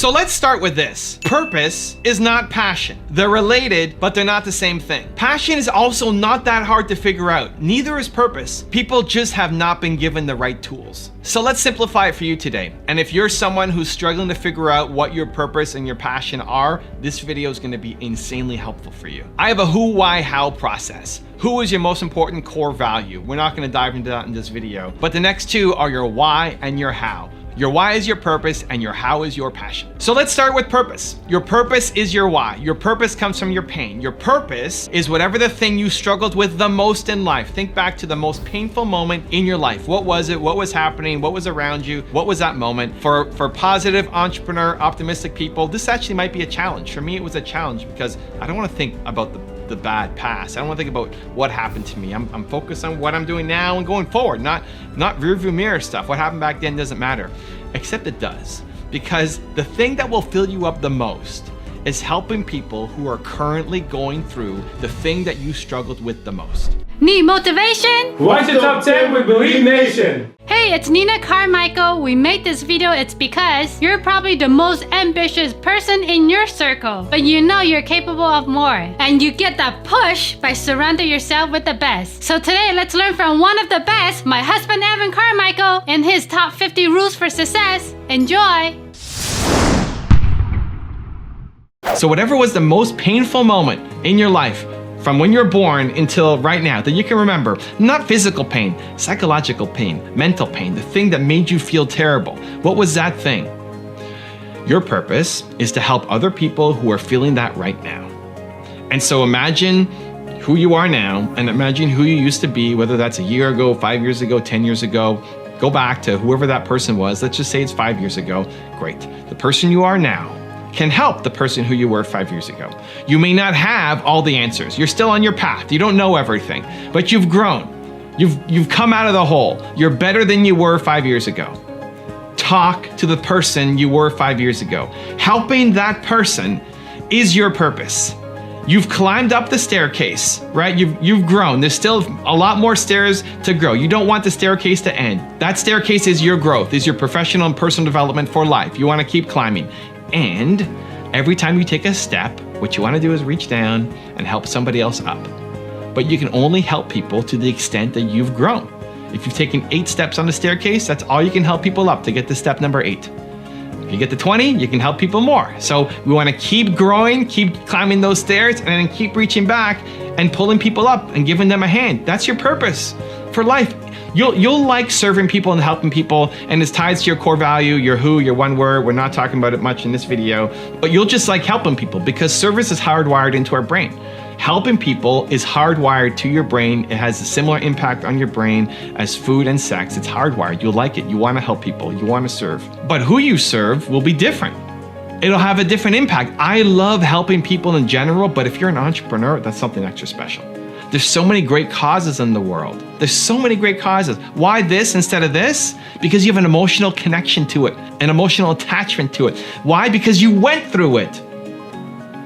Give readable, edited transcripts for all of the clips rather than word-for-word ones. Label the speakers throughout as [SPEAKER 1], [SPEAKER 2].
[SPEAKER 1] So let's start with this. Purpose is not passion. They're related, but they're not the same thing. Passion is also not that hard to figure out. Neither is purpose. People just have not been given the right tools. So let's simplify it for you today. And if you're someone who's struggling to figure out what your purpose and your passion are, this video is going to be insanely helpful for you. I have a who, why, how process. Who is your most important core value? We're not going to dive into that in this video, but the next two are your why and your how. Your why is your purpose and your how is your passion. So let's start with purpose. Your purpose is your why. Your purpose comes from your pain. Your purpose is whatever the thing you struggled with the most in life. Think back to the most painful moment in your life. What was it? What was happening? What was around you? What was that moment? For positive, entrepreneur, optimistic people, this actually might be a challenge. For me, it was a challenge because I don't want to think about the bad past. I don't want to think about what happened to me. I'm focused on what I'm doing now and going forward, not rearview mirror stuff. What happened back then doesn't matter, except it does, because the thing that will fill you up the most is helping people who are currently going through the thing that you struggled with the most.
[SPEAKER 2] Need motivation?
[SPEAKER 3] Watch the top 10 with Believe Nation.
[SPEAKER 2] Hey, it's Nina Carmichael. We made this video, it's because you're probably the most ambitious person in your circle, but you know you're capable of more. And you get that push by surrounding yourself with the best. So today, let's learn from one of the best, my husband Evan Carmichael, and his top 50 rules for success. Enjoy!
[SPEAKER 1] So whatever was the most painful moment in your life, from when you're born until right now, that you can remember, not physical pain, psychological pain, mental pain, the thing that made you feel terrible. What was that thing? Your purpose is to help other people who are feeling that right now. And so imagine who you are now and imagine who you used to be, whether that's a year ago, 5 years ago, 10 years ago. Go back to whoever that person was. Let's just say it's 5 years ago. Great. The person you are now can help the person who you were 5 years ago. You may not have all the answers. You're still on your path. You don't know everything, but you've grown. You've come out of the hole. You're better than you were 5 years ago. Talk to the person you were 5 years ago. Helping that person is your purpose. You've climbed up the staircase, right? You've grown. There's still a lot more stairs to grow. You don't want the staircase to end. That staircase is your growth, is your professional and personal development for life. You want to keep climbing. And every time you take a step, what you want to do is reach down and help somebody else up. But you can only help people to the extent that you've grown. If you've taken 8 steps on the staircase, that's all you can help people up to get to step number 8. If you get to 20, you can help people more. So we want to keep growing, keep climbing those stairs, and then keep reaching back and pulling people up and giving them a hand. That's your purpose for life. You'll like serving people and helping people, and it's tied to your core value, your who, your one word. We're not talking about it much in this video, but you'll just like helping people because service is hardwired into our brain. Helping people is hardwired to your brain. It has a similar impact on your brain as food and sex. It's hardwired. You'll like it. You want to help people. You want to serve. But who you serve will be different. It'll have a different impact. I love helping people in general, but if you're an entrepreneur, that's something extra special. There's so many great causes in the world. There's so many great causes. Why this instead of this? Because you have an emotional connection to it, an emotional attachment to it. Why? Because you went through it.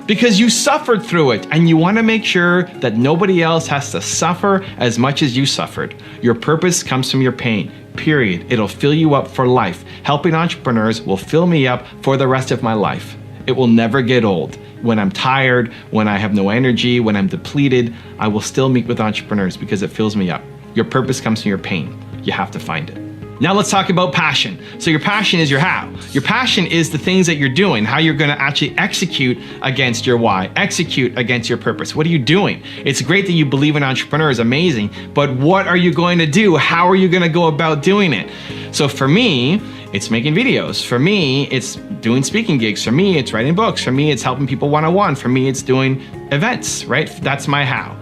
[SPEAKER 1] Because you suffered through it, and you want to make sure that nobody else has to suffer as much as you suffered. Your purpose comes from your pain, period. It'll fill you up for life. Helping entrepreneurs will fill me up for the rest of my life. It will never get old. When I'm tired, when I have no energy, when I'm depleted, I will still meet with entrepreneurs because it fills me up. Your purpose comes from your pain. You have to find it. Now let's talk about passion. So your passion is your how. Your passion is the things that you're doing, how you're going to actually execute against your why, execute against your purpose. What are you doing? It's great that you believe in entrepreneurs, amazing, but what are you going to do? How are you going to go about doing it? So for me, it's making videos. For me, it's doing speaking gigs. For me, it's writing books. For me, it's helping people one-on-one. For me, it's doing events, right? That's my how.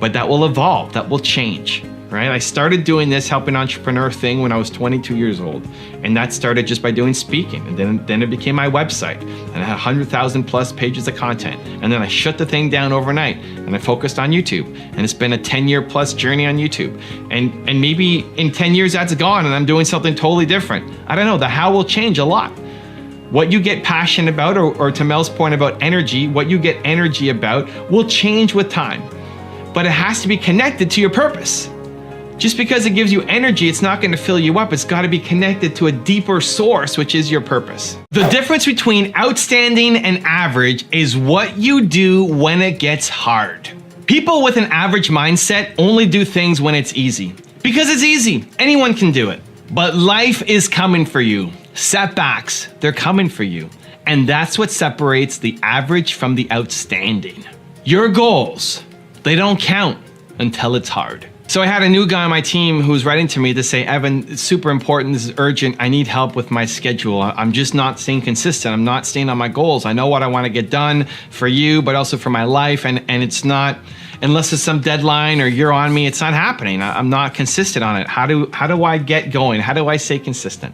[SPEAKER 1] But that will evolve, that will change. Right? I started doing this helping entrepreneur thing when I was 22 years old. And that started just by doing speaking. And then it became my website. And I had 100,000 plus pages of content. And then I shut the thing down overnight and I focused on YouTube. And it's been a 10-year plus journey on YouTube. And maybe in 10 years that's gone and I'm doing something totally different. I don't know, the how will change a lot. What you get passionate about, or to Mel's point about energy, what you get energy about will change with time. But it has to be connected to your purpose. Just because it gives you energy, it's not going to fill you up. It's got to be connected to a deeper source, which is your purpose. The difference between outstanding and average is what you do when it gets hard. People with an average mindset only do things when it's easy. Because it's easy. Anyone can do it. But life is coming for you. Setbacks, they're coming for you. And that's what separates the average from the outstanding. Your goals, they don't count until it's hard. So I had a new guy on my team who was writing to me to say, Evan, it's super important, this is urgent, I need help with my schedule. I'm just not staying consistent, I'm not staying on my goals. I know what I want to get done for you, but also for my life, and it's not, unless it's some deadline or you're on me, it's not happening. I'm not consistent on it. How do I get going? How do I stay consistent?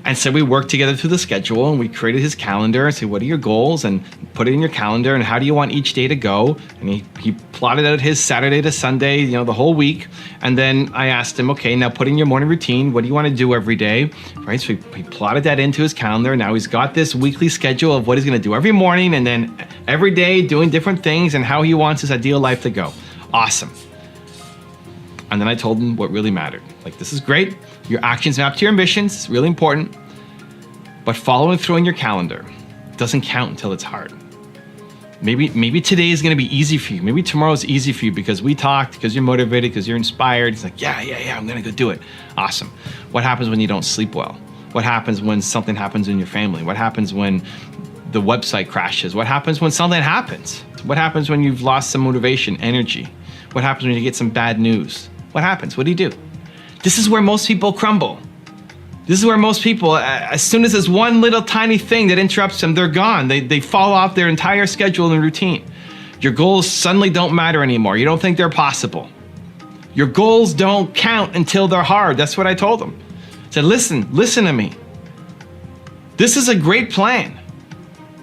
[SPEAKER 1] And so we worked together through the schedule, and we created his calendar and said, what are your goals? And put it in your calendar, and how do you want each day to go? And he plotted out his Saturday to Sunday, the whole week. And then I asked him, okay, now put in your morning routine. What do you want to do every day? Right, so he plotted that into his calendar. Now he's got this weekly schedule of what he's going to do every morning, and then every day doing different things and how he wants his ideal life to go. Awesome. And then I told him what really mattered. Like, this is great. Your actions map to your ambitions. It's really important. But following through on your calendar doesn't count until it's hard. Maybe today is going to be easy for you. Maybe tomorrow's easy for you because we talked, because you're motivated, because you're inspired. It's like, yeah, I'm going to go do it. Awesome. What happens when you don't sleep well? What happens when something happens in your family? What happens when the website crashes? What happens when something happens? What happens when you've lost some motivation, energy? What happens when you get some bad news? What happens? What do you do? This is where most people crumble. This is where most people, as soon as there's one little tiny thing that interrupts them, they're gone. They fall off their entire schedule and routine. Your goals suddenly don't matter anymore. You don't think they're possible. Your goals don't count until they're hard. That's what I told them. I said, listen to me. This is a great plan.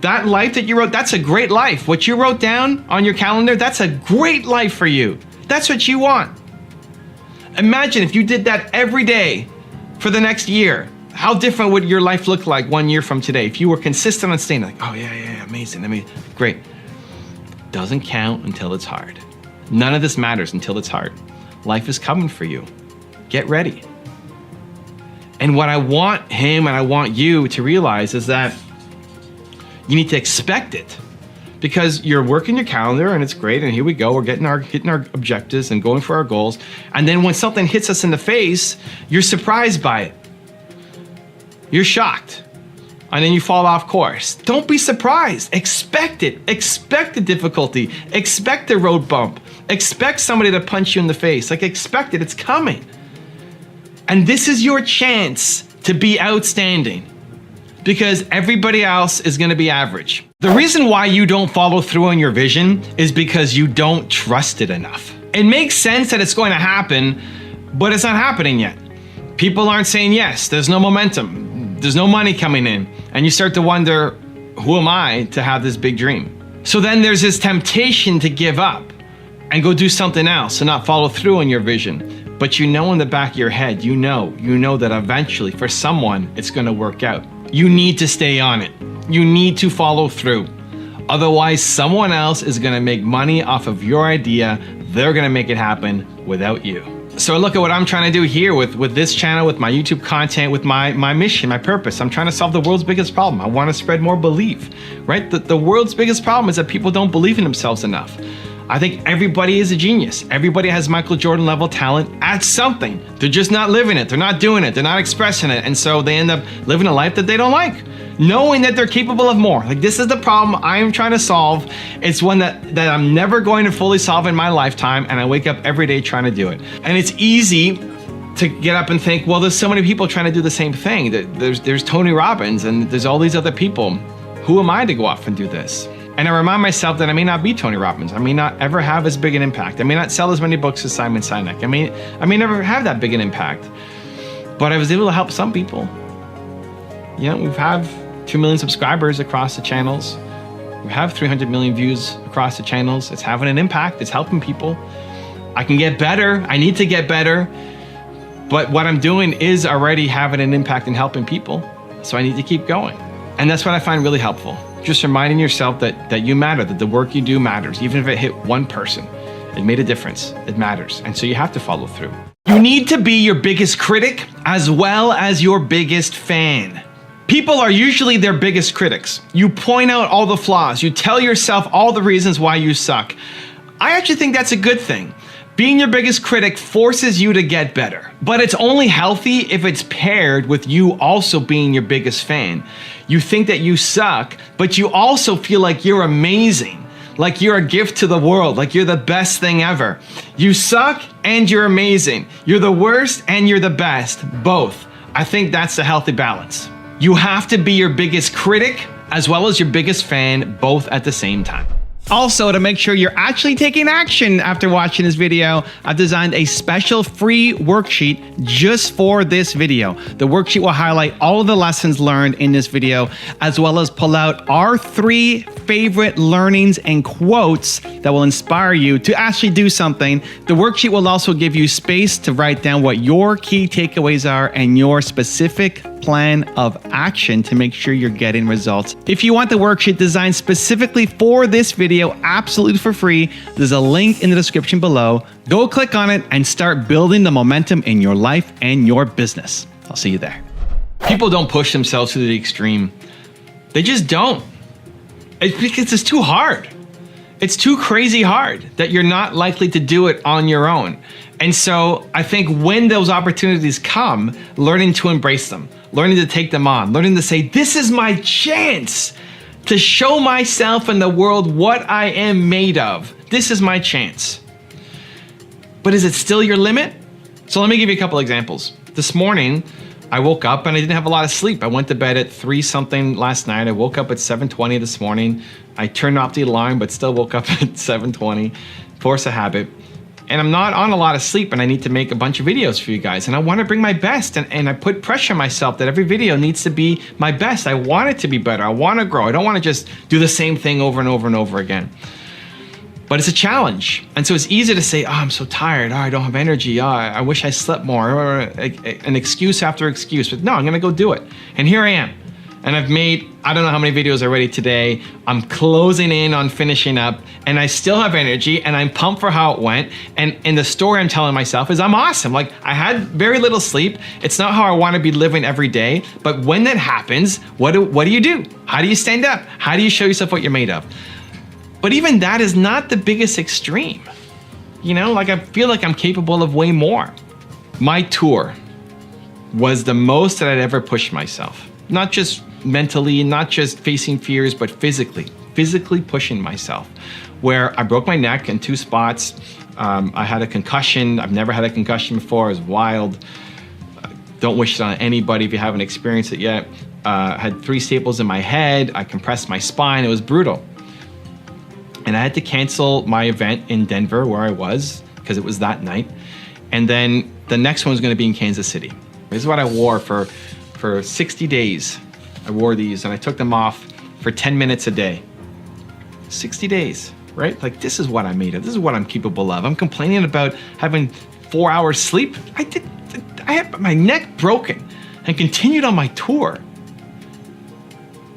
[SPEAKER 1] That life that you wrote, that's a great life. What you wrote down on your calendar, that's a great life for you. That's what you want. Imagine if you did that every day for the next year. How different would your life look like 1 year from today if you were consistent on staying like, oh yeah, amazing, great. Doesn't count until it's hard. None of this matters until it's hard. Life is coming for you. Get ready. And what I want him and I want you to realize is that you need to expect it, because you're working your calendar and it's great, and here we go, we're hitting our objectives and going for our goals. And then when something hits us in the face, you're surprised by it. You're shocked. And then you fall off course. Don't be surprised. Expect it. Expect the difficulty. Expect the road bump. Expect somebody to punch you in the face. Like, expect it. It's coming. And this is your chance to be outstanding, because everybody else is going to be average. The reason why you don't follow through on your vision is because you don't trust it enough. It makes sense that it's going to happen, but it's not happening yet. People aren't saying yes. There's no momentum. There's no money coming in. And you start to wonder, who am I to have this big dream? So then there's this temptation to give up and go do something else and not follow through on your vision. But you know in the back of your head, you know that eventually for someone, it's going to work out. You need to stay on it. You need to follow through. Otherwise, someone else is going to make money off of your idea. They're going to make it happen without you. So look at what I'm trying to do here with this channel, with my YouTube content, with my mission, my purpose. I'm trying to solve the world's biggest problem. I want to spread more belief, right? The world's biggest problem is that people don't believe in themselves enough. I think everybody is a genius. Everybody has Michael Jordan level talent at something. They're just not living it. They're not doing it. They're not expressing it. And so they end up living a life that they don't like, knowing that they're capable of more. Like, this is the problem I am trying to solve. It's one that I'm never going to fully solve in my lifetime. And I wake up every day trying to do it. And it's easy to get up and think, well, there's so many people trying to do the same thing. There's Tony Robbins and there's all these other people. Who am I to go off and do this? And I remind myself that I may not be Tony Robbins. I may not ever have as big an impact. I may not sell as many books as Simon Sinek. I may never have that big an impact. But I was able to help some people. You know, we have 2 million subscribers across the channels. We have 300 million views across the channels. It's having an impact. It's helping people. I can get better. I need to get better. But what I'm doing is already having an impact and helping people. So I need to keep going. And that's what I find really helpful. Just reminding yourself that you matter, that the work you do matters, even if it hit one person. It made a difference. It matters. And so you have to follow through. You need to be your biggest critic as well as your biggest fan. People are usually their biggest critics. You point out all the flaws. You tell yourself all the reasons why you suck. I actually think that's a good thing. Being your biggest critic forces you to get better. But it's only healthy if it's paired with you also being your biggest fan. You think that you suck, but you also feel like you're amazing. Like you're a gift to the world, like you're the best thing ever. You suck and you're amazing. You're the worst and you're the best, both. I think that's the healthy balance. You have to be your biggest critic as well as your biggest fan, both at the same time. Also, to make sure you're actually taking action after watching this video, I've designed a special free worksheet just for this video. The worksheet will highlight all of the lessons learned in this video, as well as pull out our 3 favorite learnings and quotes that will inspire you to actually do something. The worksheet will also give you space to write down what your key takeaways are and your specific plan of action to make sure you're getting results. If you want the worksheet designed specifically for this video, absolutely for free, there's a link in the description below. Go click on it and start building the momentum in your life and your business. I'll see you there. People don't push themselves to the extreme. They just don't. It's because it's too hard. It's too crazy hard that you're not likely to do it on your own. And so I think when those opportunities come, learning to embrace them, learning to take them on, learning to say, this is my chance to show myself and the world what I am made of. This is my chance. But is it still your limit? So let me give you a couple examples. This morning, I woke up and I didn't have a lot of sleep. I went to bed at 3 something last night. I woke up at 7:20 this morning. I turned off the alarm, but still woke up at 7:20, force a habit. And I'm not on a lot of sleep and I need to make a bunch of videos for you guys. And I want to bring my best. And I put pressure on myself that every video needs to be my best. I want it to be better. I want to grow. I don't want to just do the same thing over and over and over again. But it's a challenge. And so it's easy to say, oh, I'm so tired. Oh, I don't have energy. Oh, I wish I slept more. Or an excuse after excuse. But no, I'm going to go do it. And here I am. And I've made, I don't know how many videos already today. I'm closing in on finishing up and I still have energy and I'm pumped for how it went. And the story I'm telling myself is I'm awesome. Like I had very little sleep. It's not how I want to be living every day. But when that happens, what do you do? How do you stand up? How do you show yourself what you're made of? But even that is not the biggest extreme. You know, like I feel like I'm capable of way more. My tour was the most that I'd ever pushed myself. Not just mentally, not just facing fears, but physically pushing myself. Where I broke my neck in 2 spots. I had a concussion. I've never had a concussion before. It was wild. Don't wish it on anybody if you haven't experienced it yet. Had 3 staples in my head. I compressed my spine. It was brutal. And I had to cancel my event in Denver where I was because it was that night. And then the next one was going to be in Kansas City. This is what I wore for 60 days. I wore these and I took them off for 10 minutes a day. 60 days, right? Like this is what I'm made of. This is what I'm capable of. I'm complaining about having 4 hours sleep. I had my neck broken and continued on my tour.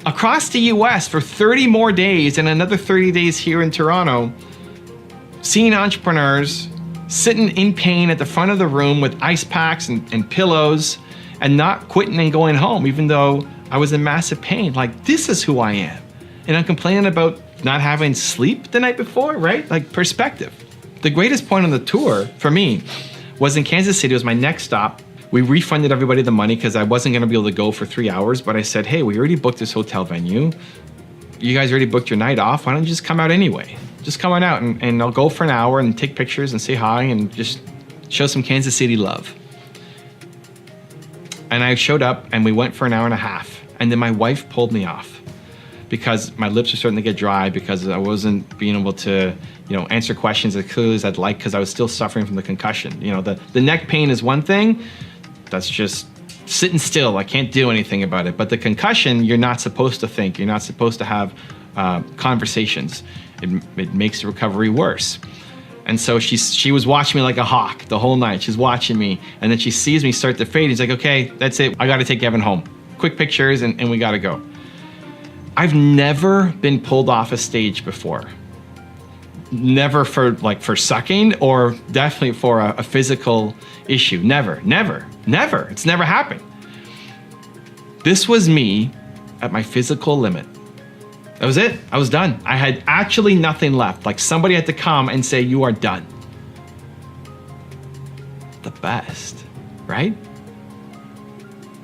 [SPEAKER 1] Across the US for 30 more days and another 30 days here in Toronto, seeing entrepreneurs sitting in pain at the front of the room with ice packs and pillows and not quitting and going home, even though I was in massive pain. Like, this is who I am. And I'm complaining about not having sleep the night before, right? Like perspective. The greatest point on the tour for me was in Kansas City. It was my next stop. We refunded everybody the money because I wasn't going to be able to go for 3 hours, but I said, hey, we already booked this hotel venue. You guys already booked your night off. Why don't you just come out anyway? Just come on out and I'll go for an hour and take pictures and say hi and just show some Kansas City love. And I showed up and we went for an hour and a half. And then my wife pulled me off because my lips were starting to get dry because I wasn't being able to, answer questions as clearly as I'd like because I was still suffering from the concussion. The neck pain is one thing. That's just sitting still. I can't do anything about it. But the concussion, you're not supposed to think. You're not supposed to have conversations. It makes the recovery worse. And so she was watching me like a hawk the whole night. She's watching me. And then she sees me start to fade. She's like, okay, that's it. I got to take Evan home. Quick pictures and we got to go. I've never been pulled off a stage before. never for sucking or definitely for a physical issue. Never. It's never happened. This was me at my physical limit. That was it. I was done. I had actually nothing left. Like somebody had to come and say, you are done. The best, right?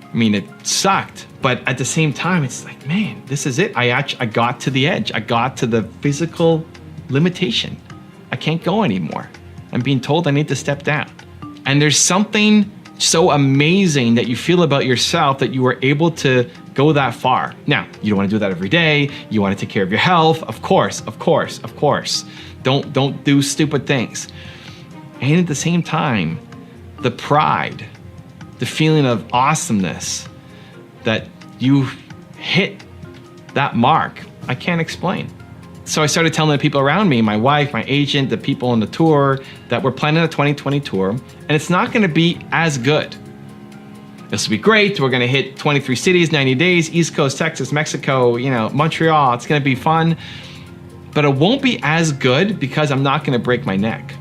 [SPEAKER 1] I mean, it sucked, but at the same time, it's like, man, this is it. I got to the edge. I got to the physical limitation. I can't go anymore. I'm being told I need to step down. And there's something so amazing that you feel about yourself that you were able to go that far. Now, you don't want to do that every day. You want to take care of your health. Of course. Don't do stupid things. And at the same time, the pride, the feeling of awesomeness that you hit that mark, I can't explain. So I started telling the people around me, my wife, my agent, the people on the tour, that we're planning a 2020 tour, and it's not going to be as good. This will be great. We're going to hit 23 cities, 90 days, East Coast, Texas, Mexico, Montreal. It's going to be fun, but it won't be as good because I'm not going to break my neck,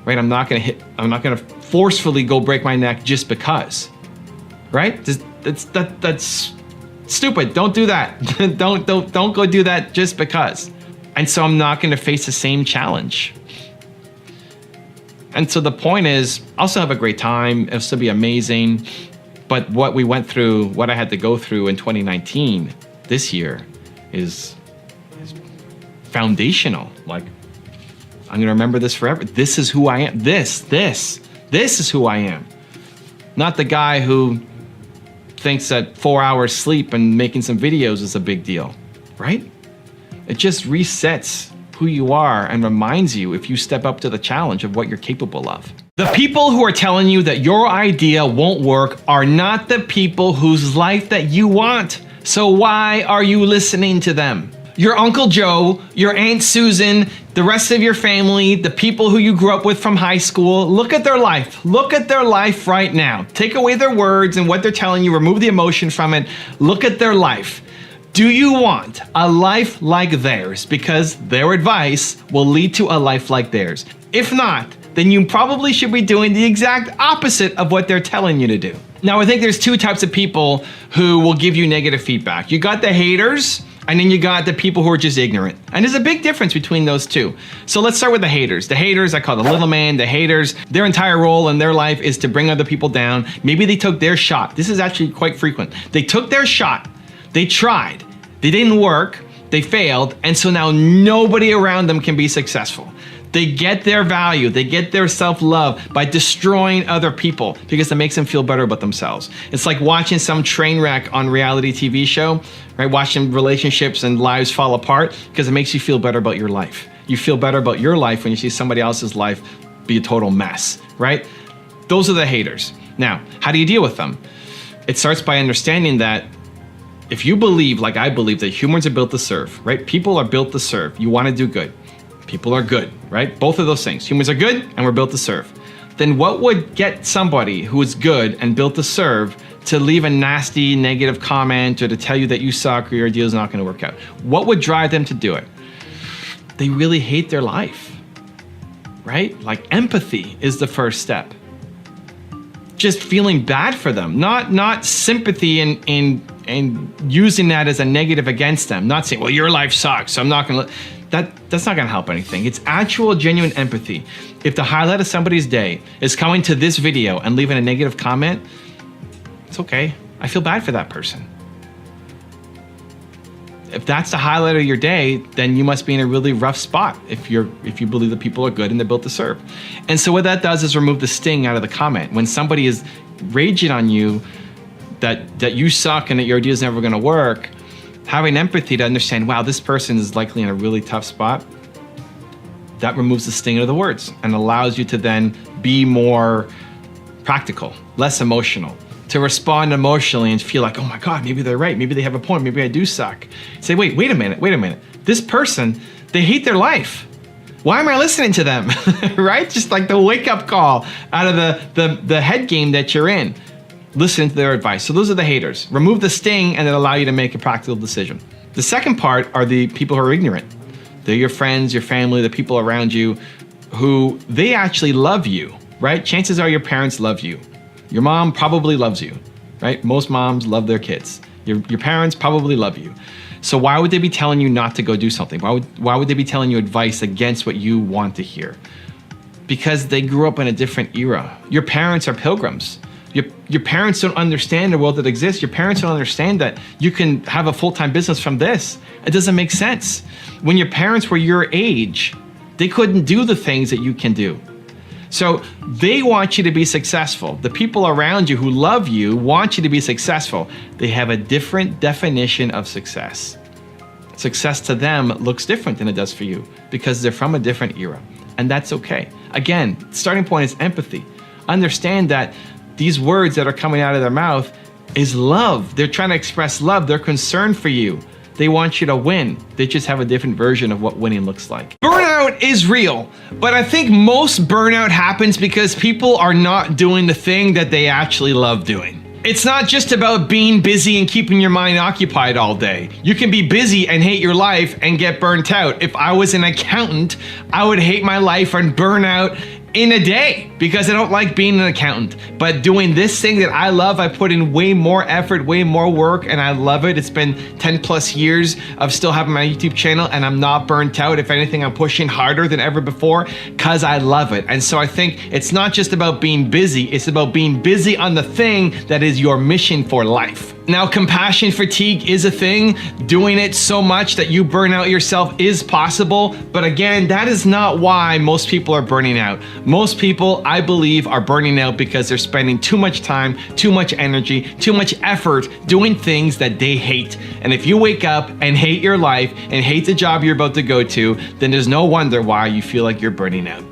[SPEAKER 1] right? I'm not going to forcefully go break my neck just because, right? That's stupid. Don't do that. don't go do that just because. And so I'm not going to face the same challenge. And so the point is, I'll still have a great time. It'll still be amazing. But what we went through, what I had to go through in 2019, this year, is foundational. Like, I'm going to remember this forever. This is who I am. This is who I am. Not the guy who thinks that 4 hours sleep and making some videos is a big deal, right? It just resets who you are and reminds you if you step up to the challenge of what you're capable of. The people who are telling you that your idea won't work are not the people whose life that you want. So why are you listening to them? Your Uncle Joe, your Aunt Susan, the rest of your family, the people who you grew up with from high school, look at their life. Look at their life right now. Take away their words and what they're telling you, remove the emotion from it. Look at their life. Do you want a life like theirs? Because their advice will lead to a life like theirs. If not, then you probably should be doing the exact opposite of what they're telling you to do. Now, I think there's two types of people who will give you negative feedback. You got the haters, and then you got the people who are just ignorant. And there's a big difference between those two. So let's start with the haters. The haters, I call the little man, the haters, their entire role in their life is to bring other people down. Maybe they took their shot. This is actually quite frequent. They took their shot, they tried, they didn't work, they failed, and so now nobody around them can be successful. They get their value, they get their self-love by destroying other people because it makes them feel better about themselves. It's like watching some train wreck on reality TV show, right? Watching relationships and lives fall apart because it makes you feel better about your life. You feel better about your life when you see somebody else's life be a total mess, right? Those are the haters. Now, how do you deal with them? It starts by understanding that if you believe, like I believe, that humans are built to serve, right? People are built to serve. You want to do good. People are good, right? Both of those things. Humans are good and we're built to serve. Then what would get somebody who is good and built to serve to leave a nasty, negative comment or to tell you that you suck or your deal is not going to work out? What would drive them to do it? They really hate their life, right? Like empathy is the first step. Just feeling bad for them, not sympathy and using that as a negative against them. Not saying, well, your life sucks, so I'm not going to... That's not going to help anything. It's actual, genuine empathy. If the highlight of somebody's day is coming to this video and leaving a negative comment, it's okay. I feel bad for that person. If that's the highlight of your day, then you must be in a really rough spot if you believe that people are good and they're built to serve. And so what that does is remove the sting out of the comment. When somebody is raging on you that you suck and that your idea is never going to work, having empathy to understand, wow, this person is likely in a really tough spot, that removes the sting of the words and allows you to then be more practical, less emotional, to respond emotionally and feel like, oh my God, maybe they're right. Maybe they have a point. Maybe I do suck. Say, wait a minute. This person, they hate their life. Why am I listening to them? Right? Just like the wake up call out of the head game that you're in. Listen to their advice. So those are the haters. Remove the sting and it'll allow you to make a practical decision. The second part are the people who are ignorant. They're your friends, your family, the people around you who they actually love you, right? Chances are your parents love you. Your mom probably loves you, right? Most moms love their kids. Your parents probably love you. So why would they be telling you not to go do something? Why would they be telling you advice against what you want to hear? Because they grew up in a different era. Your parents are pilgrims. Your parents don't understand the world that exists. Your parents don't understand that you can have a full-time business from this. It doesn't make sense. When your parents were your age, they couldn't do the things that you can do. So they want you to be successful. The people around you who love you want you to be successful. They have a different definition of success. Success to them looks different than it does for you because they're from a different era. And that's okay. Again, starting point is empathy. Understand that these words that are coming out of their mouth is love. They're trying to express love. They're concerned for you. They want you to win. They just have a different version of what winning looks like. Burnout is real, but I think most burnout happens because people are not doing the thing that they actually love doing. It's not just about being busy and keeping your mind occupied all day. You can be busy and hate your life and get burnt out. If I was an accountant, I would hate my life and burn out in a day because I don't like being an accountant. But doing this thing that I love, I put in way more effort, way more work, and I love it. It's been 10 plus years of still having my YouTube channel and I'm not burnt out. If anything, I'm pushing harder than ever before because I love it. And so I think it's not just about being busy, it's about being busy on the thing that is your mission for life. Now, compassion fatigue is a thing. Doing it so much that you burn out yourself is possible. But again, that is not why most people are burning out. Most people, I believe, are burning out because they're spending too much time, too much energy, too much effort doing things that they hate. And if you wake up and hate your life and hate the job you're about to go to, then there's no wonder why you feel like you're burning out.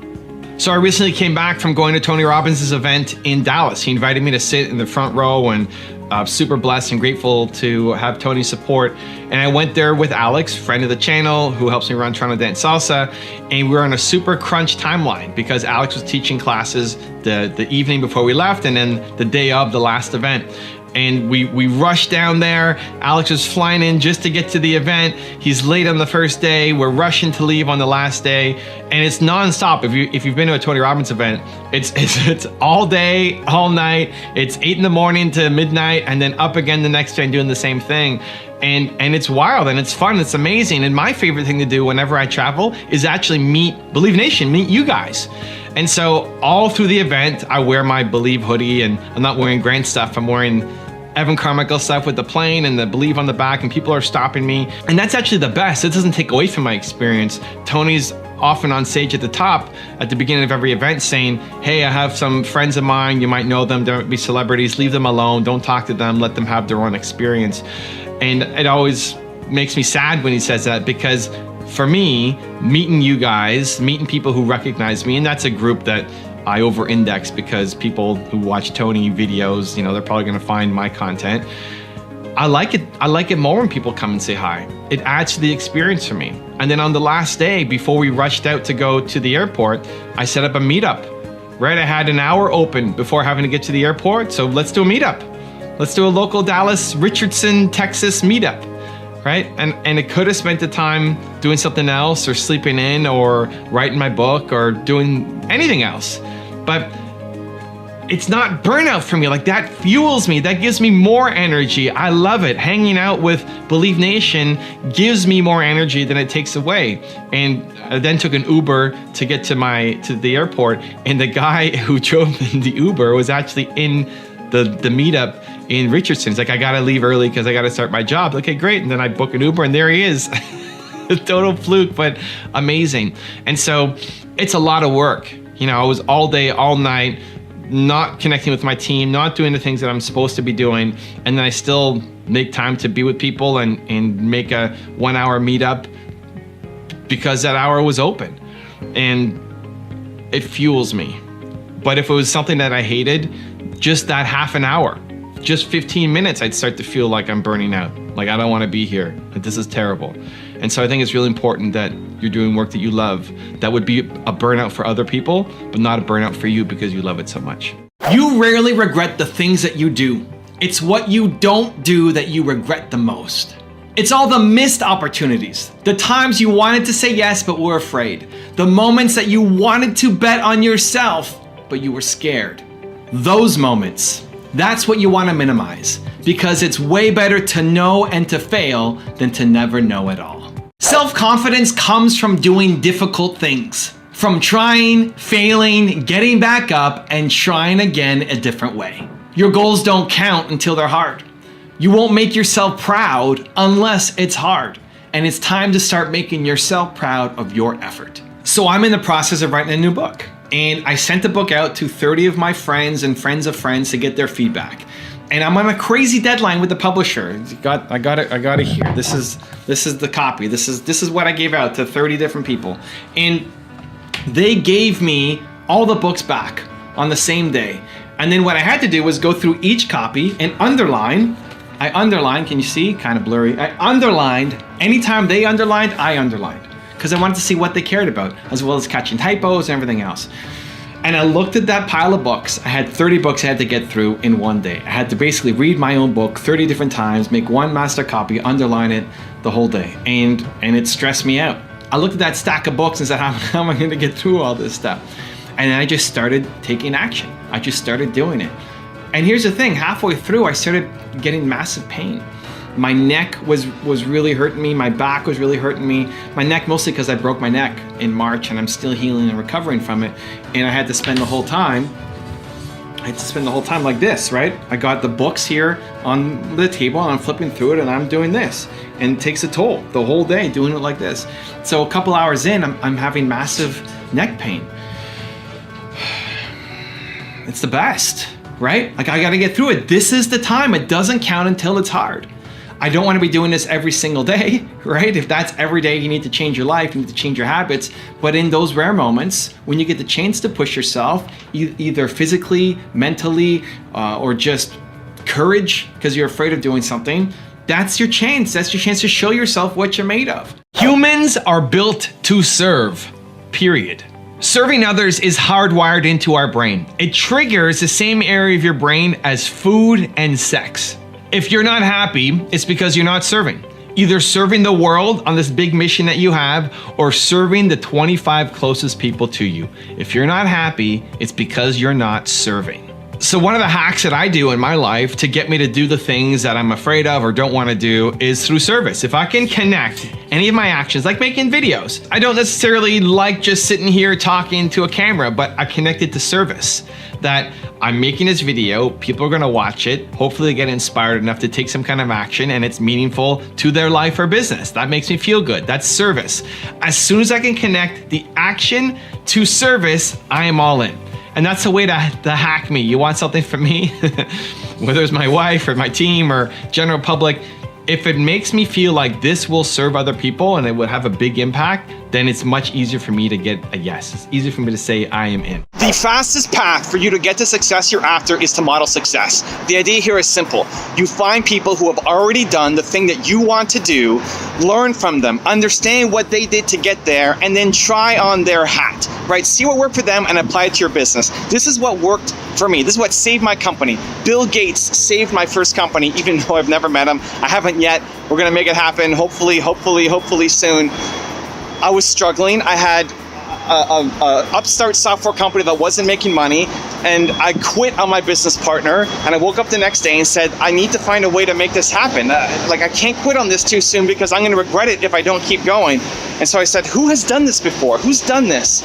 [SPEAKER 1] So I recently came back from going to Tony Robbins' event in Dallas. He invited me to sit in the front row and super blessed and grateful to have Tony's support. And I went there with Alex, friend of the channel, who helps me run Toronto Dance Salsa. And we were on a super crunch timeline because Alex was teaching classes the evening before we left and then the day of the last event. And we rushed down there. Alex was flying in just to get to the event. He's late on the first day. We're rushing to leave on the last day. And it's nonstop. If you've been to a Tony Robbins event, it's all day, all night. It's 8 in the morning to midnight and then up again the next day and doing the same thing. And it's wild and it's fun, it's amazing. And my favorite thing to do whenever I travel is actually meet Believe Nation, meet you guys. And so all through the event, I wear my Believe hoodie and I'm not wearing Grant stuff. I'm wearing Evan Carmichael stuff with the plane and the Believe on the back, and people are stopping me. And that's actually the best. It doesn't take away from my experience. Tony's often on stage at the top at the beginning of every event saying, hey, I have some friends of mine, you might know them, they might be celebrities, leave them alone, don't talk to them, let them have their own experience. And it always makes me sad when he says that because for me, meeting you guys, meeting people who recognize me, and that's a group that I over-index because people who watch Tony videos, they're probably gonna find my content. I like it more when people come and say hi. It adds to the experience for me. And then on the last day, before we rushed out to go to the airport, I set up a meetup, right? I had an hour open before having to get to the airport, so let's do a meetup. Let's do a local Dallas, Richardson, Texas meetup, right? And it could have spent the time doing something else or sleeping in or writing my book or doing anything else. But it's not burnout for me. Like, that fuels me. That gives me more energy. I love it. Hanging out with Believe Nation gives me more energy than it takes away. And I then took an Uber to get to the airport, and the guy who drove the Uber was actually in the meetup in Richardson. He's like, I gotta leave early because I gotta start my job. Okay, great. And then I book an Uber and there he is. A total fluke, but amazing. And so it's a lot of work. I was all day, all night, not connecting with my team, not doing the things that I'm supposed to be doing. And then I still make time to be with people and make a 1 hour meetup because that hour was open. And it fuels me. But if it was something that I hated, just that half an hour, just 15 minutes, I'd start to feel like I'm burning out. Like, I don't want to be here. Like, this is terrible. And so I think it's really important that you're doing work that you love. That would be a burnout for other people, but not a burnout for you because you love it so much. You rarely regret the things that you do. It's what you don't do that you regret the most. It's all the missed opportunities. The times you wanted to say yes but were afraid. The moments that you wanted to bet on yourself but you were scared. Those moments, that's what you want to minimize, because it's way better to know and to fail than to never know at all. Self-confidence comes from doing difficult things. From trying, failing, getting back up, and trying again a different way. Your goals don't count until they're hard. You won't make yourself proud unless it's hard. And it's time to start making yourself proud of your effort. So I'm in the process of writing a new book. And I sent the book out to 30 of my friends and friends of friends to get their feedback. And I'm on a crazy deadline with the publisher. I got it here. This is the copy. This is what I gave out to 30 different people. And they gave me all the books back on the same day. And then what I had to do was go through each copy and underline. I underlined, can you see? Kind of blurry. I underlined, anytime they underlined, I underlined. Because I wanted to see what they cared about, as well as catching typos and everything else. And I looked at that pile of books. I had 30 books I had to get through in one day. I had to basically read my own book 30 different times, make one master copy, underline it the whole day. And it stressed me out. I looked at that stack of books and said, how am I going to get through all this stuff? And I just started taking action. I just started doing it. And here's the thing, halfway through, I started getting massive pain. My neck was really hurting me. My back was really hurting me. My neck mostly because I broke my neck in March and I'm still healing and recovering from it. And I had to spend the whole time like this, right? I got the books here on the table and I'm flipping through it and I'm doing this. And it takes a toll the whole day doing it like this. So a couple hours in, I'm having massive neck pain. It's the best, right? Like I gotta get through it. This is the time. It doesn't count until it's hard. I don't want to be doing this every single day, right? If that's every day, you need to change your life, you need to change your habits. But in those rare moments, when you get the chance to push yourself, either physically, mentally, or just courage, because you're afraid of doing something, that's your chance. That's your chance to show yourself what you're made of. Humans are built to serve, period. Serving others is hardwired into our brain. It triggers the same area of your brain as food and sex. If you're not happy, it's because you're not serving. Either serving the world on this big mission that you have, or serving the 25 closest people to you. If you're not happy, it's because you're not serving. So one of the hacks that I do in my life to get me to do the things that I'm afraid of or don't want to do is through service. If I can connect any of my actions, like making videos, I don't necessarily like just sitting here talking to a camera, but I connect it to service. That I'm making this video, people are gonna watch it, hopefully get inspired enough to take some kind of action and it's meaningful to their life or business. That makes me feel good, that's service. As soon as I can connect the action to service, I am all in. And that's the way to hack me. You want something from me, whether it's my wife or my team or general public, if it makes me feel like this will serve other people and it would have a big impact, then it's much easier for me to get a yes. It's easier for me to say I am in.
[SPEAKER 4] The fastest path for you to get the success you're after is to model success. The idea here is simple. You find people who have already done the thing that you want to do, learn from them, understand what they did to get there, and then try on their hat, right? See what worked for them and apply it to your business. This is what worked for me. This is what saved my company. Bill Gates saved my first company, even though I've never met him. I haven't yet. We're gonna make it happen, hopefully soon. I was struggling. I had a upstart software company that wasn't making money, and I quit on my business partner, and I woke up the next day and said, I need to find a way to make this happen. Like, I can't quit on this too soon because I'm gonna regret it if I don't keep going. And so I said, who has done this before? Who's done this?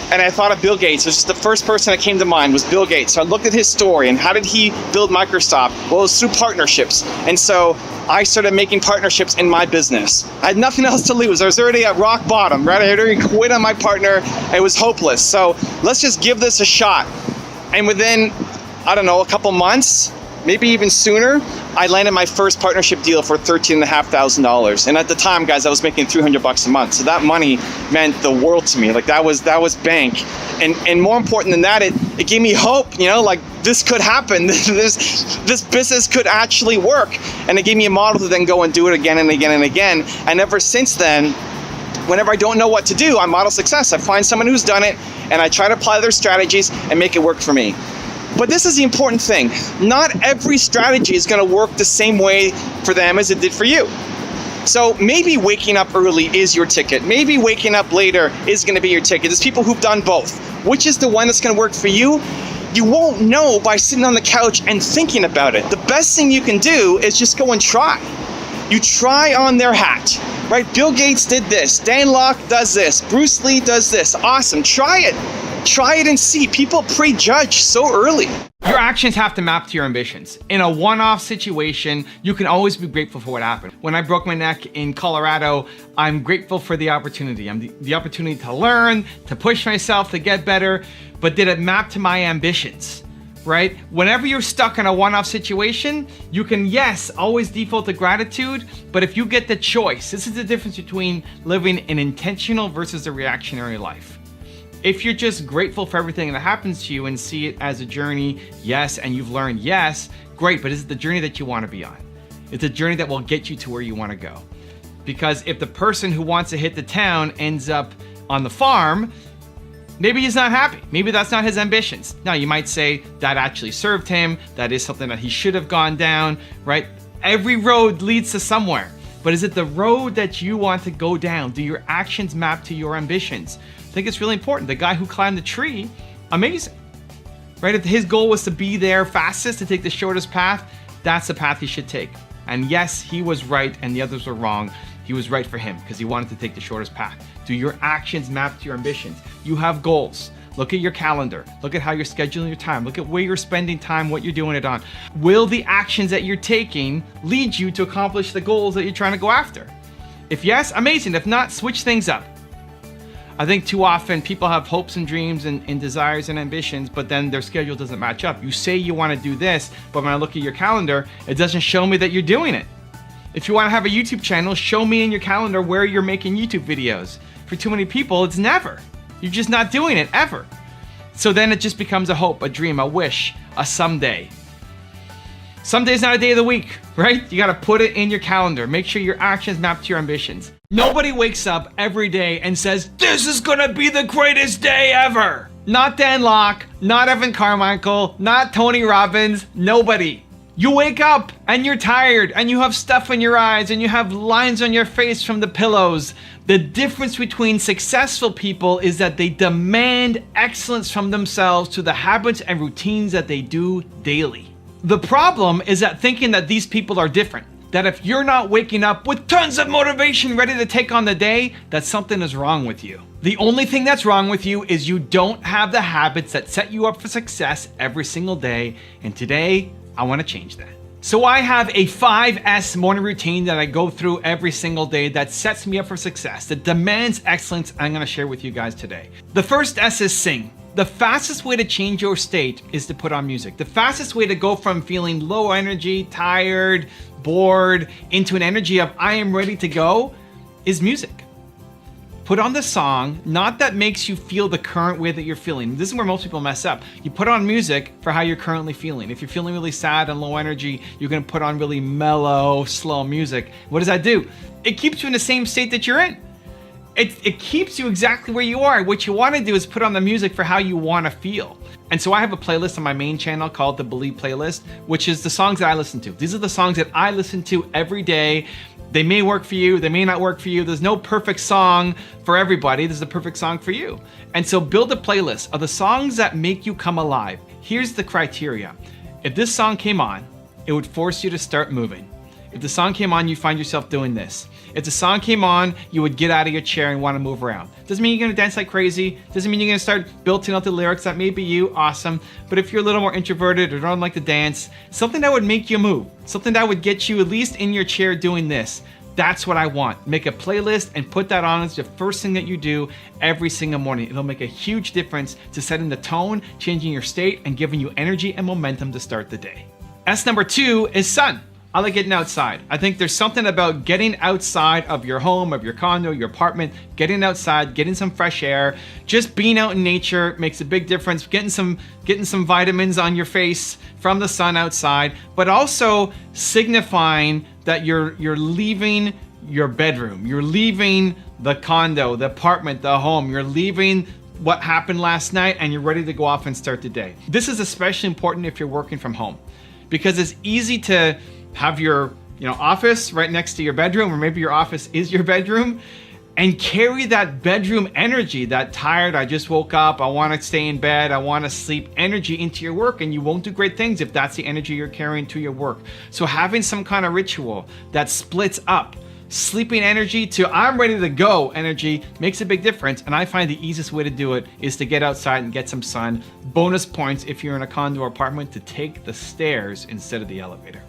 [SPEAKER 4] And I thought of Bill Gates. It was just the first person that came to mind was Bill Gates. So I looked at his story and how did he build Microsoft? Well, it was through partnerships. And so I started making partnerships in my business. I had nothing else to lose. I was already at rock bottom, right? I had already quit on my partner. It was hopeless. So let's just give this a shot. And within, I don't know, a couple months, maybe even sooner, I landed my first partnership deal for $13,500. And at the time, guys, I was making $300 a month. So that money meant the world to me. Like that was bank. And more important than that, it gave me hope, like this could happen. This business could actually work. And it gave me a model to then go and do it again and again and again. And ever since then, whenever I don't know what to do, I model success. I find someone who's done it and I try to apply their strategies and make it work for me. But this is the important thing. Not every strategy is going to work the same way for them as it did for you. So maybe waking up early is your ticket. Maybe waking up later is going to be your ticket. There's people who've done both. Which is the one that's going to work for you? You won't know by sitting on the couch and thinking about it. The best thing you can do is just go and try. You try on their hat, right? Bill Gates did this. Dan Lok does this. Bruce Lee does this. Awesome. Try it. Try it and see. People prejudge so early.
[SPEAKER 1] Your actions have to map to your ambitions. In a one-off situation, you can always be grateful for what happened. When I broke my neck in Colorado, I'm grateful for the opportunity. The opportunity to learn, to push myself, to get better, but did it map to my ambitions, right? Whenever you're stuck in a one-off situation, you can, yes, always default to gratitude, but if you get the choice, this is the difference between living an intentional versus a reactionary life. If you're just grateful for everything that happens to you and see it as a journey, yes, and you've learned, yes, great, but is it the journey that you want to be on? It's a journey that will get you to where you want to go. Because if the person who wants to hit the town ends up on the farm, maybe he's not happy. Maybe that's not his ambitions. Now, you might say that actually served him. That is something that he should have gone down, right? Every road leads to somewhere. But is it the road that you want to go down? Do your actions map to your ambitions? I think it's really important. The guy who climbed the tree, amazing, right? If his goal was to be there fastest, to take the shortest path, that's the path he should take. And yes, he was right and the others were wrong. He was right for him because he wanted to take the shortest path. Do your actions map to your ambitions? You have goals. Look at your calendar. Look at how you're scheduling your time. Look at where you're spending time, what you're doing it on. Will the actions that you're taking lead you to accomplish the goals that you're trying to go after? If yes, amazing. If not, switch things up. I think too often people have hopes and dreams and desires and ambitions, but then their schedule doesn't match up. You say you want to do this, but when I look at your calendar, it doesn't show me that you're doing it. If you want to have a YouTube channel, show me in your calendar where you're making YouTube videos. For too many people, it's never. You're just not doing it, ever. So then it just becomes a hope, a dream, a wish, a someday. Someday's not a day of the week, right? You got to put it in your calendar. Make sure your actions map to your ambitions. Nobody wakes up every day and says, this is gonna be the greatest day ever. Not Dan Lok, not Evan Carmichael, not Tony Robbins, nobody. You wake up and you're tired and you have stuff in your eyes and you have lines on your face from the pillows. The difference between successful people is that they demand excellence from themselves to the habits and routines that they do daily. The problem is that thinking that these people are different. That if you're not waking up with tons of motivation ready to take on the day, that something is wrong with you. The only thing that's wrong with you is you don't have the habits that set you up for success every single day. And today, I want to change that. So I have a 5S morning routine that I go through every single day that sets me up for success, that demands excellence. I'm going to share with you guys today. The first S is sing. The fastest way to change your state is to put on music. The fastest way to go from feeling low energy, tired, bored, into an energy of I am ready to go is music. Put on the song, not that makes you feel the current way that you're feeling. This is where most people mess up. You put on music for how you're currently feeling. If you're feeling really sad and low energy, you're gonna put on really mellow, slow music. What does that do? It keeps you in the same state that you're in. It keeps you exactly where you are. What you want to do is put on the music for how you want to feel. And so I have a playlist on my main channel called the Believe playlist, which is the songs that I listen to. These are the songs that I listen to every day. They may work for you, they may not work for you. There's no perfect song for everybody. There's a perfect song for you. And so build a playlist of the songs that make you come alive. Here's the criteria. If this song came on, it would force you to start moving. If the song came on, you find yourself doing this. If the song came on, you would get out of your chair and want to move around. Doesn't mean you're going to dance like crazy. Doesn't mean you're going to start belting out the lyrics. That may be you, awesome. But if you're a little more introverted or don't like to dance, something that would make you move, something that would get you at least in your chair doing this. That's what I want. Make a playlist and put that on as the first thing that you do every single morning. It'll make a huge difference to setting the tone, changing your state, and giving you energy and momentum to start the day. S number 2 is sun. I like getting outside. I think there's something about getting outside of your home, of your condo, your apartment, getting outside, getting some fresh air, just being out in nature makes a big difference. Getting some vitamins on your face from the sun outside, but also signifying that you're leaving your bedroom, you're leaving the condo, the apartment, the home, you're leaving what happened last night and you're ready to go off and start the day. This is especially important if you're working from home because it's easy to have your office right next to your bedroom, or maybe your office is your bedroom, and carry that bedroom energy, that tired, I just woke up, I want to stay in bed, I want to sleep energy into your work, and you won't do great things if that's the energy you're carrying to your work. So having some kind of ritual that splits up sleeping energy to I'm ready to go energy makes a big difference. And I find the easiest way to do it is to get outside and get some sun. Bonus points if you're in a condo or apartment to take the stairs instead of the elevator.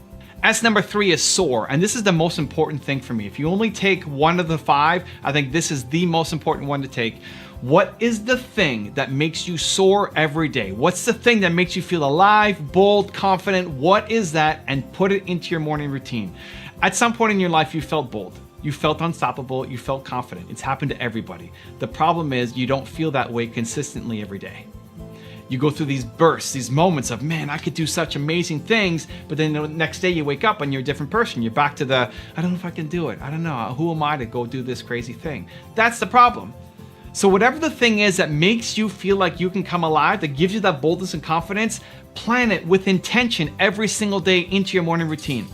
[SPEAKER 1] S number 3 is soar, and this is the most important thing for me. If you only take one of the 5, I think this is the most important one to take. What is the thing that makes you soar every day? What's the thing that makes you feel alive, bold, confident? What is that? And put it into your morning routine. At some point in your life, you felt bold. You felt unstoppable. You felt confident. It's happened to everybody. The problem is you don't feel that way consistently every day. You go through these bursts, these moments of, man, I could do such amazing things, but then the next day you wake up and you're a different person. You're back to the, I don't know if I can do it. I don't know. Who am I to go do this crazy thing? That's the problem. So whatever the thing is that makes you feel like you can come alive, that gives you that boldness and confidence, plan it with intention every single day into your morning routine.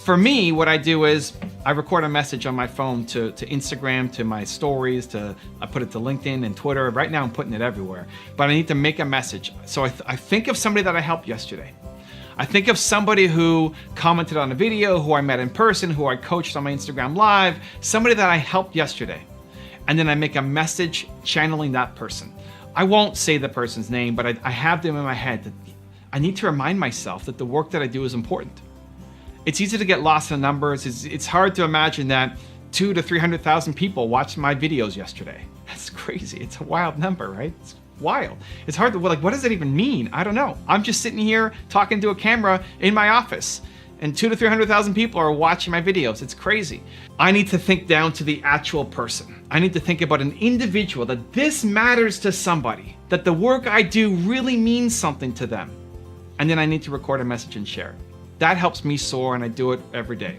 [SPEAKER 1] For me, what I do is I record a message on my phone to Instagram, to my stories, I put it to LinkedIn and Twitter. Right now I'm putting it everywhere, but I need to make a message. So I think of somebody that I helped yesterday. I think of somebody who commented on a video, who I met in person, who I coached on my Instagram Live, somebody that I helped yesterday. And then I make a message channeling that person. I won't say the person's name, but I have them in my head that I need to remind myself that the work that I do is important. It's easy to get lost in the numbers. It's hard to imagine that 200,000 to 300,000 people watched my videos yesterday. That's crazy. It's a wild number, right? It's wild. It's hard to, what does that even mean? I don't know. I'm just sitting here talking to a camera in my office, and 200,000 to 300,000 people are watching my videos. It's crazy. I need to think down to the actual person. I need to think about an individual, that this matters to somebody, that the work I do really means something to them. And then I need to record a message and share it. That helps me soar, and I do it every day.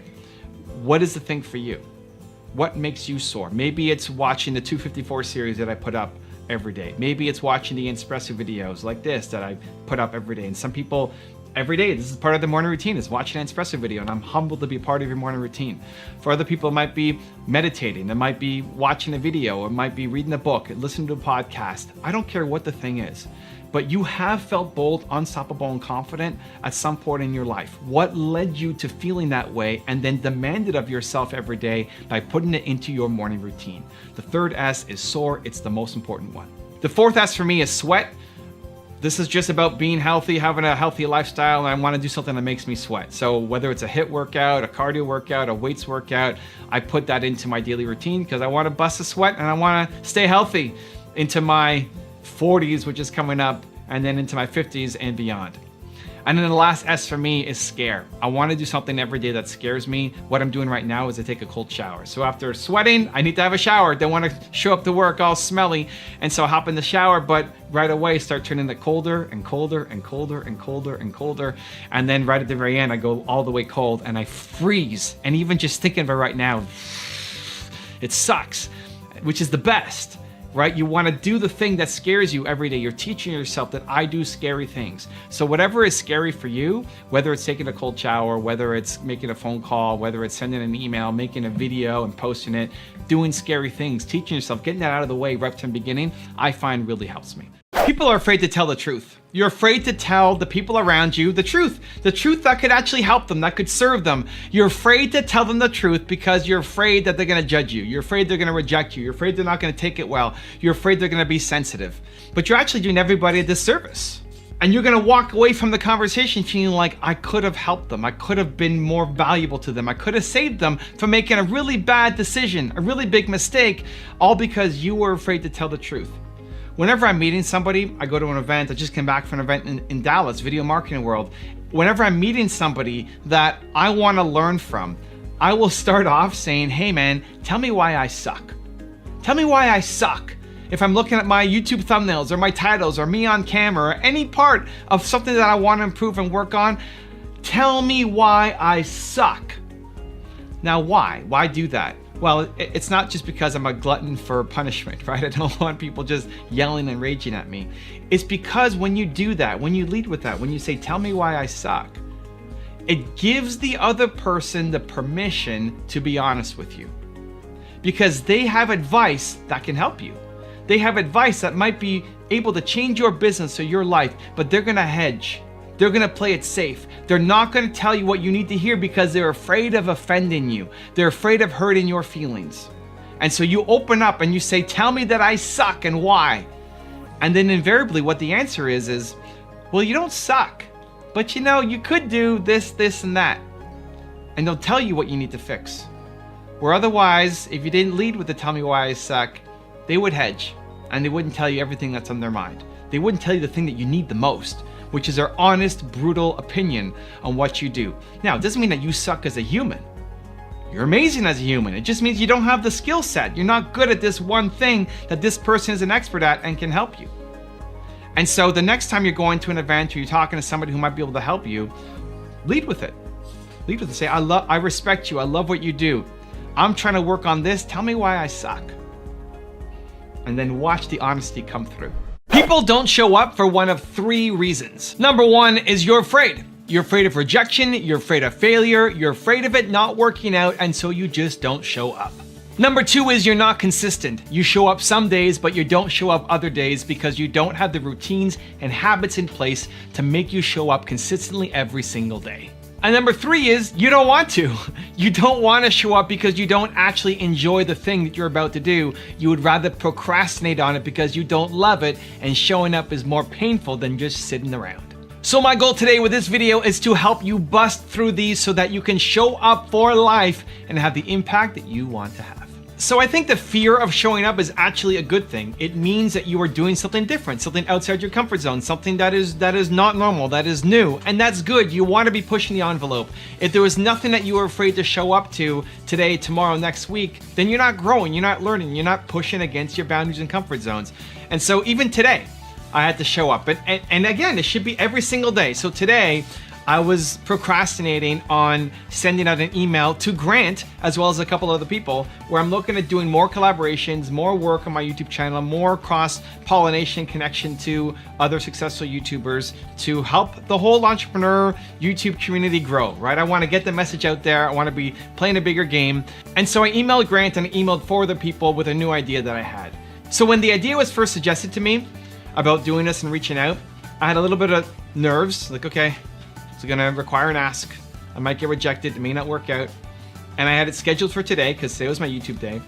[SPEAKER 1] What is the thing for you? What makes you soar? Maybe it's watching the 254 series that I put up every day. Maybe it's watching the espresso videos like this that I put up every day. And some people, every day, this is part of the morning routine, is watching an espresso video, and I'm humbled to be part of your morning routine. For other people, it might be meditating, it might be watching a video, it might be reading a book, listening to a podcast. I don't care what the thing is. But you have felt bold, unstoppable, and confident at some point in your life. What led you to feeling that way, and then demand it of yourself every day by putting it into your morning routine? The third S is soar. It's the most important one. The fourth S for me is sweat. This is just about being healthy, having a healthy lifestyle, and I want to do something that makes me sweat. So whether it's a HIIT workout, a cardio workout, a weights workout, I put that into my daily routine because I want to bust a sweat and I want to stay healthy into my 40s, which is coming up, and then into my 50s and beyond. And then the last S for me is scare. I want to do something every day that scares me. What I'm doing right now is I take a cold shower. So after sweating, I need to have a shower. Don't want to show up to work all smelly. And so I hop in the shower, but right away start turning it colder and colder and colder and colder and colder. And then right at the very end, I go all the way cold and I freeze. And even just thinking of it right now, it sucks, which is the best. Right? You want to do the thing that scares you every day. You're teaching yourself that I do scary things. So whatever is scary for you, whether it's taking a cold shower, whether it's making a phone call, whether it's sending an email, making a video and posting it, doing scary things, teaching yourself, getting that out of the way right from the beginning, I find really helps me. People are afraid to tell the truth. You're afraid to tell the people around you the truth that could actually help them, that could serve them. You're afraid to tell them the truth because you're afraid that they're gonna judge you. You're afraid they're gonna reject you. You're afraid they're not gonna take it well. You're afraid they're gonna be sensitive. But you're actually doing everybody a disservice. And you're gonna walk away from the conversation feeling like, I could have helped them. I could have been more valuable to them. I could have saved them from making a really bad decision, a really big mistake, all because you were afraid to tell the truth. Whenever I'm meeting somebody, I go to an event, I just came back from an event in Dallas, Video Marketing World. Whenever I'm meeting somebody that I want to learn from, I will start off saying, hey man, tell me why I suck. Tell me why I suck. If I'm looking at my YouTube thumbnails or my titles or me on camera or any part of something that I want to improve and work on, tell me why I suck. Now why? Why do that? Well, it's not just because I'm a glutton for punishment, right? I don't want people just yelling and raging at me. It's because when you do that, when you lead with that, when you say, tell me why I suck, It gives the other person the permission to be honest with you, because they have advice that can help you. They have advice that might be able to change your business or your life, but they're gonna hedge. They're gonna play it safe. They're not gonna tell you what you need to hear because they're afraid of offending you. They're afraid of hurting your feelings. And so you open up and you say, tell me that I suck and why. And then invariably what the answer is, well, you don't suck, but you could do this, this, and that. And they'll tell you what you need to fix. Where otherwise, if you didn't lead with the tell me why I suck, they would hedge and they wouldn't tell you everything that's on their mind. They wouldn't tell you the thing that you need the most, which is their honest, brutal opinion on what you do. Now, it doesn't mean that you suck as a human. You're amazing as a human. It just means you don't have the skill set. You're not good at this one thing that this person is an expert at and can help you. And so the next time you're going to an event or you're talking to somebody who might be able to help you, lead with it. Lead with it. Say, I respect you. I love what you do. I'm trying to work on this. Tell me why I suck. And then watch the honesty come through. People don't show up for one of three reasons. Number one is you're afraid. You're afraid of rejection, you're afraid of failure, you're afraid of it not working out, and so you just don't show up. Number two is you're not consistent. You show up some days, but you don't show up other days because you don't have the routines and habits in place to make you show up consistently every single day. And number three is you don't want to. You don't want to show up because you don't actually enjoy the thing that you're about to do. You would rather procrastinate on it because you don't love it, and showing up is more painful than just sitting around. So my goal today with this video is to help you bust through these so that you can show up for life and have the impact that you want to have. So I think the fear of showing up is actually a good thing. It means that you are doing something different, something outside your comfort zone, something that is not normal, that is new, and that's good. You want to be pushing the envelope. If there was nothing that you were afraid to show up to today, tomorrow, next week, then you're not growing, you're not learning, you're not pushing against your boundaries and comfort zones. And so even today, I had to show up. And again, it should be every single day. So today, I was procrastinating on sending out an email to Grant, as well as a couple other people, where I'm looking at doing more collaborations, more work on my YouTube channel, more cross-pollination connection to other successful YouTubers to help the whole entrepreneur YouTube community grow, right? I want to get the message out there. I want to be playing a bigger game. And so I emailed Grant and I emailed 4 other people with a new idea that I had. So when the idea was first suggested to me about doing this and reaching out, I had a little bit of nerves, like, okay, it's gonna require an ask. I might get rejected, it may not work out. And I had it scheduled for today, because today was my YouTube day.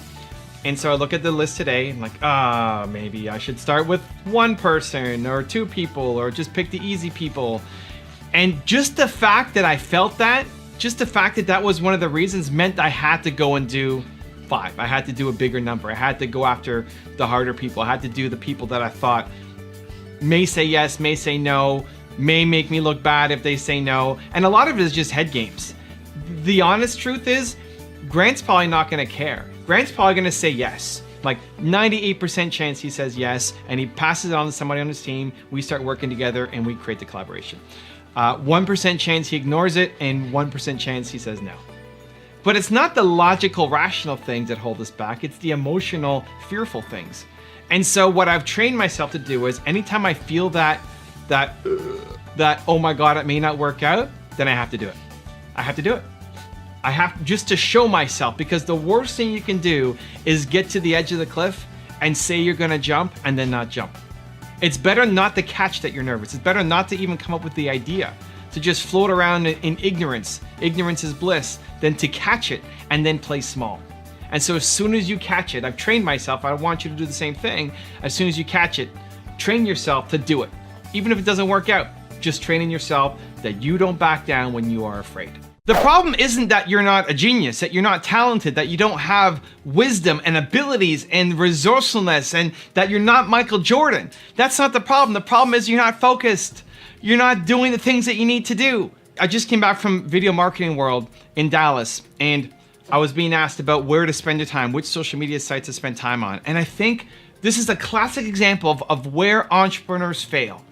[SPEAKER 1] And so I look at the list today, I'm like, maybe I should start with 1 person or 2 people, or just pick the easy people. And just the fact that I felt that, just the fact that that was one of the reasons meant I had to go and do 5. I had to do a bigger number. I had to go after the harder people. I had to do the people that I thought may say yes, may say no, may make me look bad if they say no. And a lot of it is just head games. The honest truth is, Grant's probably not gonna care. Grant's probably gonna say yes. Like 98% chance he says yes, and he passes it on to somebody on his team, we start working together, and we create the collaboration. 1% chance he ignores it, and 1% chance he says no. But it's not the logical, rational things that hold us back, it's the emotional, fearful things. And so what I've trained myself to do is anytime I feel that oh my God, it may not work out, then I have to do it. I have to do it. I have just to show myself, because the worst thing you can do is get to the edge of the cliff and say you're gonna jump and then not jump. It's better not to catch that you're nervous. It's better not to even come up with the idea, to just float around in ignorance. Ignorance is bliss, than to catch it and then play small. And so as soon as you catch it, I've trained myself, I want you to do the same thing. As soon as you catch it, train yourself to do it. Even if it doesn't work out, just training yourself that you don't back down when you are afraid. The problem isn't that you're not a genius, that you're not talented, that you don't have wisdom and abilities and resourcefulness, and that you're not Michael Jordan. That's not the problem. The problem is you're not focused. You're not doing the things that you need to do. I just came back from Video Marketing World in Dallas, and I was being asked about where to spend your time, which social media sites to spend time on. And I think this is a classic example of where entrepreneurs fail.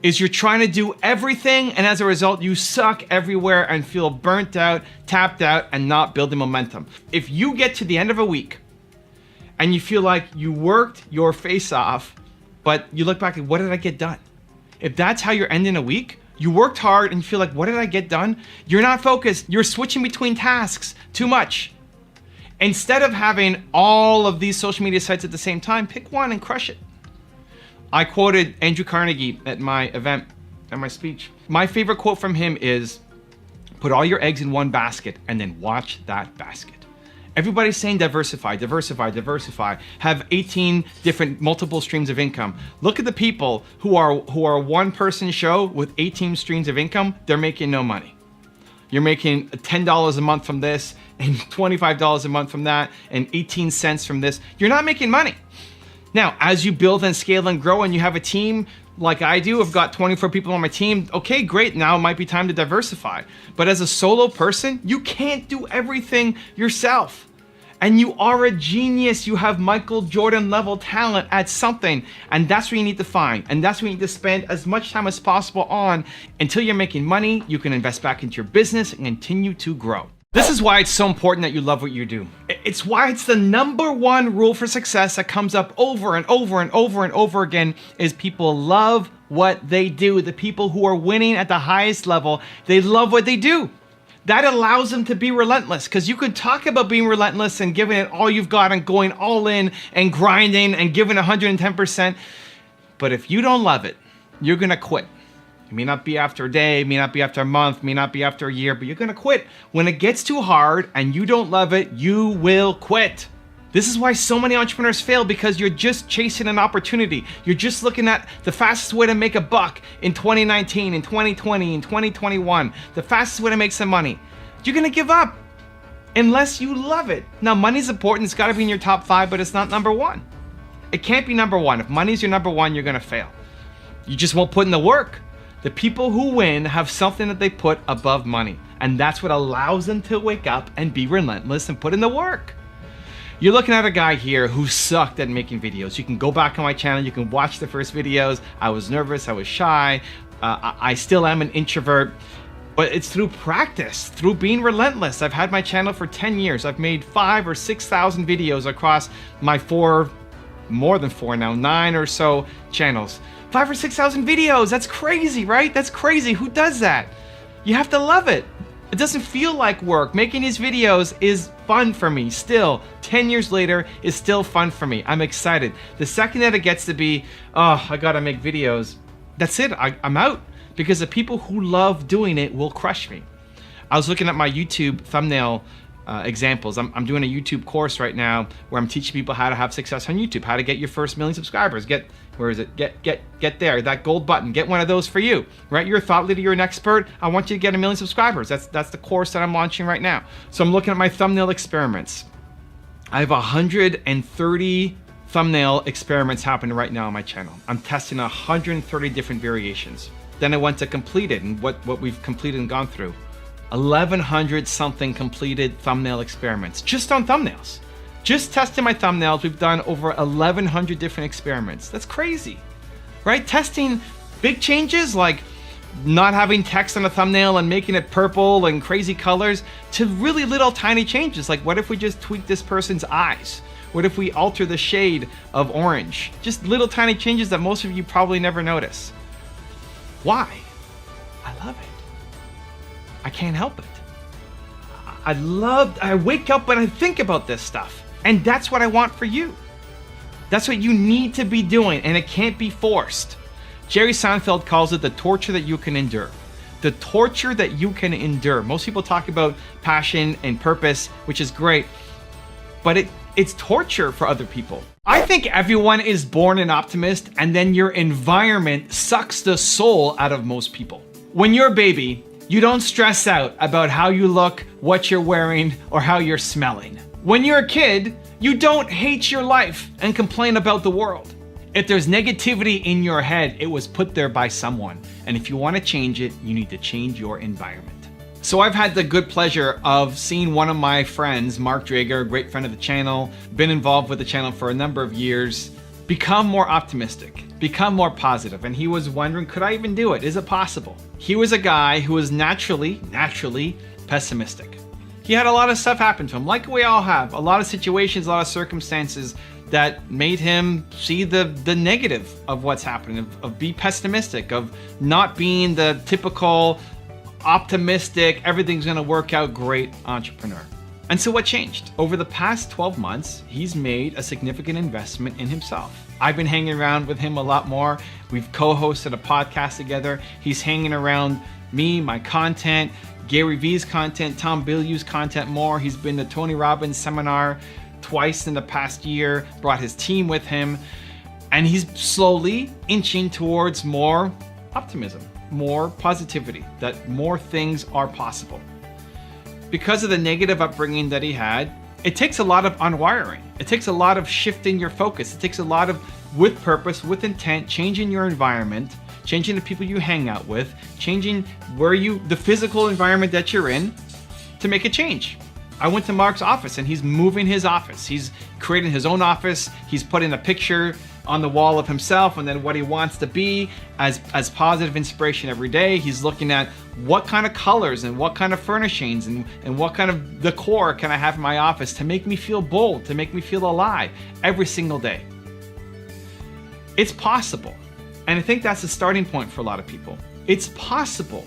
[SPEAKER 1] Is you're trying to do everything, and as a result, you suck everywhere and feel burnt out, tapped out, and not building momentum. If you get to the end of a week and you feel like you worked your face off, but you look back and what did I get done? If that's how you're ending a week, You worked hard and you feel like, what did I get done? You're not focused. You're switching between tasks too much. Instead of having all of these social media sites at the same time, pick one and crush it. I quoted Andrew Carnegie at my event, at my speech. My favorite quote from him is, put all your eggs in one basket and then watch that basket. Everybody's saying diversify, diversify, diversify. Have 18 different multiple streams of income. Look at the people who are one person show with 18 streams of income. They're making no money. You're making $10 a month from this and $25 a month from that and 18 cents from this. You're not making money. Now, as you build and scale and grow and you have a team like I do, I've got 24 people on my team. Okay, great. Now it might be time to diversify. But as a solo person, you can't do everything yourself. And you are a genius. You have Michael Jordan level talent at something. And that's what you need to find. And that's what you need to spend as much time as possible on until you're making money. You can invest back into your business and continue to grow. This is why it's so important that you love what you do. It's why it's the #1 rule for success that comes up over and over and over and over again is people love what they do. The people who are winning at the highest level, they love what they do. That allows them to be relentless, because you could talk about being relentless and giving it all you've got and going all in and grinding and giving 110%. But if you don't love it, you're gonna quit. It may not be after a day, it may not be after a month, it may not be after a year, but you're gonna quit. When it gets too hard and you don't love it, you will quit. This is why so many entrepreneurs fail, because you're just chasing an opportunity. You're just looking at the fastest way to make a buck in 2019, in 2020, in 2021, the fastest way to make some money. You're gonna give up unless you love it. Now, money's important, it's gotta be in your top 5, but it's not #1. It can't be #1. If money's your #1, you're gonna fail. You just won't put in the work. The people who win have something that they put above money, and that's what allows them to wake up and be relentless and put in the work. You're looking at a guy here who sucked at making videos. You can go back on my channel, you can watch the first videos. I was nervous, I was shy, I still am an introvert, but it's through practice, through being relentless. I've had my channel for 10 years. I've made 5,000 or 6,000 videos across my more than 4 now, 9 or so channels. 5,000 or 6,000 videos, that's crazy, right? That's crazy, who does that? You have to love it. It doesn't feel like work. Making these videos is fun for me still. 10 years later, it's still fun for me. I'm excited. The second that it gets to be, oh, I gotta make videos, that's it, I'm out. Because the people who love doing it will crush me. I was looking at my YouTube thumbnail examples. I'm doing a YouTube course right now where I'm teaching people how to have success on YouTube, how to get your first 1,000,000 subscribers. Where is it? Get there, that gold button. Get one of those for you, right? You're a thought leader, you're an expert. I want you to get 1,000,000 subscribers. That's the course that I'm launching right now. So I'm looking at my thumbnail experiments. I have 130 thumbnail experiments happening right now on my channel. I'm testing 130 different variations. Then I went to completed, and what we've completed and gone through. 1,100 something completed thumbnail experiments, just on thumbnails. Just testing my thumbnails, we've done over 1,100 different experiments. That's crazy, right? Testing big changes like not having text on a thumbnail and making it purple and crazy colors, to really little tiny changes. Like, what if we just tweak this person's eyes? What if we alter the shade of orange? Just little tiny changes that most of you probably never notice. Why? I love it. I can't help it. I wake up and I think about this stuff. And that's what I want for you. That's what you need to be doing, and it can't be forced. Jerry Seinfeld calls it the torture that you can endure. The torture that you can endure. Most people talk about passion and purpose, which is great, but it's torture for other people. I think everyone is born an optimist, and then your environment sucks the soul out of most people. When you're a baby, you don't stress out about how you look, what you're wearing, or how you're smelling. When you're a kid, you don't hate your life and complain about the world. If there's negativity in your head, it was put there by someone. And if you want to change it, you need to change your environment. So I've had the good pleasure of seeing one of my friends, Mark Drager, a great friend of the channel, been involved with the channel for a number of years, become more optimistic, become more positive. And he was wondering, could I even do it? Is it possible? He was a guy who was naturally pessimistic. He had a lot of stuff happen to him, like we all have. A lot of situations, a lot of circumstances that made him see the negative of what's happening, of be pessimistic, of not being the typical optimistic, everything's gonna work out great entrepreneur. And so what changed? Over the past 12 months, he's made a significant investment in himself. I've been hanging around with him a lot more. We've co-hosted a podcast together. He's hanging around me, my content, Gary Vee's content, Tom Bilyeu's content more. He's been to Tony Robbins' seminar twice in the past year, brought his team with him, and he's slowly inching towards more optimism, more positivity, that more things are possible. Because of the negative upbringing that he had, it takes a lot of unwiring. It takes a lot of shifting your focus. It takes a lot of, with purpose, with intent, changing your environment, changing the people you hang out with, changing the physical environment that you're in to make a change. I went to Mark's office and he's moving his office. He's creating his own office. He's putting a picture on the wall of himself and then what he wants to be as positive inspiration every day. He's looking at what kind of colors and what kind of furnishings and what kind of decor can I have in my office to make me feel bold, to make me feel alive every single day. It's possible. And I think that's the starting point for a lot of people. It's possible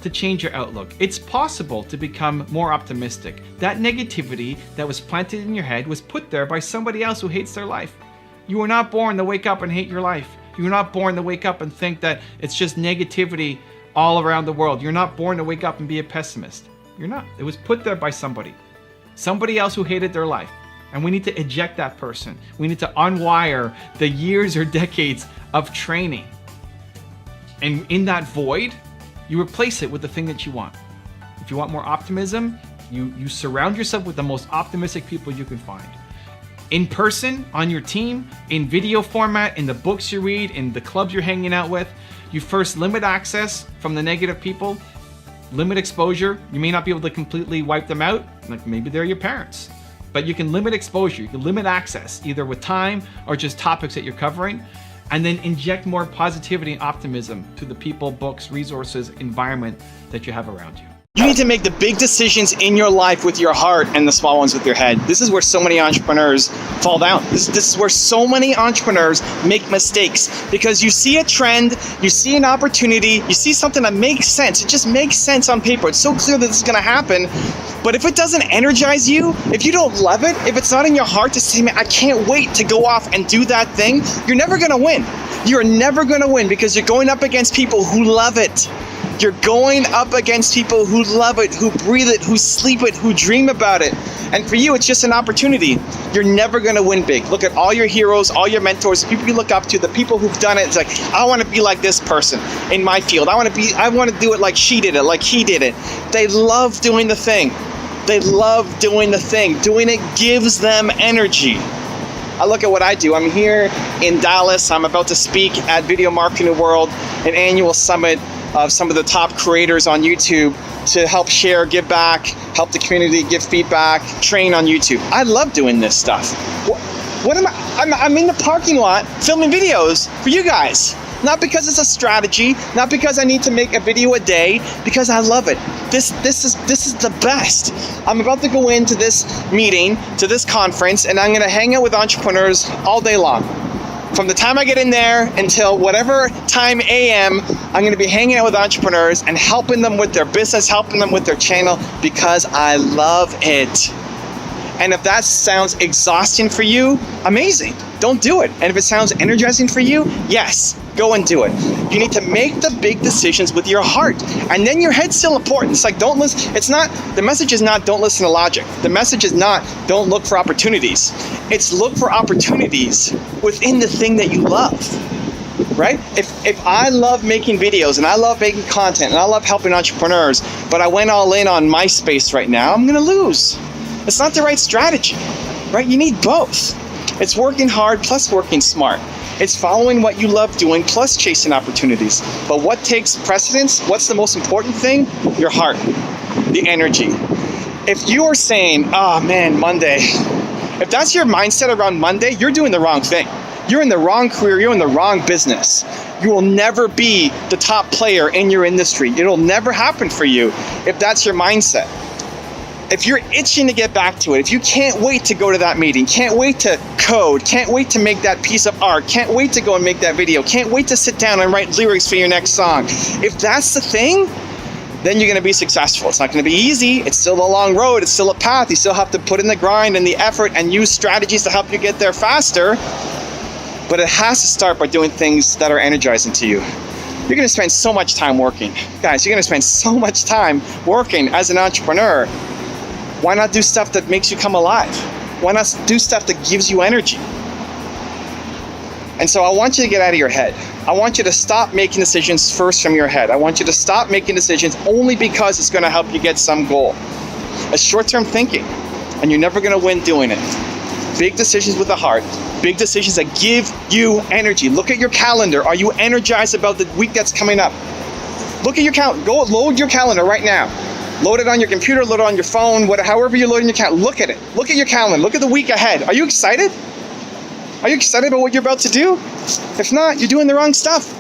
[SPEAKER 1] to change your outlook. It's possible to become more optimistic. That negativity that was planted in your head was put there by somebody else who hates their life. You were not born to wake up and hate your life. You were not born to wake up and think that it's just negativity all around the world. You're not born to wake up and be a pessimist. You're not. It was put there by somebody else who hated their life. And we need to eject that person. We need to unwire the years or decades of training. And in that void, you replace it with the thing that you want. If you want more optimism, you surround yourself with the most optimistic people you can find. In person, on your team, in video format, in the books you read, in the clubs you're hanging out with, you first limit access from the negative people, limit exposure. You may not be able to completely wipe them out, like maybe they're your parents, but you can limit exposure, you can limit access, either with time or just topics that you're covering, and then inject more positivity and optimism to the people, books, resources, environment that you have around you.
[SPEAKER 4] You need to make the big decisions in your life with your heart and the small ones with your head. This is where so many entrepreneurs fall down. This is where so many entrepreneurs make mistakes, because you see a trend, you see an opportunity, you see something that makes sense. It just makes sense on paper. It's so clear that this is going to happen. But if it doesn't energize you, if you don't love it, if it's not in your heart to say, man, I can't wait to go off and do that thing, you're never going to win. You're never going to win because you're going up against people who love it. You're going up against people who love it, who breathe it, who sleep it, who dream about it. And for you, it's just an opportunity. You're never going to win big. Look at all your heroes, all your mentors, the people you look up to, the people who've done it. It's like, I want to be like this person in my field. I want to do it like she did it, like he did it. They love doing the thing. They love doing the thing. Doing it gives them energy. I look at what I do. I'm here in Dallas. I'm about to speak at Video Marketing World, an annual summit of some of the top creators on YouTube to help share, give back, help the community, give feedback, train on YouTube. I love doing this stuff. What am I? I'm in the parking lot filming videos for you guys. Not because it's a strategy, not because I need to make a video a day, because I love it. This is the best. I'm about to go into this meeting, to this conference, and I'm gonna hang out with entrepreneurs all day long. From the time I get in there until whatever time AM, I'm going to be hanging out with entrepreneurs and helping them with their business, helping them with their channel, because I love it. And if that sounds exhausting for you, amazing. Don't do it. And if it sounds energizing for you, yes, go and do it. You need to make the big decisions with your heart. And then your head's still important. It's like, don't listen. The message is not don't listen to logic. The message is not don't look for opportunities. It's look for opportunities within the thing that you love. Right? If I love making videos and I love making content and I love helping entrepreneurs, but I went all in on MySpace right now, I'm going to lose. It's not the right strategy, right? You need both. It's working hard plus working smart. It's following what you love doing plus chasing opportunities. But what takes precedence? What's the most important thing? Your heart, the energy. If you are saying, oh man, Monday, if that's your mindset around Monday, you're doing the wrong thing. You're in the wrong career, you're in the wrong business. You will never be the top player in your industry. It'll never happen for you if that's your mindset. If you're itching to get back to it, if you can't wait to go to that meeting, can't wait to code, can't wait to make that piece of art, can't wait to go and make that video, can't wait to sit down and write lyrics for your next song, if that's the thing, then you're gonna be successful. It's not gonna be easy, it's still a long road, it's still a path, you still have to put in the grind and the effort and use strategies to help you get there faster, but it has to start by doing things that are energizing to you. You're gonna spend so much time working. Guys, you're gonna spend so much time working as an entrepreneur. Why not do stuff that makes you come alive? Why not do stuff that gives you energy? And so I want you to get out of your head. I want you to stop making decisions first from your head. I want you to stop making decisions only because it's gonna help you get some goal. It's short-term thinking, and you're never gonna win doing it. Big decisions with the heart, big decisions that give you energy. Look at your calendar. Are you energized about the week that's coming up? Look at your calendar. Go load your calendar right now. Load it on your computer, load it on your phone, however you're loading your calendar. Look at it. Look at your calendar. Look at the week ahead. Are you excited? Are you excited about what you're about to do? If not, you're doing the wrong stuff.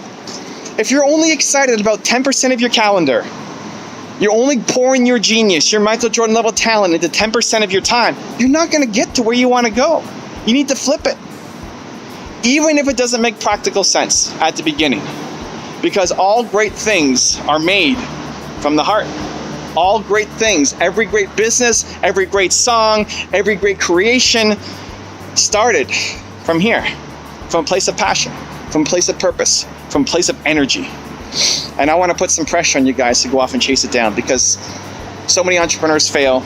[SPEAKER 4] If you're only excited about 10% of your calendar, you're only pouring your genius, your Michael Jordan level talent into 10% of your time, you're not going to get to where you want to go. You need to flip it. Even if it doesn't make practical sense at the beginning. Because all great things are made from the heart. All great things, every great business, every great song, every great creation started from here, from a place of passion, from a place of purpose, from a place of energy. And I want to put some pressure on you guys to go off and chase it down, because so many entrepreneurs fail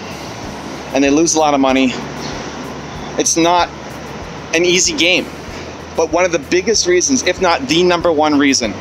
[SPEAKER 4] and they lose a lot of money. It's not an easy game. But one of the biggest reasons, if not the number one reason,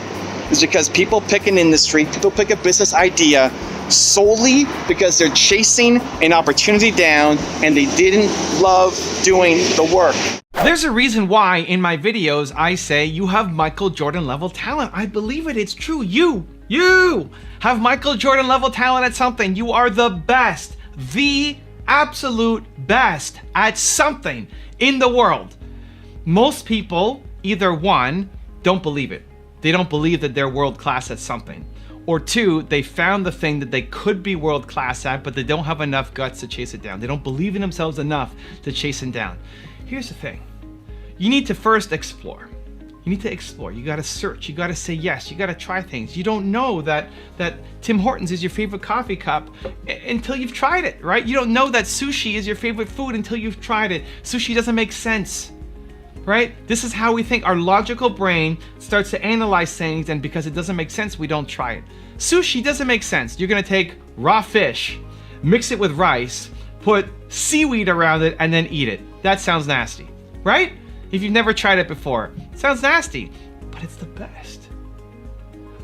[SPEAKER 4] is because people pick an industry, people pick a business idea solely because they're chasing an opportunity down and they didn't love doing the work.
[SPEAKER 1] There's a reason why in my videos I say you have Michael Jordan level talent. I believe it, it's true. You have Michael Jordan level talent at something. You are the best, the absolute best at something in the world. Most people, either one, don't believe it. They don't believe that they're world class at something. Or two, they found the thing that they could be world class at, but they don't have enough guts to chase it down. They don't believe in themselves enough to chase it down. Here's the thing. You need to first explore. You need to explore. You gotta search. You gotta say yes. You gotta try things. You don't know that Tim Hortons is your favorite coffee cup until you've tried it, right? You don't know that sushi is your favorite food until you've tried it. Sushi doesn't make sense. Right? This is how we think. Our logical brain starts to analyze things, and because it doesn't make sense, we don't try it. Sushi doesn't make sense. You're gonna take raw fish, mix it with rice, put seaweed around it, and then eat it. That sounds nasty, right? If you've never tried it before, it sounds nasty, but it's the best.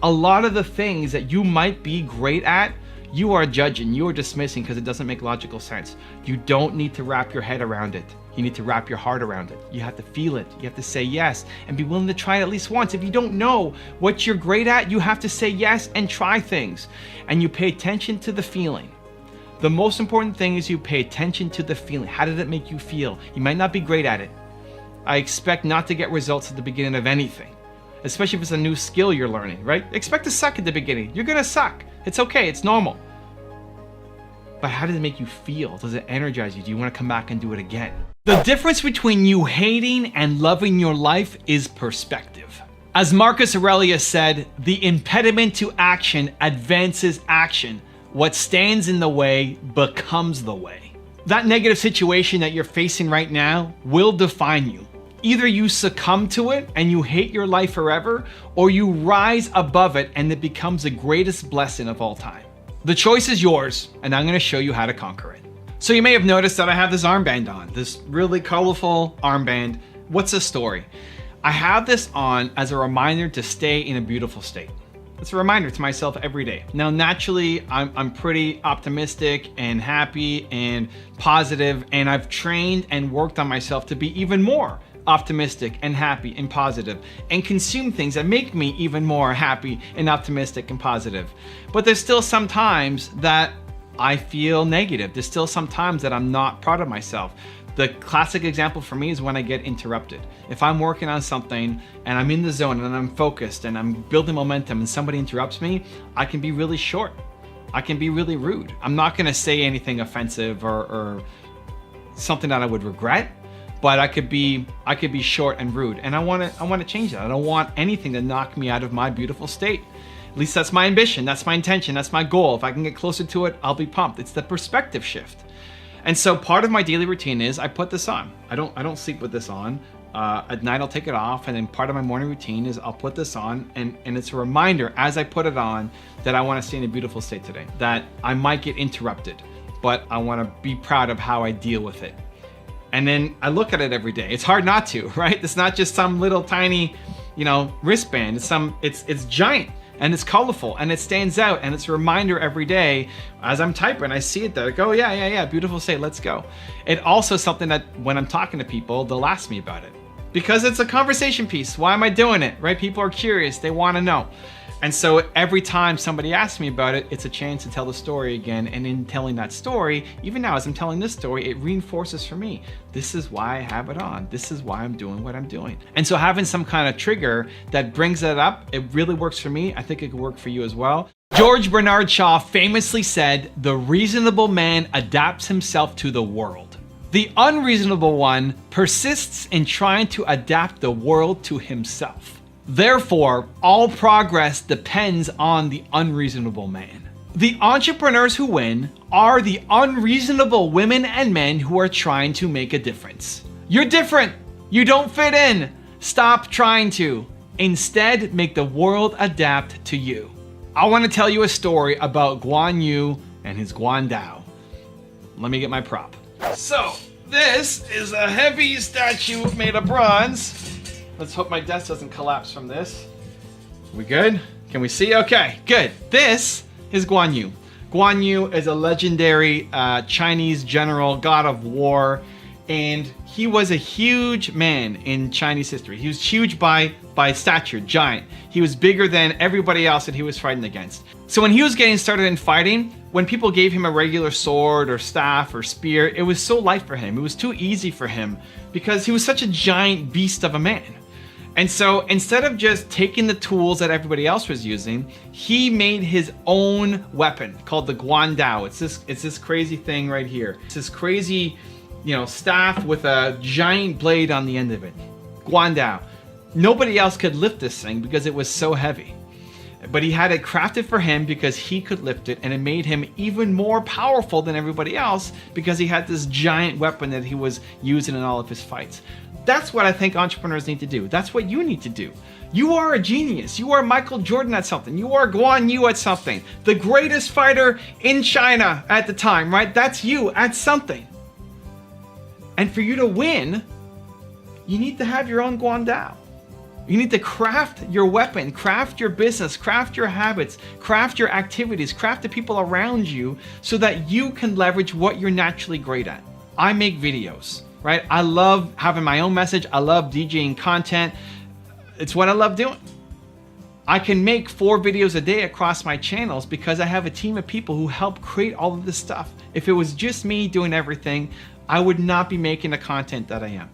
[SPEAKER 1] A lot of the things that you might be great at, you are judging, you are dismissing because it doesn't make logical sense. You don't need to wrap your head around it. You need to wrap your heart around it. You have to feel it. You have to say yes and be willing to try it at least once. If you don't know what you're great at, you have to say yes and try things. And you pay attention to the feeling. The most important thing is you pay attention to the feeling. How did it make you feel? You might not be great at it. I expect not to get results at the beginning of anything, especially if it's a new skill you're learning, right? Expect to suck at the beginning. You're gonna suck. It's okay, it's normal. But how does it make you feel? Does it energize you? Do you want to come back and do it again? The difference between you hating and loving your life is perspective. As Marcus Aurelius said, the impediment to action advances action. What stands in the way becomes the way. That negative situation that you're facing right now will define you. Either you succumb to it and you hate your life forever, or you rise above it and it becomes the greatest blessing of all time. The choice is yours, and I'm gonna show you how to conquer it. So you may have noticed that I have this armband on, this really colorful armband. What's the story? I have this on as a reminder to stay in a beautiful state. It's a reminder to myself every day. Now, naturally, I'm pretty optimistic and happy and positive, and I've trained and worked on myself to be even more optimistic and happy and positive, and consume things that make me even more happy and optimistic and positive. But there's still some times that I feel negative. There's still some times that I'm not proud of myself. The classic example for me is when I get interrupted. If I'm working on something and I'm in the zone and I'm focused and I'm building momentum and somebody interrupts me, I can be really short. I can be really rude. I'm not gonna say anything offensive or something that I would regret, but I could be short and rude, and I wanna change that. I don't want anything to knock me out of my beautiful state. At least that's my ambition, that's my intention, that's my goal. If I can get closer to it, I'll be pumped. It's the perspective shift. And so part of my daily routine is I put this on. I don't sleep with this on. At night I'll take it off, and then part of my morning routine is I'll put this on, and it's a reminder as I put it on that I want to stay in a beautiful state today, that I might get interrupted, but I want to be proud of how I deal with it. And then I look at it every day. It's hard not to, right? It's not just some little tiny, wristband. It's giant, and it's colorful, and it stands out, and it's a reminder every day as I'm typing. I see it there. I go, yeah, beautiful state, let's go. It also is something that when I'm talking to people, they'll ask me about it because it's a conversation piece. Why am I doing it, right? People are curious. They want to know. And so every time somebody asks me about it, it's a chance to tell the story again. And in telling that story, even now as I'm telling this story, it reinforces for me, this is why I have it on. This is why I'm doing what I'm doing. And so having some kind of trigger that brings it up, it really works for me. I think it could work for you as well. George Bernard Shaw famously said, "The reasonable man adapts himself to the world. The unreasonable one persists in trying to adapt the world to himself. Therefore, all progress depends on the unreasonable man." The entrepreneurs who win are the unreasonable women and men who are trying to make a difference. You're different. You don't fit in. Stop trying to. Instead, make the world adapt to you. I want to tell you a story about Guan Yu and his Guan Dao. Let me get my prop. So, this is a heavy statue made of bronze. Let's hope my desk doesn't collapse from this. We good? Can we see? Okay, good. This is Guan Yu. Guan Yu is a legendary Chinese general, god of war, and he was a huge man in Chinese history. He was huge by stature, giant. He was bigger than everybody else that he was fighting against. So when he was getting started in fighting, when people gave him a regular sword or staff or spear, it was so light for him. It was too easy for him because he was such a giant beast of a man. And so instead of just taking the tools that everybody else was using, he made his own weapon called the Guan Dao. It's this crazy thing right here. It's this crazy, staff with a giant blade on the end of it. Guan Dao. Nobody else could lift this thing because it was so heavy. But he had it crafted for him because he could lift it, and it made him even more powerful than everybody else because he had this giant weapon that he was using in all of his fights. That's what I think entrepreneurs need to do. That's what you need to do. You are a genius. You are Michael Jordan at something. You are Guan Yu at something. The greatest fighter in China at the time, right? That's you at something. And for you to win, you need to have your own Guan Dao. You need to craft your weapon, craft your business, craft your habits, craft your activities, craft the people around you so that you can leverage what you're naturally great at. I make videos, right? I love having my own message. I love DJing content. It's what I love doing. I can make 4 videos a day across my channels because I have a team of people who help create all of this stuff. If it was just me doing everything, I would not be making the content that I am.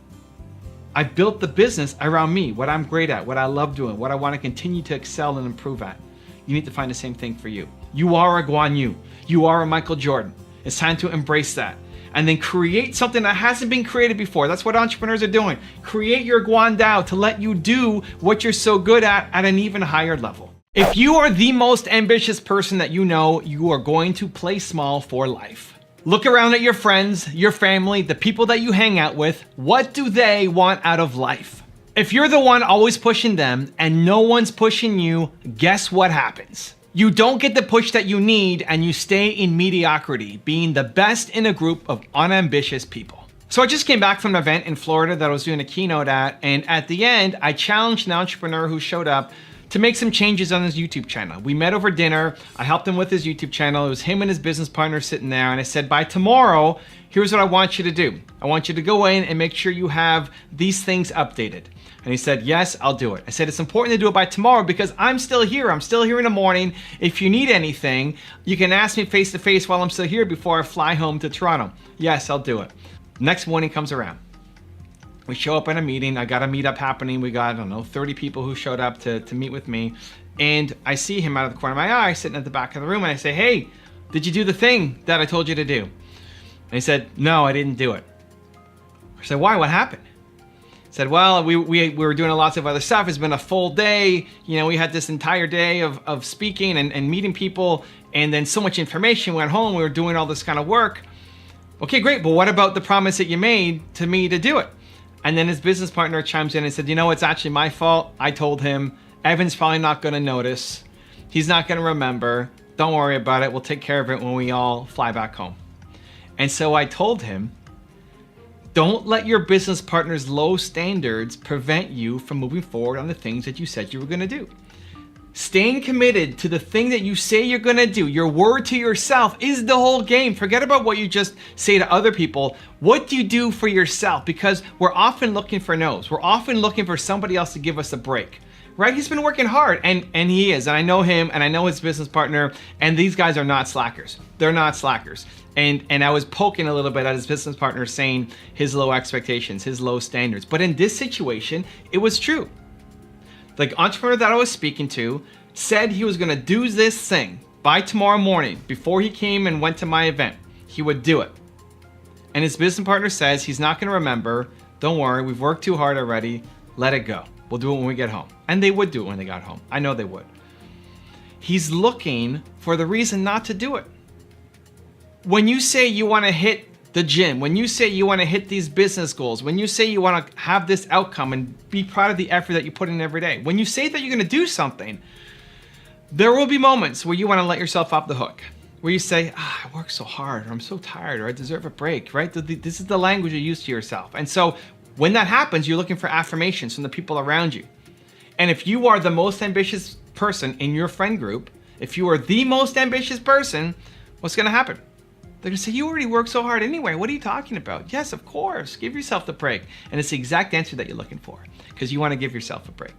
[SPEAKER 1] I built the business around me, what I'm great at, what I love doing, what I want to continue to excel and improve at. You need to find the same thing for you. You are a Guan Yu. You are a Michael Jordan. It's time to embrace that. And then create something that hasn't been created before. That's what entrepreneurs are doing. Create your Guan Dao to let you do what you're so good at an even higher level. If you are the most ambitious person that you know, you are going to play small for life. Look around at your friends, your family, the people that you hang out with. What do they want out of life? If you're the one always pushing them and no one's pushing you, guess what happens? You don't get the push that you need and you stay in mediocrity, being the best in a group of unambitious people. So I just came back from an event in Florida that I was doing a keynote at, and at the end, I challenged an entrepreneur who showed up to make some changes on his YouTube channel. We met over dinner. I helped him with his YouTube channel. It was him and his business partner sitting there, and I said, by tomorrow, here's what I want you to do. I want you to go in and make sure you have these things updated. And he said, yes, I'll do it. I said, it's important to do it by tomorrow because I'm still here. I'm still here in the morning. If you need anything, you can ask me face to face while I'm still here before I fly home to Toronto. Yes, I'll do it. Next morning comes around. We show up in a meeting. I got a meetup happening. We got, 30 people who showed up to meet with me. And I see him out of the corner of my eye sitting at the back of the room. And I say, hey, did you do the thing that I told you to do? And he said, no, I didn't do it. I said, why? What happened? He said, well, we were doing lots of other stuff. It's been a full day. You know, we had this entire day of speaking and meeting people, and then so much information. We went home, we were doing all this kind of work. Okay, great, but what about the promise that you made to me to do it? And then his business partner chimes in and said, you know, it's actually my fault. I told him, Evan's probably not gonna notice. He's not gonna remember. Don't worry about it. We'll take care of it when we all fly back home. And so I told him, don't let your business partner's low standards prevent you from moving forward on the things that you said you were gonna do. Staying committed to the thing that you say you're gonna do, your word to yourself, is the whole game. Forget about what you just say to other people. What do you do for yourself? Because we're often looking for no's. We're often looking for somebody else to give us a break, right? He's been working hard, and he is. And I know him, and I know his business partner, and these guys are not slackers. They're not slackers. And I was poking a little bit at his business partner, saying his low expectations, his low standards. But in this situation, it was true. The entrepreneur that I was speaking to said he was gonna do this thing by tomorrow morning. Before he came and went to my event, he would do it. And his business partner says he's not gonna remember. Don't worry, we've worked too hard already. Let it go. We'll do it when we get home. And they would do it when they got home. I know they would. He's looking for the reason not to do it. When you say you wanna hit the gym, when you say you want to hit these business goals, when you say you want to have this outcome and be proud of the effort that you put in every day, when you say that you're going to do something, there will be moments where you want to let yourself off the hook, where you say, I work so hard, or I'm so tired, or I deserve a break, right? This is the language you use to yourself. And so when that happens, you're looking for affirmations from the people around you. And if you are the most ambitious person in your friend group, if you are the most ambitious person, what's going to happen? They're gonna say, you already work so hard anyway. What are you talking about? Yes, of course. Give yourself the break. And it's the exact answer that you're looking for, because you wanna give yourself a break.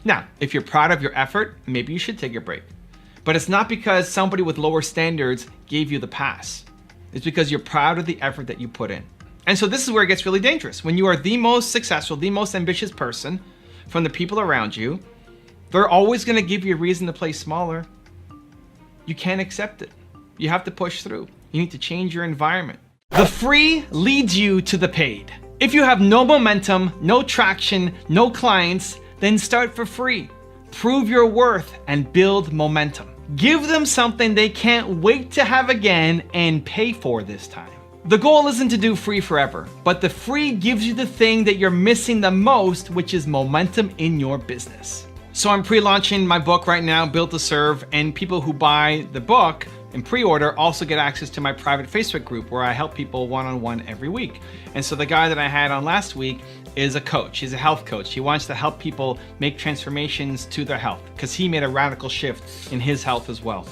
[SPEAKER 1] Now, if you're proud of your effort, maybe you should take a break. But it's not because somebody with lower standards gave you the pass. It's because you're proud of the effort that you put in. And so this is where it gets really dangerous. When you are the most successful, the most ambitious person from the people around you, they're always gonna give you a reason to play smaller. You can't accept it. You have to push through. You need to change your environment. The free leads you to the paid. If you have no momentum, no traction, no clients, then start for free. Prove your worth and build momentum. Give them something they can't wait to have again and pay for this time. The goal isn't to do free forever, but the free gives you the thing that you're missing the most, which is momentum in your business. So I'm pre-launching my book right now, Built to Serve, and people who buy the book in pre-order also get access to my private Facebook group where I help people one-on-one every week. And so the guy that I had on last week is a coach. He's a health coach. He wants to help people make transformations to their health because he made a radical shift in his health as well.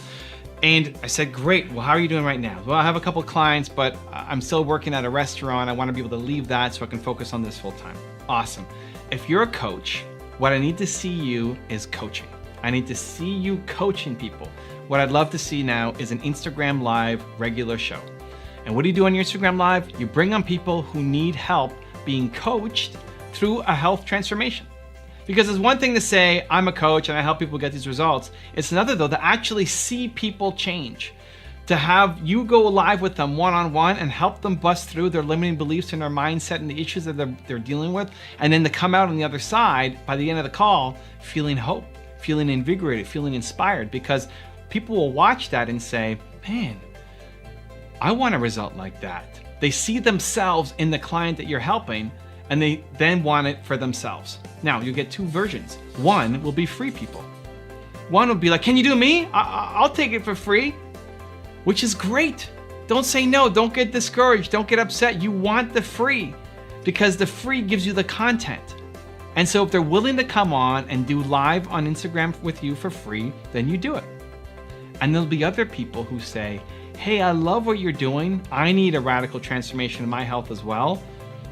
[SPEAKER 1] And I said, great, well, how are you doing right now? Well, I have a couple clients, but I'm still working at a restaurant. I want to be able to leave that so I can focus on this full time. Awesome. If you're a coach, what I need to see you is coaching. I need to see you coaching people. What I'd love to see now is an Instagram Live regular show. And what do you do on your Instagram Live? You bring on people who need help being coached through a health transformation. Because it's one thing to say, I'm a coach and I help people get these results. It's another though, to actually see people change. To have you go live with them one-on-one and help them bust through their limiting beliefs and their mindset and the issues that they're dealing with. And then to come out on the other side, by the end of the call, feeling hope, feeling invigorated, feeling inspired. Because people will watch that and say, man, I want a result like that. They see themselves in the client that you're helping, and they then want it for themselves. Now, you get two versions. One will be free people. One will be like, can you do me? I'll take it for free, which is great. Don't say no, don't get discouraged, don't get upset. You want the free because the free gives you the content. And so if they're willing to come on and do live on Instagram with you for free, then you do it. And there'll be other people who say, hey, I love what you're doing. I need a radical transformation in my health as well,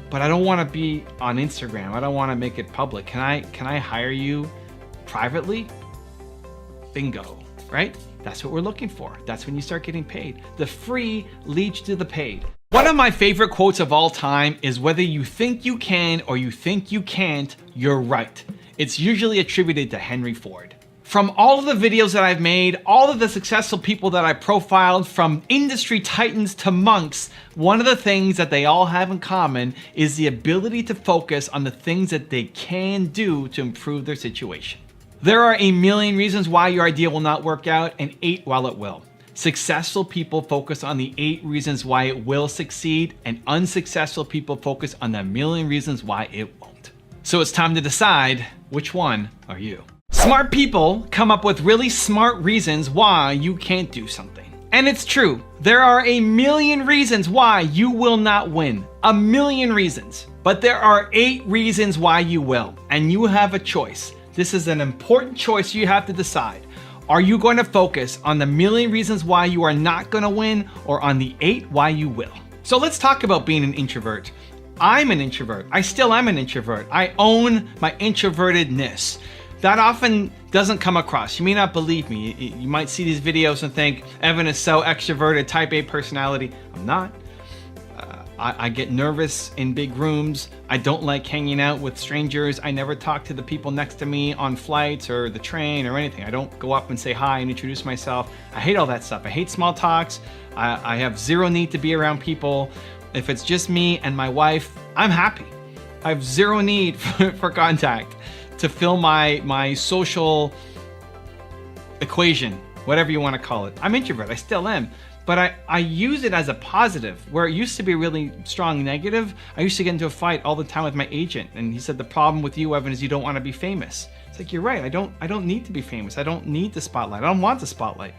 [SPEAKER 1] but I don't want to be on Instagram. I don't want to make it public. Can I hire you privately? Bingo, right? That's what we're looking for. That's when you start getting paid. The free leads to the paid. One of my favorite quotes of all time is, whether you think you can or you think you can't, you're right. It's usually attributed to Henry Ford. From all of the videos that I've made, all of the successful people that I profiled, from industry titans to monks, one of the things that they all have in common is the ability to focus on the things that they can do to improve their situation. There are a million reasons why your idea will not work out, and 8 while it will. Successful people focus on the 8 reasons why it will succeed, and unsuccessful people focus on the million reasons why it won't. So it's time to decide, which one are you? Smart people come up with really smart reasons why you can't do something. And it's true, there are a million reasons why you will not win. A million reasons. But there are 8 reasons why you will. And you have a choice. This is an important choice you have to decide. Are you going to focus on the million reasons why you are not going to win, or on the 8 why you will? So let's talk about being an introvert. I'm an introvert. I still am an introvert. I own my introvertedness. That often doesn't come across. You may not believe me. You might see these videos and think, Evan is so extroverted, type A personality. I'm not. I get nervous in big rooms. I don't like hanging out with strangers. I never talk to the people next to me on flights or the train or anything. I don't go up and say hi and introduce myself. I hate all that stuff. I hate small talks. I have zero need to be around people. If it's just me and my wife, I'm happy. I have zero need for contact to fill my social equation, whatever you want to call it. I'm introvert, I still am, but I use it as a positive, where it used to be really strong negative. I used to get into a fight all the time with my agent, and he said, the problem with you, Evan, is you don't want to be famous. It's like, you're right, I don't need to be famous. I don't need the spotlight. I don't want the spotlight.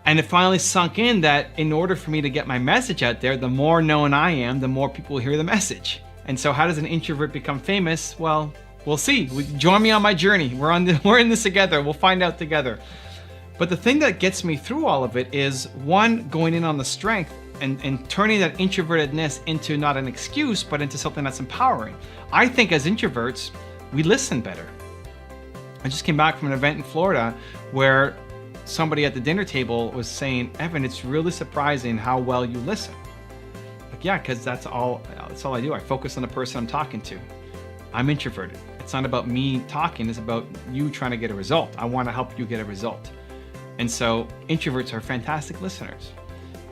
[SPEAKER 1] And it finally sunk in that in order for me to get my message out there, the more known I am, the more people will hear the message. And so how does an introvert become famous? Well, we'll see. Join me on my journey. We're in this together. We'll find out together. But the thing that gets me through all of it is, one, going in on the strength and turning that introvertedness into not an excuse, but into something that's empowering. I think as introverts, we listen better. I just came back from an event in Florida where somebody at the dinner table was saying, Evan, it's really surprising how well you listen. Like, yeah, because that's all I do. I focus on the person I'm talking to. I'm introverted. It's not about me talking, it's about you trying to get a result. I want to help you get a result. And so introverts are fantastic listeners.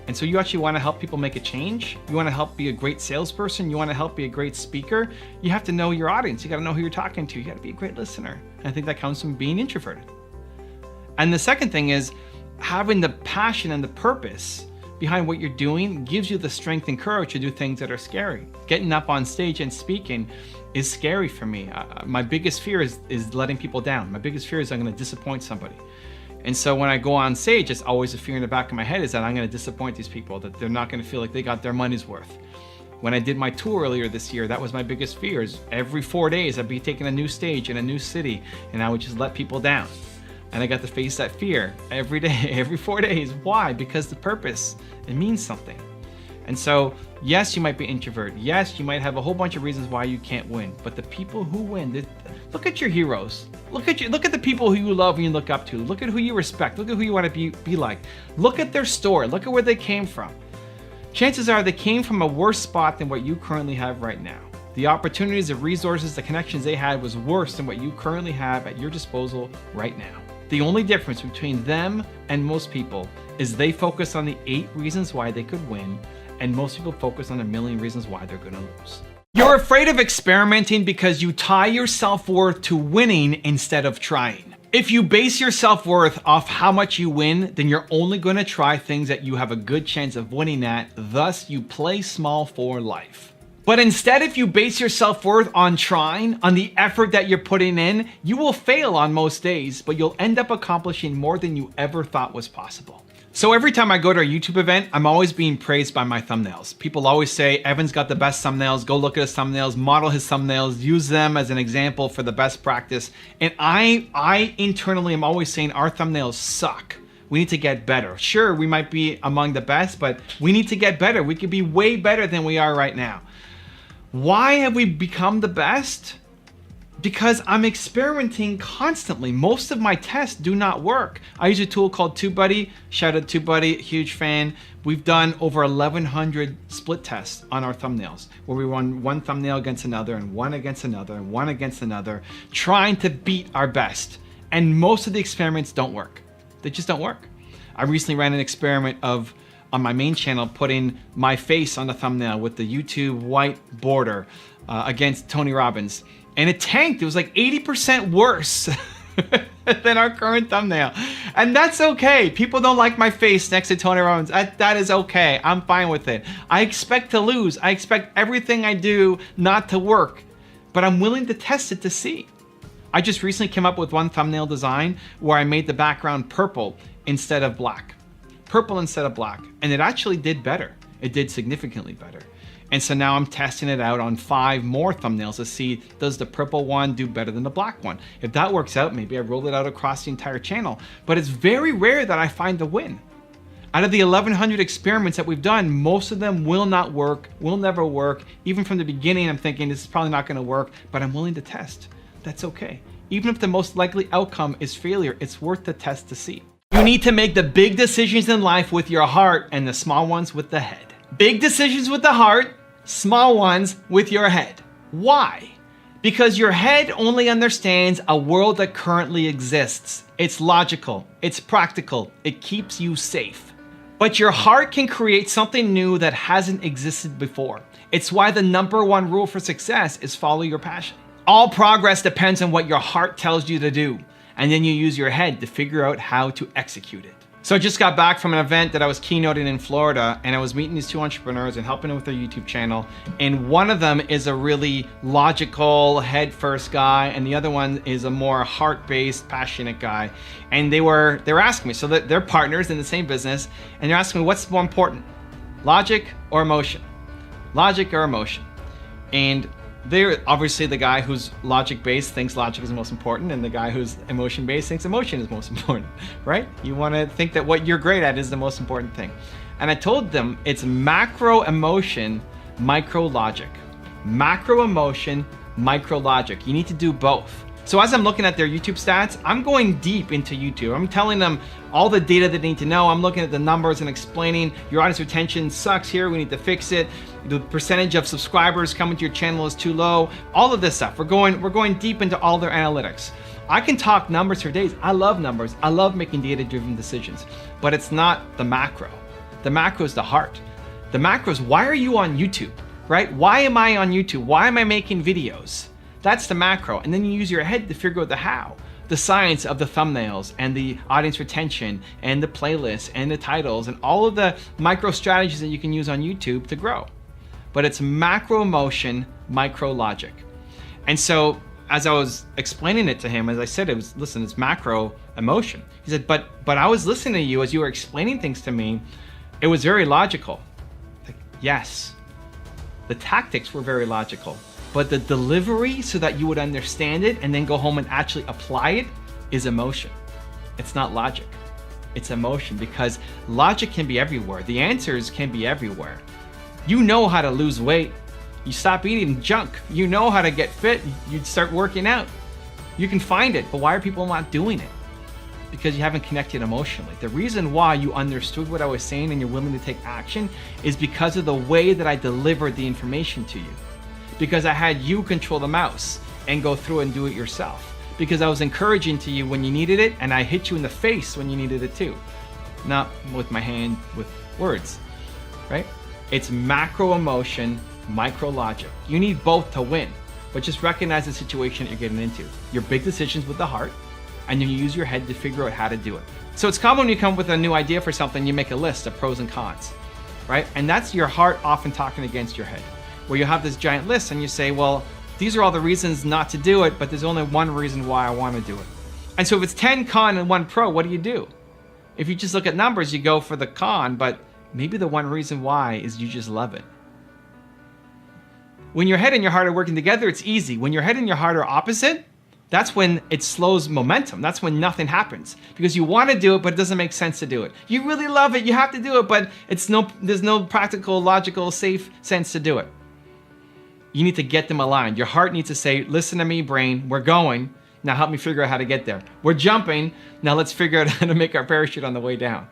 [SPEAKER 1] And so you actually want to help people make a change. You want to help be a great salesperson. You want to help be a great speaker. You have to know your audience. You got to know who you're talking to. You got to be a great listener. And I think that comes from being introverted. And the second thing is, having the passion and the purpose behind what you're doing gives you the strength and courage to do things that are scary. Getting up on stage and speaking is scary for me. My biggest fear is letting people down. My biggest fear is I'm going to disappoint somebody. And so when I go on stage, it's always a fear in the back of my head is that I'm going to disappoint these people, that they're not going to feel like they got their money's worth. When I did my tour earlier this year, that was my biggest fear. Is every 4 days I'd be taking a new stage in a new city, and I would just let people down. And I got to face that fear every day, every 4 days. Why? Because the purpose, it means something. And so, yes, you might be introvert. Yes, you might have a whole bunch of reasons why you can't win. But the people who win, look at your heroes. Look at the people who you love and you look up to. Look at who you respect. Look at who you want to be like. Look at their story. Look at where they came from. Chances are they came from a worse spot than what you currently have right now. The opportunities, the resources, the connections they had was worse than what you currently have at your disposal right now. The only difference between them and most people is they focus on the 8 reasons why they could win, and most people focus on a million reasons why they're going to lose. You're afraid of experimenting because you tie your self-worth to winning instead of trying. If you base your self-worth off how much you win, then you're only going to try things that you have a good chance of winning at, thus you play small for life. But instead, if you base your self-worth on trying, on the effort that you're putting in, you will fail on most days, but you'll end up accomplishing more than you ever thought was possible. So every time I go to a YouTube event, I'm always being praised by my thumbnails. People always say, Evan's got the best thumbnails, go look at his thumbnails, model his thumbnails, use them as an example for the best practice. And I internally am always saying our thumbnails suck. We need to get better. Sure, we might be among the best, but we need to get better. We could be way better than we are right now. Why have we become the best? Because I'm experimenting constantly. Most of my tests do not work. I use a tool called TubeBuddy. Shout out TubeBuddy, huge fan. We've done over 1,100 split tests on our thumbnails, where we run one thumbnail against another and one against another and one against another, trying to beat our best. And most of the experiments don't work. They just don't work. I recently ran an experiment of, on my main channel, putting my face on the thumbnail with the YouTube white border against Tony Robbins. And it tanked. It was like 80% worse than our current thumbnail. And that's okay. People don't like my face next to Tony Robbins. That is okay. I'm fine with it. I expect to lose. I expect everything I do not to work. But I'm willing to test it to see. I just recently came up with one thumbnail design where I made the background purple instead of black. Purple instead of black. And it actually did better. It did significantly better. And so now I'm testing it out on 5 more thumbnails to see, does the purple one do better than the black one? If that works out, maybe I roll it out across the entire channel. But it's very rare that I find the win. Out of the 1,100 experiments that we've done, most of them will not work, will never work. Even from the beginning, I'm thinking this is probably not gonna work, but I'm willing to test. That's okay. Even if the most likely outcome is failure, it's worth the test to see. You need to make the big decisions in life with your heart and the small ones with the head. Big decisions with the heart, small ones with your head. Why? Because your head only understands a world that currently exists. It's logical, it's practical, it keeps you safe. But your heart can create something new that hasn't existed before. It's why the #1 rule for success is follow your passion. All progress depends on what your heart tells you to do, and then you use your head to figure out how to execute it. So I just got back from an event that I was keynoting in Florida, and I was meeting these 2 entrepreneurs and helping them with their YouTube channel. And one of them is a really logical, head-first guy, and the other one is a more heart-based, passionate guy. And they were asking me, so they're partners in the same business, and they're asking me, what's more important, logic or emotion? Logic or emotion? And they're obviously, the guy who's logic-based thinks logic is the most important, and the guy who's emotion-based thinks emotion is most important, right? You want to think that what you're great at is the most important thing. And I told them it's macro emotion, micro logic. Macro emotion, micro logic. You need to do both. So as I'm looking at their YouTube stats, I'm going deep into YouTube. I'm telling them all the data they need to know. I'm looking at the numbers and explaining your audience retention sucks here, we need to fix it. The percentage of subscribers coming to your channel is too low. All of this stuff. We're going deep into all their analytics. I can talk numbers for days. I love numbers. I love making data-driven decisions. But it's not the macro. The macro is the heart. The macro is, why are you on YouTube, right? Why am I on YouTube? Why am I making videos? That's the macro. And then you use your head to figure out the how. The science of the thumbnails and the audience retention and the playlists and the titles and all of the micro strategies that you can use on YouTube to grow. But it's macro emotion, micro logic. And so as I was explaining it to him, as I said, listen, it's macro emotion. He said, but I was listening to you as you were explaining things to me. It was very logical. Like, yes, the tactics were very logical. But the delivery so that you would understand it and then go home and actually apply it is emotion. It's not logic. It's emotion, because logic can be everywhere. The answers can be everywhere. You know how to lose weight. You stop eating junk. You know how to get fit. You start working out. You can find it, but why are people not doing it? Because you haven't connected emotionally. The reason why you understood what I was saying and you're willing to take action is because of the way that I delivered the information to you. Because I had you control the mouse and go through and do it yourself. Because I was encouraging to you when you needed it, and I hit you in the face when you needed it too. Not with my hand, with words, right? It's macro emotion, micro logic. You need both to win, but just recognize the situation that you're getting into. Your big decisions with the heart, and then you use your head to figure out how to do it. So it's common when you come up with a new idea for something, you make a list of pros and cons, right? And that's your heart often talking against your head, where you have this giant list and you say, well, these are all the reasons not to do it, but there's only one reason why I want to do it. And so if it's 10 con and 1 pro, what do? If you just look at numbers, you go for the con, but maybe the one reason why is you just love it. When your head and your heart are working together, it's easy. When your head and your heart are opposite, that's when it slows momentum. That's when nothing happens, because you want to do it, but it doesn't make sense to do it. You really love it, you have to do it, but there's no practical, logical, safe sense to do it. You need to get them aligned. Your heart needs to say, listen to me, brain, we're going. Now help me figure out how to get there. We're jumping. Now let's figure out how to make our parachute on the way down.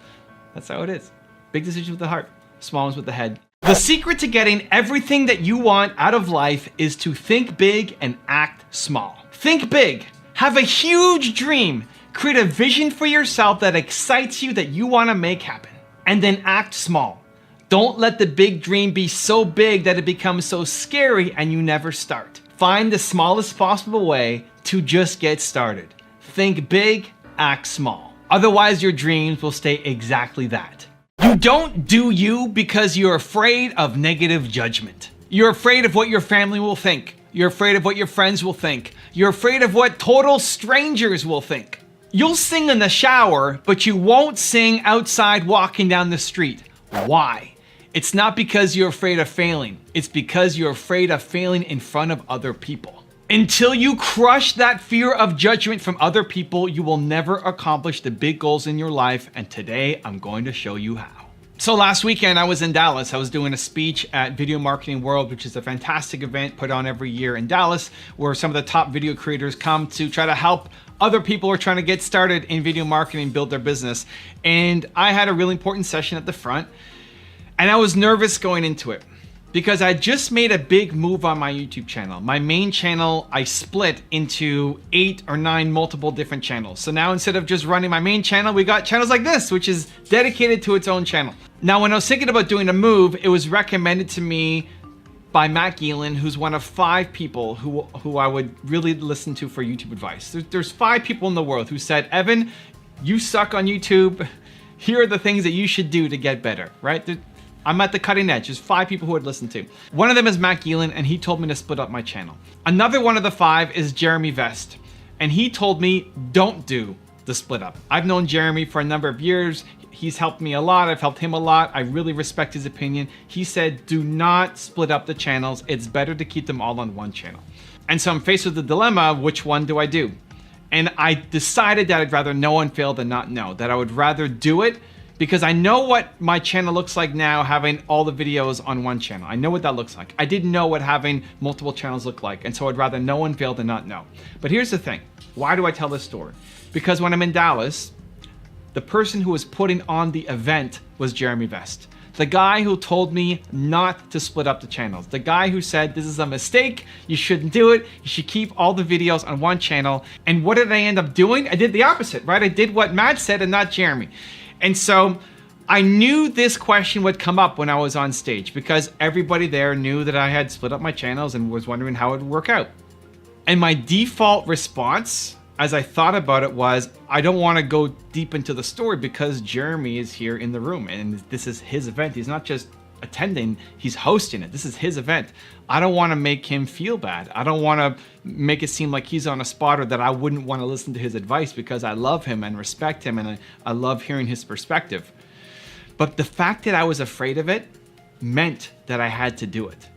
[SPEAKER 1] That's how it is. Big decisions with the heart, small ones with the head. The secret to getting everything that you want out of life is to think big and act small. Think big. Have a huge dream. Create a vision for yourself that excites you, that you want to make happen. And then act small. Don't let the big dream be so big that it becomes so scary and you never start. Find the smallest possible way to just get started. Think big, act small. Otherwise, your dreams will stay exactly that. You don't do you because you're afraid of negative judgment. You're afraid of what your family will think. You're afraid of what your friends will think. You're afraid of what total strangers will think. You'll sing in the shower, but you won't sing outside walking down the street. Why? It's not because you're afraid of failing. It's because you're afraid of failing in front of other people. Until you crush that fear of judgment from other people, you will never accomplish the big goals in your life. And today I'm going to show you how. So last weekend I was in Dallas. I was doing a speech at Video Marketing World, which is a fantastic event put on every year in Dallas, where some of the top video creators come to try to help other people who are trying to get started in video marketing, build their business. And I had a really important session at the front. And I was nervous going into it because I just made a big move on my YouTube channel. My main channel, I split into 8 or 9 multiple different channels. So now instead of just running my main channel, we got channels like this, which is dedicated to its own channel. Now, when I was thinking about doing a move, it was recommended to me by Matt Gielen, who's one of 5 people who I would really listen to for YouTube advice. There's 5 people in the world who said, Evan, you suck on YouTube. Here are the things that you should do to get better, right? I'm at the cutting edge. There's 5 people who would listen to. One of them is Matt Gielen, and he told me to split up my channel. Another one of the 5 is Jeremy Vest, and he told me don't do the split up. I've known Jeremy for a number of years. He's helped me a lot. I've helped him a lot. I really respect his opinion. He said, do not split up the channels. It's better to keep them all on one channel. And so I'm faced with the dilemma of which one do I do? And I decided that I'd rather know and fail than not know, that I would rather do it because I know what my channel looks like now, having all the videos on one channel. I know what that looks like. I didn't know what having multiple channels looked like, and so I'd rather know and fail than not know. But here's the thing. Why do I tell this story? Because when I'm in Dallas, the person who was putting on the event was Jeremy Vest. The guy who told me not to split up the channels. The guy who said, this is a mistake, you shouldn't do it, you should keep all the videos on one channel. And what did I end up doing? I did the opposite, right? I did what Matt said and not Jeremy. And so I knew this question would come up when I was on stage because everybody there knew that I had split up my channels and was wondering how it would work out. And my default response, as I thought about it, was I don't want to go deep into the story because Jeremy is here in the room and this is his event. He's not just attending, he's hosting it. This is his event. I don't want to make him feel bad. I don't want to make it seem like he's on a spot or that I wouldn't want to listen to his advice because I love him and respect him and I love hearing his perspective. But the fact that I was afraid of it meant that I had to do it.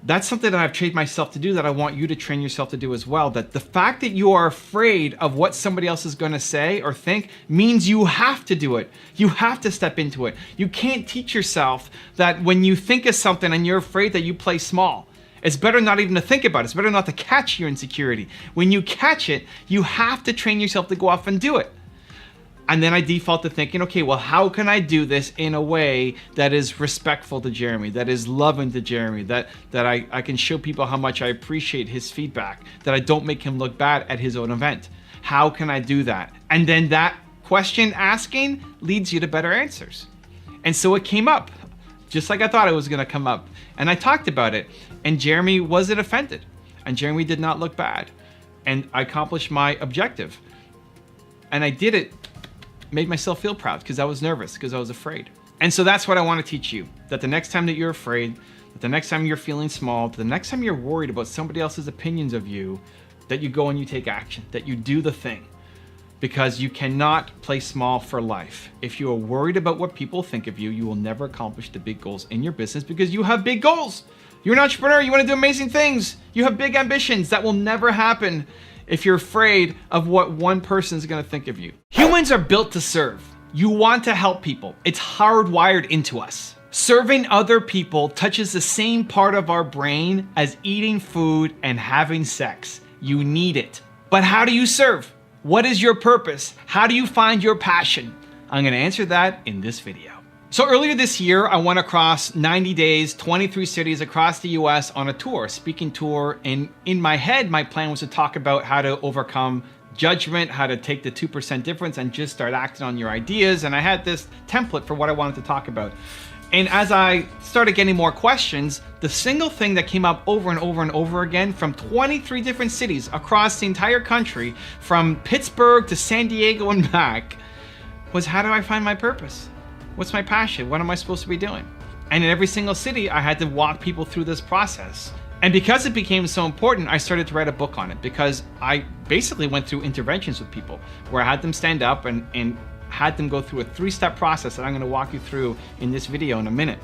[SPEAKER 1] That's something that I've trained myself to do that I want you to train yourself to do as well. That the fact that you are afraid of what somebody else is going to say or think means you have to do it. You have to step into it. You can't teach yourself that when you think of something and you're afraid that you play small. It's better not even to think about it. It's better not to catch your insecurity. When you catch it, you have to train yourself to go off and do it. And then I default to thinking, okay, well, how can I do this in a way that is respectful to Jeremy, that is loving to Jeremy, that I can show people how much I appreciate his feedback, that I don't make him look bad at his own event. How can I do that? And then that question asking leads you to better answers. And so it came up, just like I thought it was gonna come up. And I talked about it, and Jeremy wasn't offended, and Jeremy did not look bad. And I accomplished my objective. And I did it, made myself feel proud because I was nervous, because I was afraid. And so that's what I want to teach you, that the next time that you're afraid, that the next time you're feeling small, the next time you're worried about somebody else's opinions of you, that you go and you take action, that you do the thing. Because you cannot play small for life. If you are worried about what people think of you, you will never accomplish the big goals in your business because you have big goals. You're an entrepreneur, you want to do amazing things. You have big ambitions. That will never happen if you're afraid of what one person is going to think of you. Humans are built to serve. You want to help people. It's hardwired into us. Serving other people touches the same part of our brain as eating food and having sex. You need it. But how do you serve? What is your purpose? How do you find your passion? I'm going to answer that in this video. So earlier this year, I went across 90 days, 23 cities across the US on a tour, speaking tour. And in my head, my plan was to talk about how to overcome judgment, how to take the 2% difference and just start acting on your ideas. And I had this template for what I wanted to talk about. And as I started getting more questions, the single thing that came up over and over and over again from 23 different cities across the entire country, from Pittsburgh to San Diego and back, was how do I find my purpose? What's my passion? What am I supposed to be doing? And in every single city, I had to walk people through this process. And because it became so important, I started to write a book on it, because I basically went through interventions with people where I had them stand up and had them go through a 3-step process that I'm going to walk you through in this video in a minute.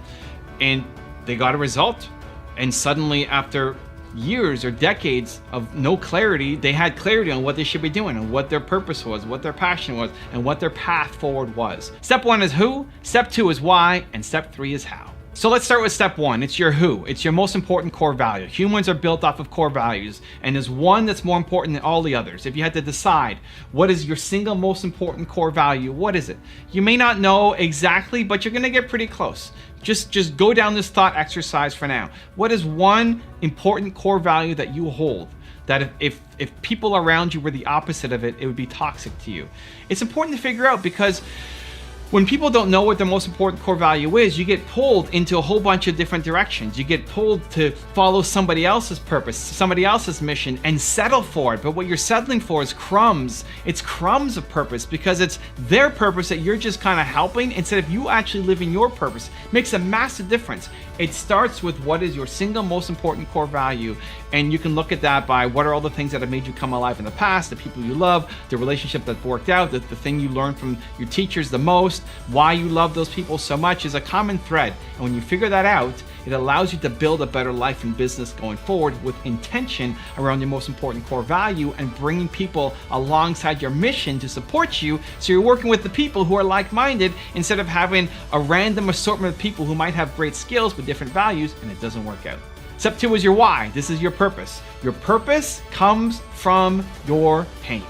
[SPEAKER 1] And they got a result. And suddenly, after years or decades of no clarity, they had clarity on what they should be doing and what their purpose was, what their passion was, and what their path forward was. Step 1 is who, step 2 is why, and step 3 is how. So let's start with step 1. It's your who. It's your most important core value. Humans are built off of core values, and there's one that's more important than all the others. If you had to decide what is your single most important core value, what is it? You may not know exactly, but you're gonna get pretty close. Just go down this thought exercise for now. What is one important core value that you hold, that if people around you were the opposite of it, it would be toxic to you? It's important to figure out, because when people don't know what their most important core value is, you get pulled into a whole bunch of different directions. You get pulled to follow somebody else's purpose, somebody else's mission, and settle for it. But what you're settling for is crumbs. It's crumbs of purpose, because it's their purpose that you're just kind of helping instead of you actually living your purpose. It makes a massive difference. It starts with what is your single most important core value, and you can look at that by what are all the things that have made you come alive in the past, the people you love, the relationship that worked out, the thing you learned from your teachers the most, why you love those people so much is a common thread. And when you figure that out, it allows you to build a better life and business going forward with intention around your most important core value and bringing people alongside your mission to support you, so you're working with the people who are like-minded instead of having a random assortment of people who might have great skills with different values and it doesn't work out. Step 2 is your why. This is your purpose. Your purpose comes from your pain.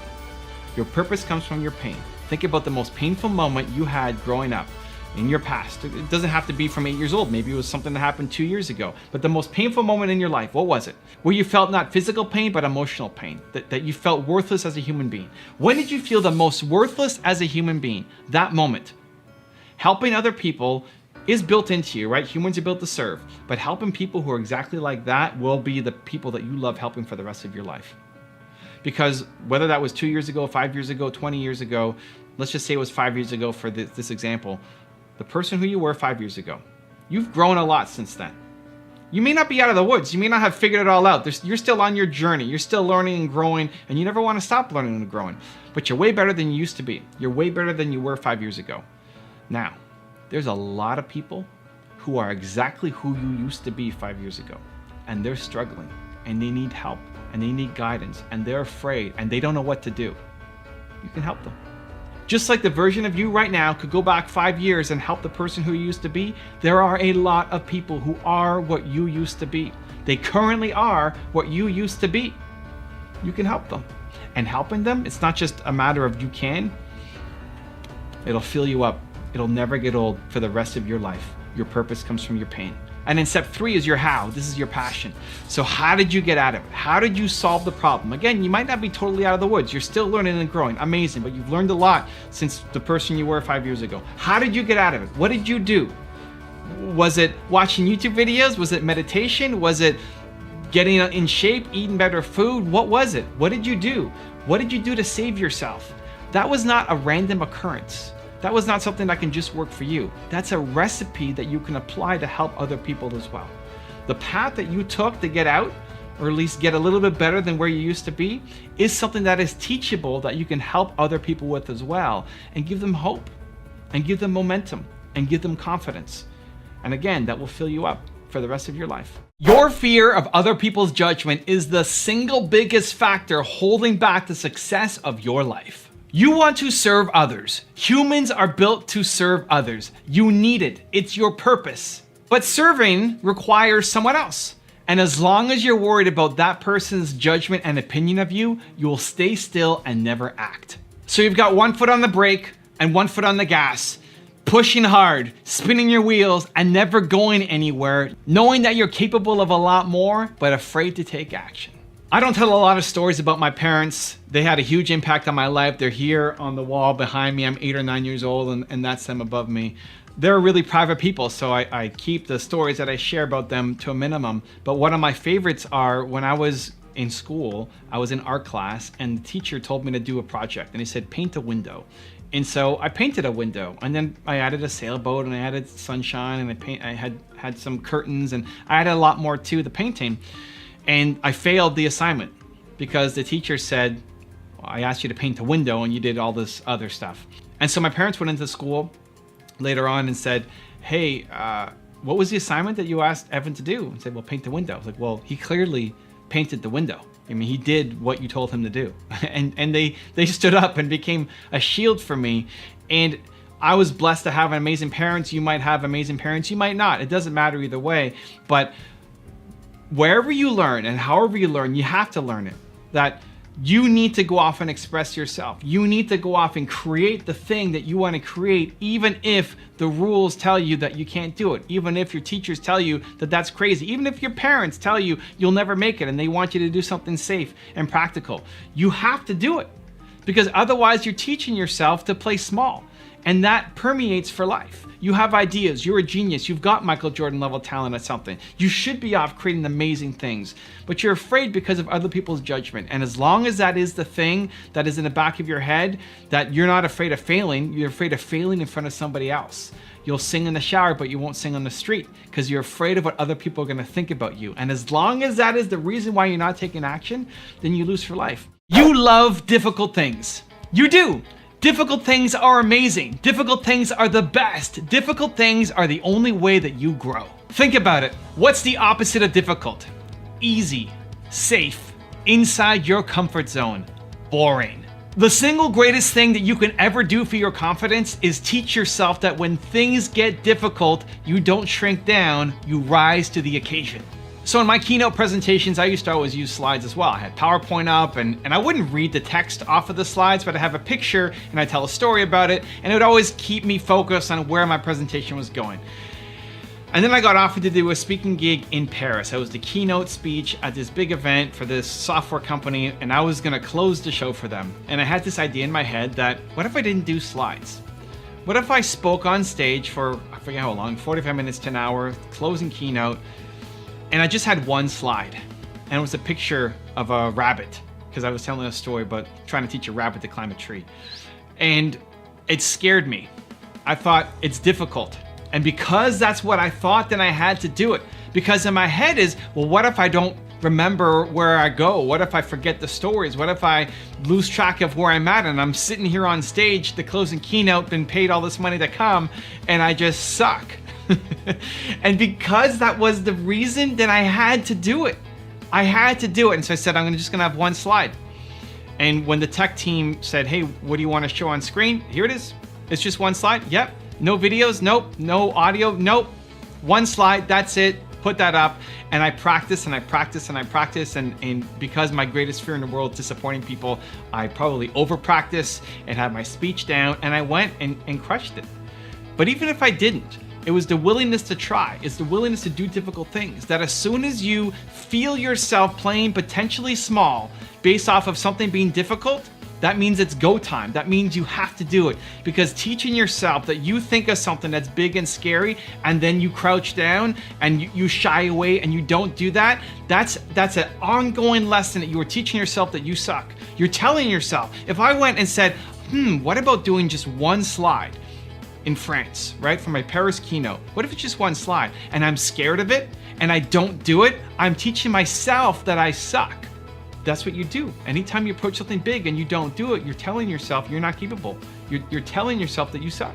[SPEAKER 1] Your purpose comes from your pain. Think about the most painful moment you had growing up in your past. It doesn't have to be from 8 years old. Maybe it was something that happened 2 years ago. But the most painful moment in your life, what was it? Where you felt not physical pain, but emotional pain. That you felt worthless as a human being. When did you feel the most worthless as a human being? That moment. Helping other people is built into you, right? Humans are built to serve. But helping people who are exactly like that will be the people that you love helping for the rest of your life. Because whether that was 2 years ago, 5 years ago, 20 years ago, let's just say it was 5 years ago for this example, the person who you were 5 years ago, you've grown a lot since then. You may not be out of the woods. You may not have figured it all out. You're still on your journey. You're still learning and growing, and you never want to stop learning and growing. But you're way better than you used to be. You're way better than you were 5 years ago. Now, there's a lot of people who are exactly who you used to be 5 years ago, and they're struggling, and they need help, and they need guidance, and they're afraid, and they don't know what to do. You can help them. Just like the version of you right now could go back 5 years and help the person who you used to be, there are a lot of people who are what you used to be. They currently are what you used to be. You can help them. And helping them, it's not just a matter of you can. It'll fill you up. It'll never get old for the rest of your life. Your purpose comes from your pain. And then step 3 is your how. This is your passion. So how did you get out of it? How did you solve the problem? Again, you might not be totally out of the woods. You're still learning and growing. Amazing. But you've learned a lot since the person you were 5 years ago. How did you get out of it? What did you do? Was it watching YouTube videos? Was it meditation? Was it getting in shape, eating better food? What was it? What did you do? What did you do to save yourself? That was not a random occurrence. That was not something that can just work for you. That's a recipe that you can apply to help other people as well. The path that you took to get out, or at least get a little bit better than where you used to be, is something that is teachable that you can help other people with as well, and give them hope, and give them momentum, and give them confidence. And again, that will fill you up for the rest of your life. Your fear of other people's judgment is the single biggest factor holding back the success of your life. You want to serve others. Humans are built to serve others. You need it. It's your purpose. But serving requires someone else. And as long as you're worried about that person's judgment and opinion of you, you will stay still and never act. So you've got one foot on the brake and one foot on the gas, pushing hard, spinning your wheels, and never going anywhere, knowing that you're capable of a lot more, but afraid to take action. I don't tell a lot of stories about my parents. They had a huge impact on my life. They're here on the wall behind me. I'm 8 or 9 years old, and that's them above me. They're really private people, so I keep the stories that I share about them to a minimum. But one of my favorites are when I was in school, I was in art class, and the teacher told me to do a project, and he said, paint a window. And so I painted a window, and then I added a sailboat, and I added sunshine, and I had some curtains, and I added a lot more to the painting. And I failed the assignment because the teacher said, well, I asked you to paint a window and you did all this other stuff. And so my parents went into school later on and said, hey, what was the assignment that you asked Evan to do? And said, well, paint the window. I was like, well, he clearly painted the window. I mean, he did what you told him to do. and they stood up and became a shield for me. And I was blessed to have amazing parents. You might have amazing parents, you might not. It doesn't matter either way. But wherever you learn and however you learn, you have to learn it. That you need to go off and express yourself. You need to go off and create the thing that you want to create, even if the rules tell you that you can't do it. Even if your teachers tell you that that's crazy. Even if your parents tell you you'll never make it and they want you to do something safe and practical. You have to do it, because otherwise you're teaching yourself to play small. And that permeates for life. You have ideas, you're a genius, you've got Michael Jordan level talent at something. You should be off creating amazing things, but you're afraid because of other people's judgment. And as long as that is the thing that is in the back of your head, that you're not afraid of failing, you're afraid of failing in front of somebody else. You'll sing in the shower, but you won't sing on the street because you're afraid of what other people are gonna think about you. And as long as that is the reason why you're not taking action, then you lose for life. You love difficult things. You do. Difficult things are amazing. Difficult things are the best. Difficult things are the only way that you grow. Think about it. What's the opposite of difficult? Easy, safe, inside your comfort zone, boring. The single greatest thing that you can ever do for your confidence is teach yourself that when things get difficult, you don't shrink down, you rise to the occasion. So in my keynote presentations, I used to always use slides as well. I had PowerPoint up and I wouldn't read the text off of the slides, but I have a picture and I tell a story about it, and it would always keep me focused on where my presentation was going. And then I got offered to do a speaking gig in Paris. I was the keynote speech at this big event for this software company, and I was gonna close the show for them. And I had this idea in my head that, what if I didn't do slides? What if I spoke on stage for, I forget how long, 45 minutes to an hour, closing keynote, and I just had one slide, and it was a picture of a rabbit, because I was telling a story about trying to teach a rabbit to climb a tree. And it scared me. I thought, it's difficult. And because that's what I thought, then I had to do it. Because in my head is, well, what if I don't remember where I go? What if I forget the stories? What if I lose track of where I'm at and I'm sitting here on stage, the closing keynote, been paid all this money to come, and I just suck? And because that was the reason, then I had to do it. I had to do it. And so I said, I'm just gonna have one slide. And when the tech team said, hey, what do you want to show on screen? Here it is. It's just one slide. Yep. No videos. Nope. No audio. Nope. One slide. That's it. Put that up. And I practice and I practice and I practice. And because my greatest fear in the world is disappointing people, I probably over practice and had my speech down, and I went and crushed it. But even if I didn't, it was the willingness to try. It's the willingness to do difficult things. That as soon as you feel yourself playing potentially small based off of something being difficult, that means it's go time. That means you have to do it. Because teaching yourself that you think of something that's big and scary and then you crouch down and you shy away and you don't do that, that's an ongoing lesson that you are teaching yourself that you suck. You're telling yourself, if I went and said, what about doing just one slide in France, right? For my Paris keynote. What if it's just one slide and I'm scared of it and I don't do it? I'm teaching myself that I suck. That's what you do. Anytime you approach something big and you don't do it, you're telling yourself you're not capable. You're telling yourself that you suck.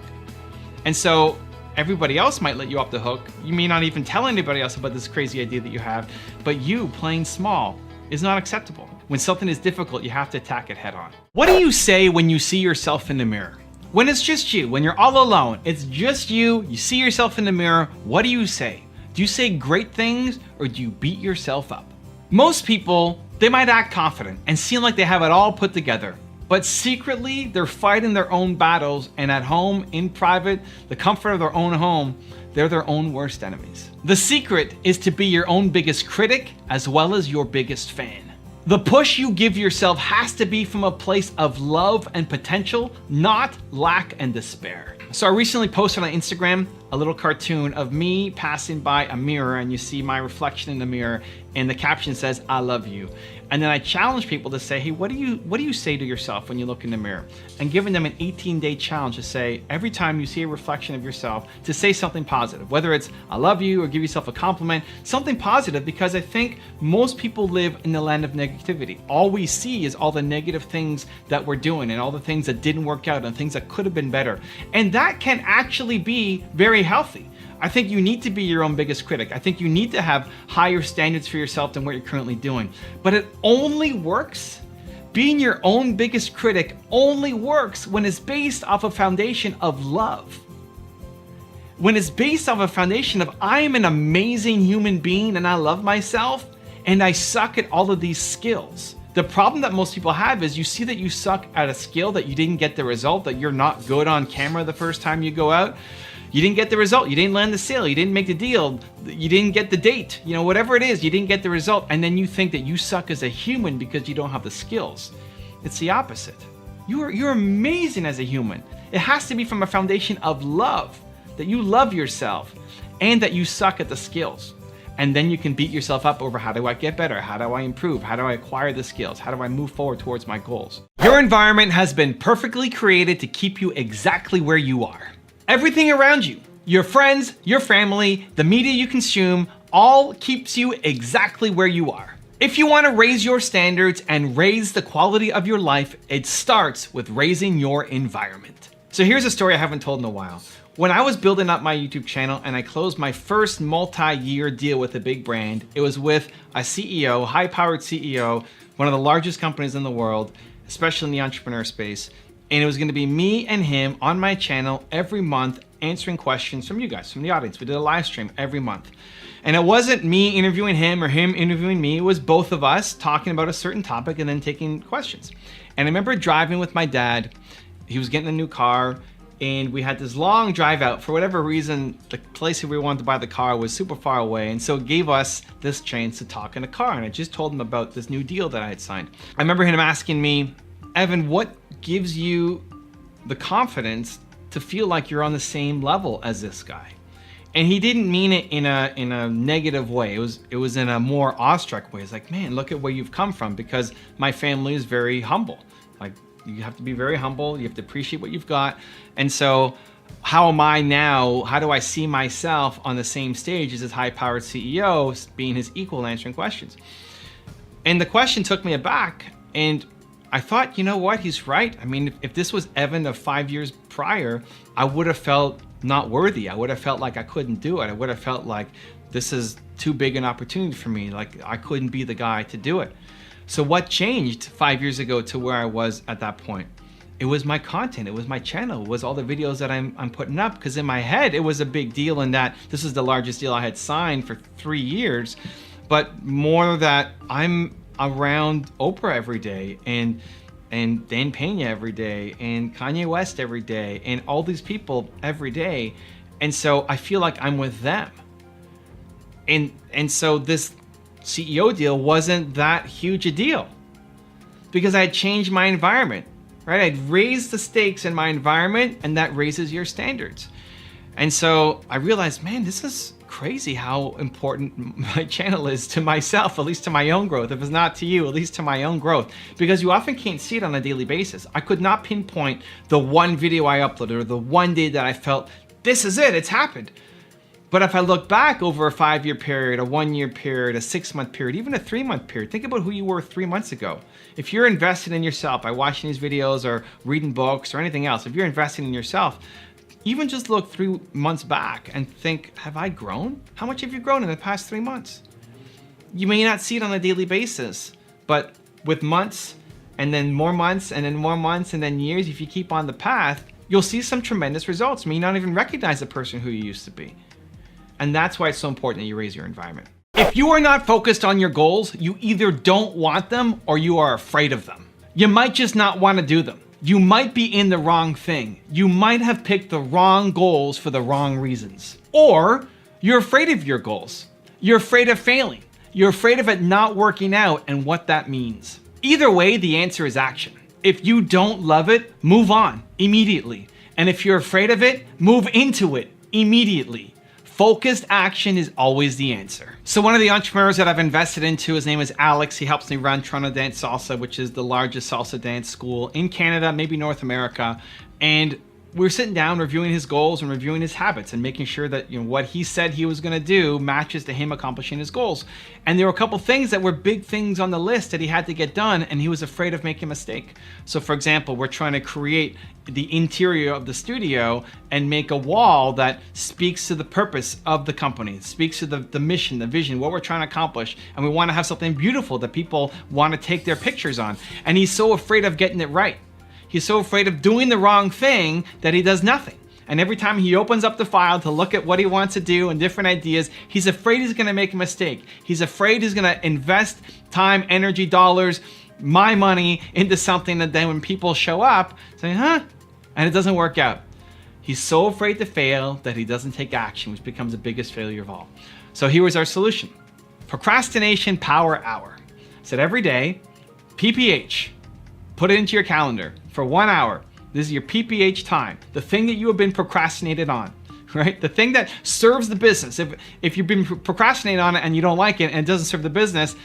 [SPEAKER 1] And so everybody else might let you off the hook. You may not even tell anybody else about this crazy idea that you have, but you playing small is not acceptable. When something is difficult, you have to attack it head on. What do you say when you see yourself in the mirror? When it's just you, when you're all alone, it's just you see yourself in the mirror, what do you say? Do you say great things or do you beat yourself up? Most people, they might act confident and seem like they have it all put together, but secretly they're fighting their own battles, and at home, in private, the comfort of their own home, they're their own worst enemies. The secret is to be your own biggest critic as well as your biggest fan. The push you give yourself has to be from a place of love and potential, not lack and despair. So I recently posted on Instagram a little cartoon of me passing by a mirror, and you see my reflection in the mirror, and the caption says, "I love you." And then I challenge people to say, hey, what do you say to yourself when you look in the mirror? And giving them an 18-day challenge to say, every time you see a reflection of yourself, to say something positive, whether it's I love you or give yourself a compliment, something positive, because I think most people live in the land of negativity. All we see is all the negative things that we're doing and all the things that didn't work out and things that could have been better. And that can actually be very healthy. I think you need to be your own biggest critic. I think you need to have higher standards for yourself than what you're currently doing. But it only works, being your own biggest critic only works when it's based off a foundation of love. When it's based off a foundation of I am an amazing human being and I love myself and I suck at all of these skills. The problem that most people have is you see that you suck at a skill, that you didn't get the result, that you're not good on camera the first time you go out. You didn't get the result, you didn't land the sale, you didn't make the deal, you didn't get the date, whatever it is, you didn't get the result, and then you think that you suck as a human because you don't have the skills. It's the opposite. You're amazing as a human. It has to be from a foundation of love, that you love yourself, and that you suck at the skills. And then you can beat yourself up over how do I get better, how do I improve, how do I acquire the skills, how do I move forward towards my goals. Your environment has been perfectly created to keep you exactly where you are. Everything around you, your friends, your family, the media you consume, all keeps you exactly where you are. If you want to raise your standards and raise the quality of your life, it starts with raising your environment. So here's a story I haven't told in a while. When I was building up my YouTube channel and I closed my first multi-year deal with a big brand, it was with a CEO, high-powered CEO, one of the largest companies in the world, especially in the entrepreneur space. And it was going to be me and him on my channel every month answering questions from you guys, from the audience. We did a live stream every month. And it wasn't me interviewing him or him interviewing me. It was both of us talking about a certain topic and then taking questions. And I remember driving with my dad. He was getting a new car and we had this long drive out. For whatever reason, the place where we wanted to buy the car was super far away. And so it gave us this chance to talk in a car. And I just told him about this new deal that I had signed. I remember him asking me, Evan, what gives you the confidence to feel like you're on the same level as this guy? And he didn't mean it in a negative way. It was in a more awestruck way. It's like, man, look at where you've come from, because my family is very humble. Like, you have to be very humble. You have to appreciate what you've got. And so how am I now? How do I see myself on the same stage as this high-powered CEO, being his equal, answering questions? And the question took me aback, and I thought, you know what, he's right. I mean, if this was Evan of 5 years prior, I would have felt not worthy. I would have felt like I couldn't do it. I would have felt like this is too big an opportunity for me. Like I couldn't be the guy to do it. So what changed 5 years ago to where I was at that point? It was my content, it was my channel, it was all the videos that I'm putting up, because in my head, it was a big deal in that this is the largest deal I had signed for 3 years, but more that I'm around Oprah every day and Dan Pena every day and Kanye West every day and all these people every day. And so I feel like I'm with them. And so this CEO deal wasn't that huge a deal because I had changed my environment, right? I'd raised the stakes in my environment, and that raises your standards. And so I realized, man, this is crazy how important my channel is to myself, at least to my own growth. If it's not to you, at least to my own growth, because you often can't see it on a daily basis. I could not pinpoint the one video I uploaded or the one day that I felt, this is it, it's happened. But if I look back over a 5-year period, a 1-year period, a 6-month period, even a 3-month period, think about who you were 3 months ago. If you're invested in yourself by watching these videos or reading books or anything else, if you're investing in yourself, even just look 3 months back and think, have I grown? How much have you grown in the past 3 months? You may not see it on a daily basis, but with months and then more months and then more months and then years, if you keep on the path, you'll see some tremendous results. You may not even recognize the person who you used to be. And that's why it's so important that you raise your environment. If you are not focused on your goals, you either don't want them or you are afraid of them. You might just not want to do them. You might be in the wrong thing. You might have picked the wrong goals for the wrong reasons. Or you're afraid of your goals. You're afraid of failing. You're afraid of it not working out and what that means. Either way, the answer is action. If you don't love it, move on immediately. And if you're afraid of it, move into it immediately. Focused action is always the answer. So one of the entrepreneurs that I've invested into, his name is Alex. He helps me run Toronto Dance Salsa, which is the largest salsa dance school in Canada, maybe North America. And we're sitting down reviewing his goals and reviewing his habits and making sure that what he said he was going to do matches to him accomplishing his goals. And there were a couple things that were big things on the list that he had to get done, and he was afraid of making a mistake. So for example, we're trying to create the interior of the studio and make a wall that speaks to the purpose of the company, speaks to the mission, the vision, what we're trying to accomplish. And we want to have something beautiful that people want to take their pictures on. And he's so afraid of getting it right. He's so afraid of doing the wrong thing that he does nothing. And every time he opens up the file to look at what he wants to do and different ideas, he's afraid he's going to make a mistake. He's afraid he's going to invest time, energy, dollars, my money into something that then when people show up, say, huh? And it doesn't work out. He's so afraid to fail that he doesn't take action, which becomes the biggest failure of all. So here was our solution. Procrastination Power Hour. Said every day, PPH. Put it into your calendar for 1 hour. This is your PPH time. The thing that you have been procrastinated on, right? The thing that serves the business. If you've been procrastinating on it and you don't like it and it doesn't serve the business,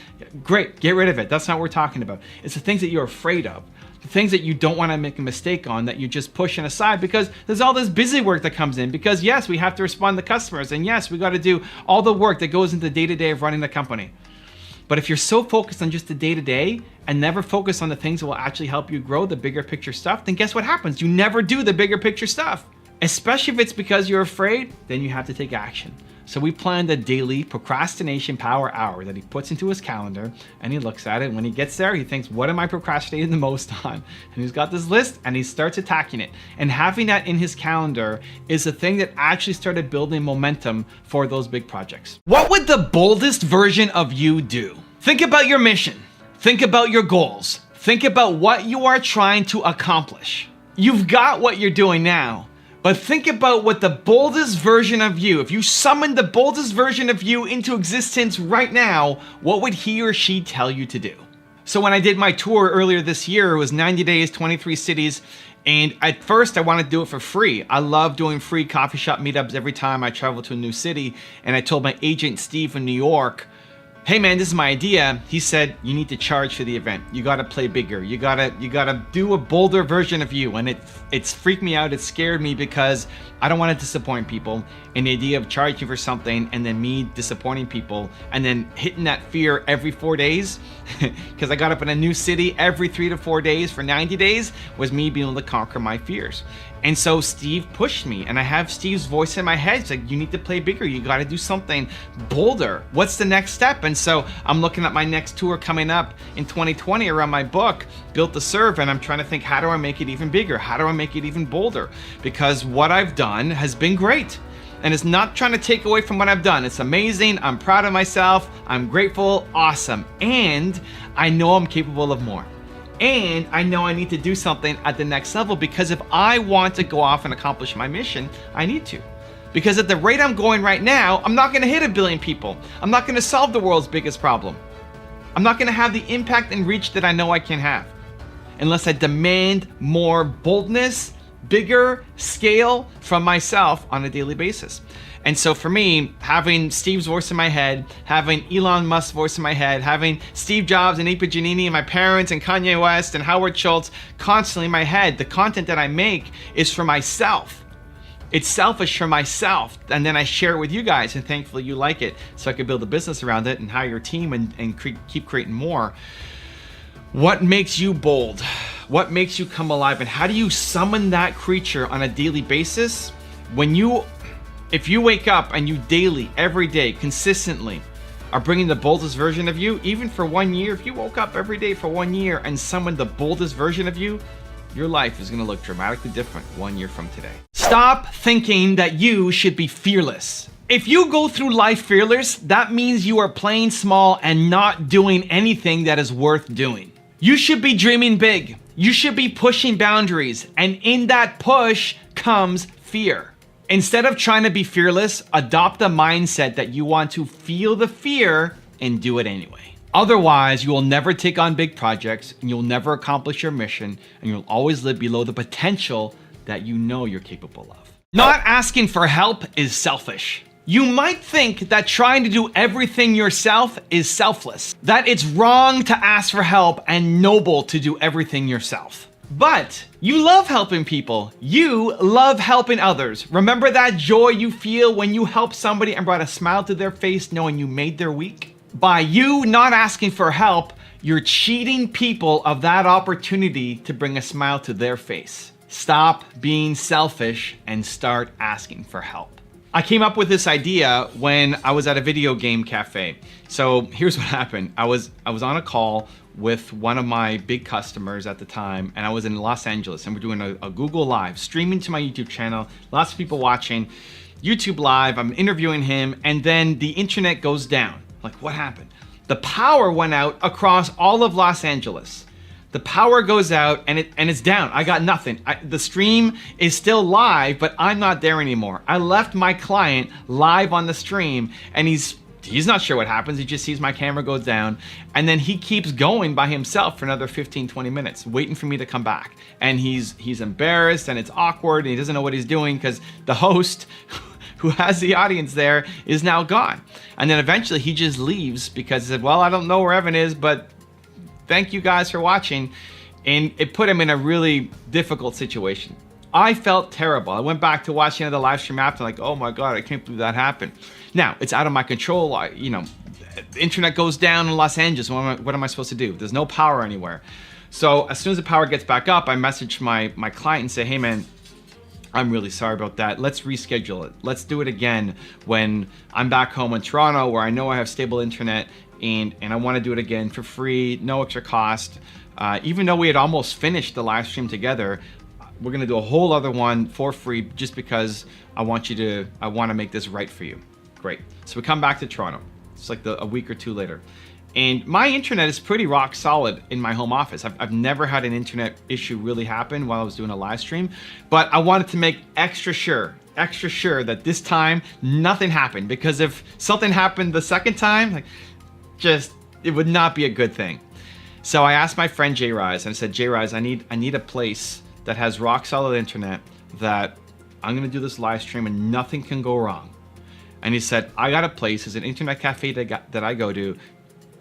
[SPEAKER 1] great, get rid of it. That's not what we're talking about. It's the things that you're afraid of. The things that you don't want to make a mistake on, that you're just pushing aside because there's all this busy work that comes in. Because yes, we have to respond to customers. And yes, we got to do all the work that goes into the day-to-day of running the company. But if you're so focused on just the day-to-day and never focus on the things that will actually help you grow the bigger picture stuff, then guess what happens? You never do the bigger picture stuff. Especially if it's because you're afraid, then you have to take action. So we planned a daily procrastination power hour that he puts into his calendar, and he looks at it. And when he gets there, he thinks, what am I procrastinating the most on? And he's got this list and he starts attacking it. And having that in his calendar is the thing that actually started building momentum for those big projects. What would the boldest version of you do? Think about your mission. Think about your goals. Think about what you are trying to accomplish. You've got what you're doing now. But think about what the boldest version of you, if you summoned the boldest version of you into existence right now, what would he or she tell you to do? So when I did my tour earlier this year, it was 90 days, 23 cities. And at first I wanted to do it for free. I love doing free coffee shop meetups every time I travel to a new city. And I told my agent, Steve in New York, hey man, this is my idea. He said, you need to charge for the event. You gotta play bigger. You gotta do a bolder version of you. And it's freaked me out. It scared me because I don't want to disappoint people. And the idea of charging for something and then me disappointing people and then hitting that fear every 4 days, because I got up in a new city every 3 to 4 days for 90 days, was me being able to conquer my fears. And so Steve pushed me, and I have Steve's voice in my head. It's like, you need to play bigger. You got to do something bolder. What's the next step? And so I'm looking at my next tour coming up in 2020 around my book, Built to Serve, and I'm trying to think, how do I make it even bigger? How do I make it even bolder? Because what I've done has been great. And it's not trying to take away from what I've done. It's amazing. I'm proud of myself. I'm grateful. Awesome. And I know I'm capable of more. And I know I need to do something at the next level, because if I want to go off and accomplish my mission, I need to. Because at the rate I'm going right now, I'm not going to hit 1 billion people. I'm not going to solve the world's biggest problem. I'm not going to have the impact and reach that I know I can have unless I demand more boldness, bigger scale from myself on a daily basis. And so for me, having Steve's voice in my head, having Elon Musk's voice in my head, having Steve Jobs and Ipa Giannini and my parents and Kanye West and Howard Schultz constantly in my head, the content that I make is for myself. It's selfish for myself. And then I share it with you guys, and thankfully you like it, so I can build a business around it and hire your team and keep creating more. What makes you bold? What makes you come alive? And how do you summon that creature on a daily basis? If you wake up and you daily, every day, consistently are bringing the boldest version of you, even for 1 year, if you woke up every day for 1 year and summoned the boldest version of you, your life is going to look dramatically different 1 year from today. Stop thinking that you should be fearless. If you go through life fearless, that means you are playing small and not doing anything that is worth doing. You should be dreaming big. You should be pushing boundaries. And in that push comes fear. Instead of trying to be fearless, adopt a mindset that you want to feel the fear and do it anyway. Otherwise, you will never take on big projects and you'll never accomplish your mission and you'll always live below the potential that you know you're capable of. Not asking for help is selfish. You might think that trying to do everything yourself is selfless, that it's wrong to ask for help and noble to do everything yourself. But you love helping people. You love helping others. Remember that joy you feel when you help somebody and brought a smile to their face knowing you made their week? By you not asking for help, you're cheating people of that opportunity to bring a smile to their face. Stop being selfish and start asking for help. I came up with this idea when I was at a video game cafe. So here's what happened. I was on a call with one of my big customers at the time, and I was in Los Angeles, and we're doing a Google Live, streaming to my YouTube channel, lots of people watching, YouTube Live, I'm interviewing him, and then the internet goes down. Like, what happened? The power went out across all of Los Angeles. The power goes out and it's down. I got nothing. The stream is still live, but I'm not there anymore. I left my client live on the stream and he's not sure what happens. He just sees my camera goes down and then he keeps going by himself for another 15, 20 minutes, waiting for me to come back. And he's embarrassed and it's awkward and he doesn't know what he's doing because the host who has the audience there is now gone. And then eventually he just leaves because he said, well, I don't know where Evan is, but thank you guys for watching. And it put him in a really difficult situation. I felt terrible. I went back to watching the live stream after, like, oh my God, I can't believe that happened. Now, it's out of my control. The internet goes down in Los Angeles. What am I supposed to do? There's no power anywhere. So as soon as the power gets back up, I message my client and say, hey man, I'm really sorry about that. Let's reschedule it. Let's do it again when I'm back home in Toronto where I know I have stable internet and I want to do it again for free, no extra cost. Even though we had almost finished the live stream together, we're gonna do a whole other one for free just because I want to make this right for you. Great. So we come back to Toronto. It's like a week or two later. And my internet is pretty rock solid in my home office. I've never had an internet issue really happen while I was doing a live stream, but I wanted to make extra sure that this time nothing happened, because if something happened the second time, it would not be a good thing. So I asked my friend Jay Rise and I said, Jay Rise, I need a place that has rock solid internet that I'm gonna do this live stream and nothing can go wrong. And he said, I got a place, it's an internet cafe that I go to.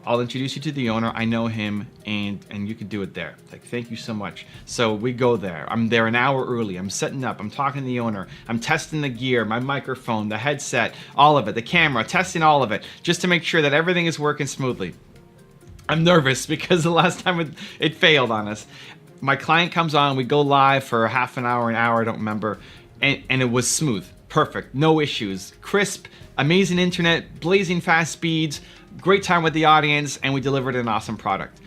[SPEAKER 1] I'll introduce you to the owner. I know him, and you can do it there. Like, thank you so much. So we go there. I'm there an hour early. I'm setting up. I'm talking to the owner. I'm testing the gear, my microphone, the headset, all of it, the camera, testing all of it, just to make sure that everything is working smoothly. I'm nervous because the last time it failed on us. My client comes on. We go live for half an hour, I don't remember, and it was smooth, perfect, no issues, crisp, amazing internet, blazing fast speeds. Great time with the audience, and we delivered an awesome product.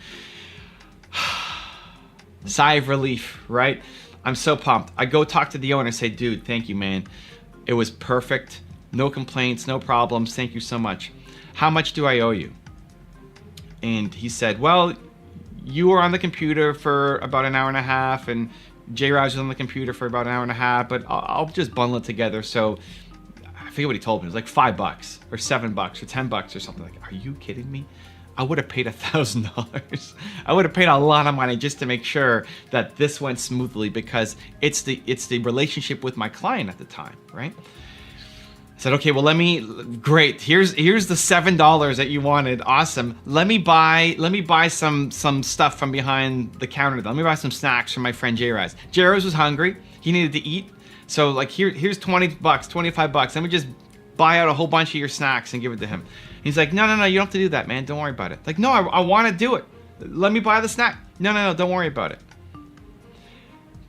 [SPEAKER 1] Sigh of relief, right? I'm so pumped. I go talk to the owner and say, dude, thank you, man. It was perfect. No complaints, no problems. Thank you so much. How much do I owe you? And he said, well, you were on the computer for about an hour and a half, and Jay Raj was on the computer for about an hour and a half, but I'll just bundle it together. So I forget what he told me. It was like $5 or $7 or $10 or something. Like, are you kidding me? I would have paid $1,000. I would have paid a lot of money just to make sure that this went smoothly, because it's the relationship with my client at the time, right? I said, okay, well, great. Here's the $7 that you wanted. Awesome. Let me buy some stuff from behind the counter. Let me buy some snacks from my friend Jay Rise. Jay Rise was hungry. He needed to eat. So like, here's $20, $25. Let me just buy out a whole bunch of your snacks and give it to him. He's like, no, you don't have to do that, man. Don't worry about it. Like, no, I want to do it. Let me buy the snack. No, don't worry about it.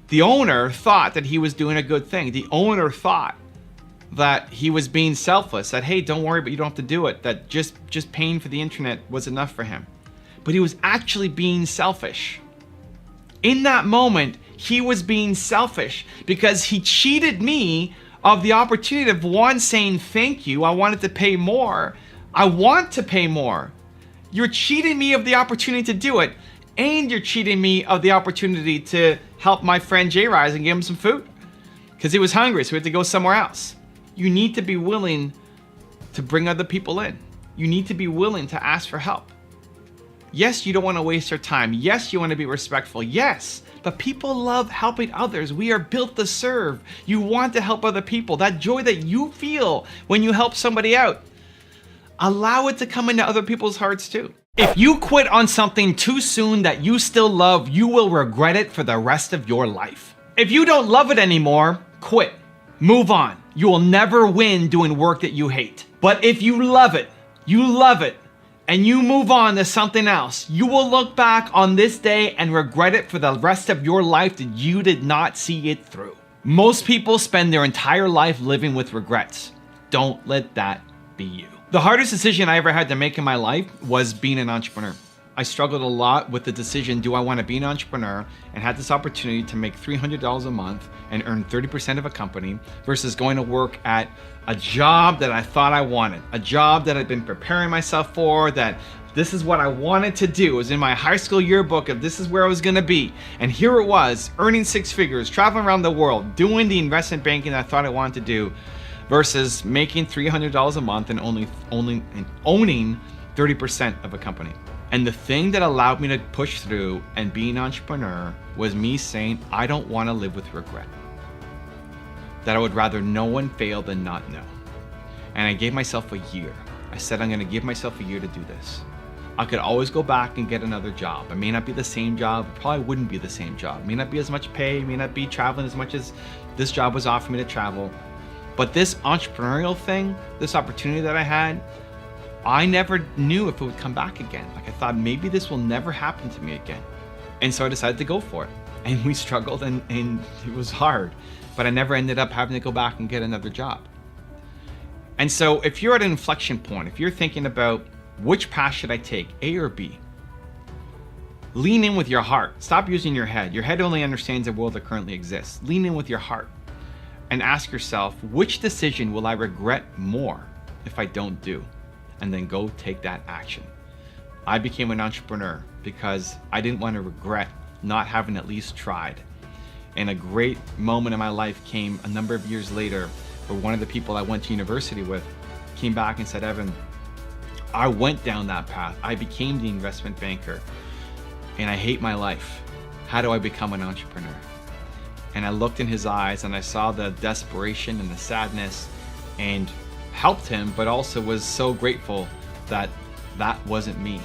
[SPEAKER 1] The owner thought that he was doing a good thing. The owner thought that he was being selfless, that, hey, don't worry, but you don't have to do it. That just paying for the internet was enough for him. But he was actually being selfish. In that moment, he was being selfish because he cheated me of the opportunity of, one, saying thank you. I wanted to pay more. I want to pay more. You're cheating me of the opportunity to do it, and you're cheating me of the opportunity to help my friend Jay Rise and give him some food because he was hungry, so we had to go somewhere else. You need to be willing to bring other people in. you need to be willing to ask for help. Yes, you don't want to waste your time. Yes, you want to be respectful. Yes, but people love helping others. We are built to serve. You want to help other people. That joy that you feel when you help somebody out, allow it to come into other people's hearts too. If you quit on something too soon that you still love, you will regret it for the rest of your life. If you don't love it anymore, quit. Move on. You will never win doing work that you hate. But if you love it, and you move on to something else, you will look back on this day and regret it for the rest of your life that you did not see it through. Most people spend their entire life living with regrets. Don't let that be you. The hardest decision I ever had to make in my life was being an entrepreneur. I struggled a lot with the decision, do I want to be an entrepreneur, and had this opportunity to make $300 a month and earn 30% of a company versus going to work at a job that I thought I wanted, a job that I'd been preparing myself for, that this is what I wanted to do. It was in my high school yearbook of this is where I was going to be. And here it was, earning 6 figures, traveling around the world, doing the investment banking that I thought I wanted to do versus making $300 a month and owning 30% of a company. And the thing that allowed me to push through and be an entrepreneur was me saying, I don't want to live with regret. That I would rather no one fail than not know. And I gave myself a year. I said, I'm going to give myself a year to do this. I could always go back and get another job. It may not be the same job. It probably wouldn't be the same job. It may not be as much pay. It may not be traveling as much as this job was offering me to travel. But this entrepreneurial thing, this opportunity that I had, I never knew if it would come back again. Like I thought maybe this will never happen to me again. And so I decided to go for it. And we struggled and it was hard, but I never ended up having to go back and get another job. And so if you're at an inflection point, if you're thinking about which path should I take, A or B, lean in with your heart. Stop using your head. Your head only understands the world that currently exists. Lean in with your heart and ask yourself, which decision will I regret more if I don't do? And then go take that action. I became an entrepreneur because I didn't want to regret not having at least tried. And a great moment in my life came a number of years later where one of the people I went to university with came back and said, Evan, I went down that path. I became the investment banker and I hate my life. How do I become an entrepreneur? And I looked in his eyes and I saw the desperation and the sadness and helped him, but also was so grateful that that wasn't me,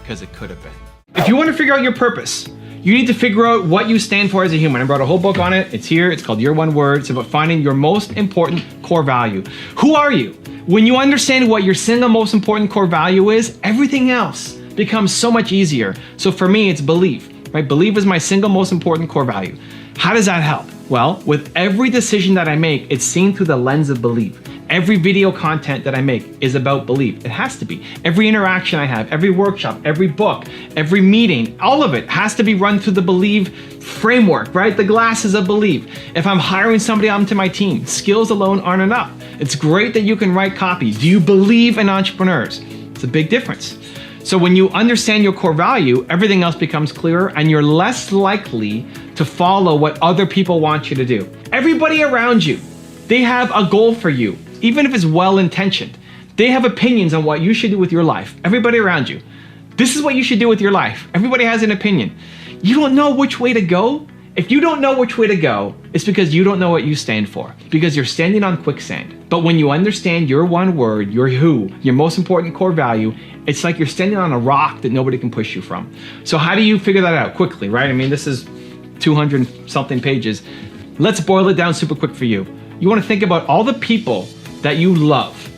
[SPEAKER 1] because it could have been. If you want to figure out your purpose, you need to figure out what you stand for as a human. I brought a whole book on it. It's here. It's called Your One Word. It's about finding your most important core value. Who are you? When you understand what your single most important core value is, everything else becomes so much easier. So for me, it's belief, right? Belief is my single most important core value. How does that help? Well, with every decision that I make, it's seen through the lens of belief. Every video content that I make is about belief. It has to be. Every interaction I have, every workshop, every book, every meeting, all of it has to be run through the believe framework, right? The glasses of belief. If I'm hiring somebody onto my team, skills alone aren't enough. It's great that you can write copy. Do you believe in entrepreneurs? It's a big difference. So when you understand your core value, everything else becomes clearer and you're less likely to follow what other people want you to do. Everybody around you, they have a goal for you, even if it's well-intentioned. They have opinions on what you should do with your life. Everybody around you. This is what you should do with your life. Everybody has an opinion. You don't know which way to go. If you don't know which way to go, it's because you don't know what you stand for, because you're standing on quicksand. But when you understand your one word, your who, your most important core value, it's like you're standing on a rock that nobody can push you from. So how do you figure that out quickly, right? I mean, this is 200 something pages. Let's boil it down super quick for you. You want to think about all the people that you love.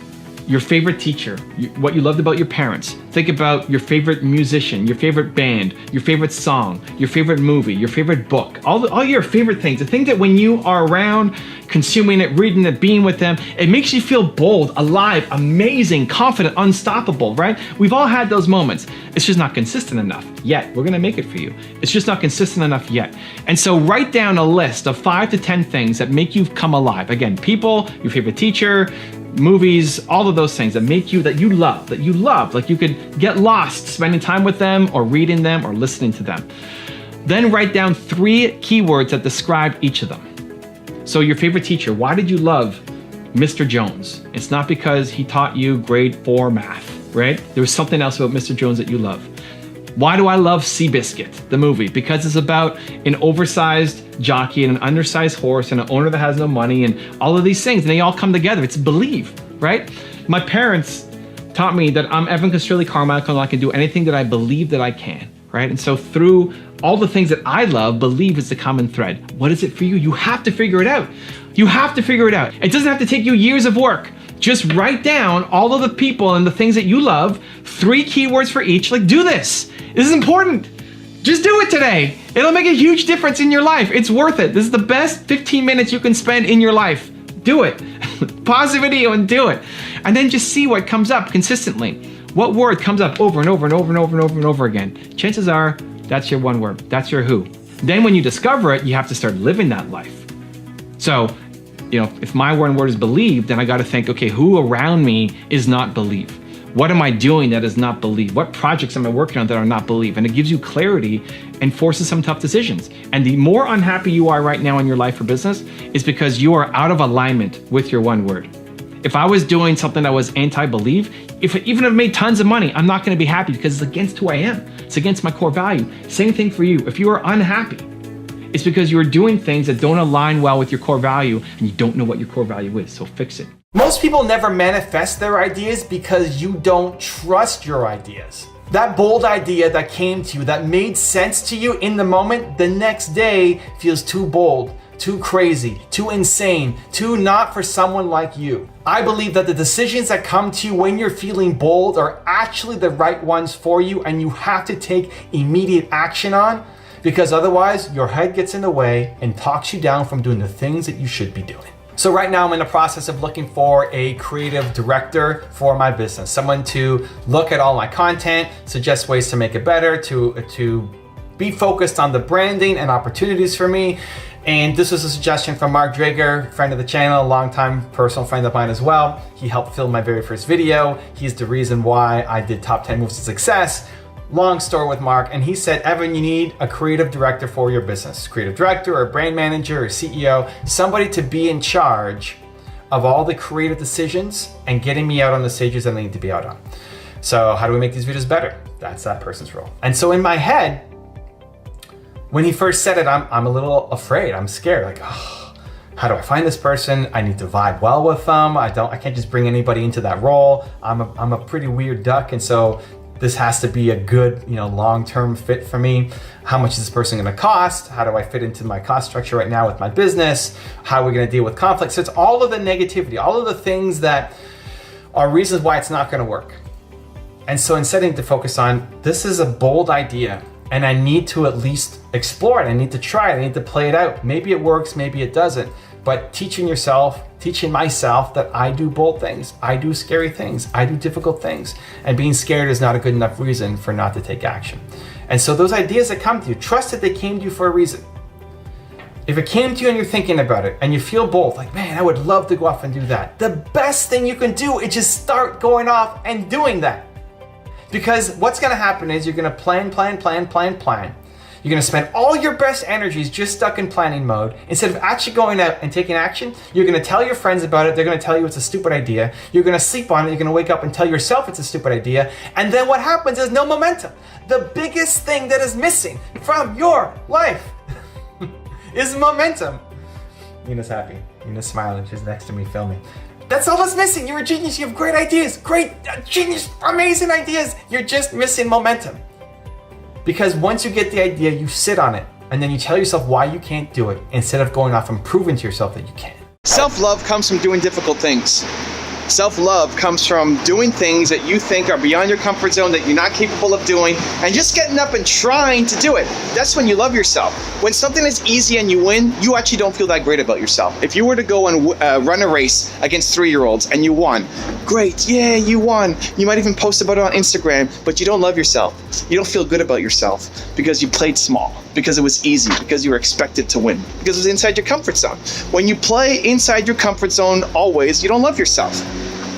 [SPEAKER 1] Your favorite teacher, what you loved about your parents. Think about your favorite musician, your favorite band, your favorite song, your favorite movie, your favorite book, all your favorite things. The thing that when you are around, consuming it, reading it, being with them, it makes you feel bold, alive, amazing, confident, unstoppable, right? We've all had those moments. It's just not consistent enough yet. We're gonna make it for you. It's just not consistent enough yet. And so write down a list of 5 to 10 things that make you come alive. Again, people, your favorite teacher, movies, all of those things that make you, that you love, like you could get lost spending time with them or reading them or listening to them. Then write down 3 keywords that describe each of them. So your favorite teacher, why did you love Mr. Jones? It's not because he taught you grade 4 math, right? There was something else about Mr. Jones that you love. Why do I love Seabiscuit, the movie? Because it's about an oversized jockey and an undersized horse and an owner that has no money and all of these things, and they all come together. It's believe, right? My parents taught me that I'm Evan Castrilli Carmichael and I can do anything that I believe that I can, right? And so through all the things that I love, believe is the common thread. What is it for you? You have to figure it out. You have to figure it out. It doesn't have to take you years of work. Just write down all of the people and the things that you love, 3 keywords for each. Like, do this. This is important. Just do it today. It'll make a huge difference in your life. It's worth it. This is the best 15 minutes you can spend in your life. Do it. Pause the video and do it. And then just see what comes up consistently. What word comes up over and over and over and over and over and over again? Chances are that's your one word. That's your who. Then when you discover it, you have to start living that life. So, if my one word is believe, then I got to think, okay, who around me is not believe? What am I doing that is not believe? What projects am I working on that are not believe? And it gives you clarity and forces some tough decisions. And the more unhappy you are right now in your life or business is because you are out of alignment with your one word. If I was doing something that was anti-believe, even if it made tons of money, I'm not going to be happy because it's against who I am. It's against my core value. Same thing for you. If you are unhappy, it's because you're doing things that don't align well with your core value and you don't know what your core value is, so fix it.
[SPEAKER 5] Most people never manifest their ideas because you don't trust your ideas. That bold idea that came to you, that made sense to you in the moment, the next day feels too bold, too crazy, too insane, too not for someone like you. I believe that the decisions that come to you when you're feeling bold are actually the right ones for you and you have to take immediate action on, because otherwise your head gets in the way and talks you down from doing the things that you should be doing. So right now I'm in the process of looking for a creative director for my business, someone to look at all my content, suggest ways to make it better, to be focused on the branding and opportunities for me. And this was a suggestion from Mark Drager, friend of the channel, a longtime personal friend of mine as well. He helped film my very first video. He's the reason why I did Top 10 Moves to Success. Long story with Mark, and he said, Evan, you need a creative director for your business. Creative director or brand manager or CEO, somebody to be in charge of all the creative decisions and getting me out on the stages that I need to be out on. So how do we make these videos better? That's that person's role. And so in my head, when he first said it, I'm a little afraid. I'm scared, like, oh, how do I find this person? I need to vibe well with them. I can't just bring anybody into that role. I'm a pretty weird duck, and so this has to be a good, long-term fit for me. How much is this person gonna cost? How do I fit into my cost structure right now with my business? How are we gonna deal with conflict? So it's all of the negativity, all of the things that are reasons why it's not gonna work. And so instead I need to focus on, this is a bold idea and I need to at least explore it. I need to try it, I need to play it out. Maybe it works, maybe it doesn't. But teaching myself that I do bold things, I do scary things, I do difficult things. And being scared is not a good enough reason for not to take action. And so those ideas that come to you, trust that they came to you for a reason. If it came to you and you're thinking about it and you feel bold, like, man, I would love to go off and do that. The best thing you can do is just start going off and doing that. Because what's gonna happen is you're gonna plan. You're gonna spend all your best energies just stuck in planning mode. Instead of actually going out and taking action, you're gonna tell your friends about it. They're gonna tell you it's a stupid idea. You're gonna sleep on it. You're gonna wake up and tell yourself it's a stupid idea. And then what happens is no momentum. The biggest thing that is missing from your life is momentum. Nina's happy. Nina's smiling. She's next to me filming. That's all that's missing. You're a genius. You have great ideas. Great, genius, amazing ideas. You're just missing momentum. Because once you get the idea, you sit on it, and then you tell yourself why you can't do it, instead of going off and proving to yourself that you can.
[SPEAKER 4] Self-love comes from doing difficult things. Self-love comes from doing things that you think are beyond your comfort zone, that you're not capable of doing, and just getting up and trying to do it. That's when you love yourself. When something is easy and you win, you actually don't feel that great about yourself. If you were to go and run a race against 3-year-olds and you won, great, yeah, you won. You might even post about it on Instagram, but you don't love yourself. You don't feel good about yourself because you played small, because it was easy, because you were expected to win, because it was inside your comfort zone. When you play inside your comfort zone always, you don't love yourself.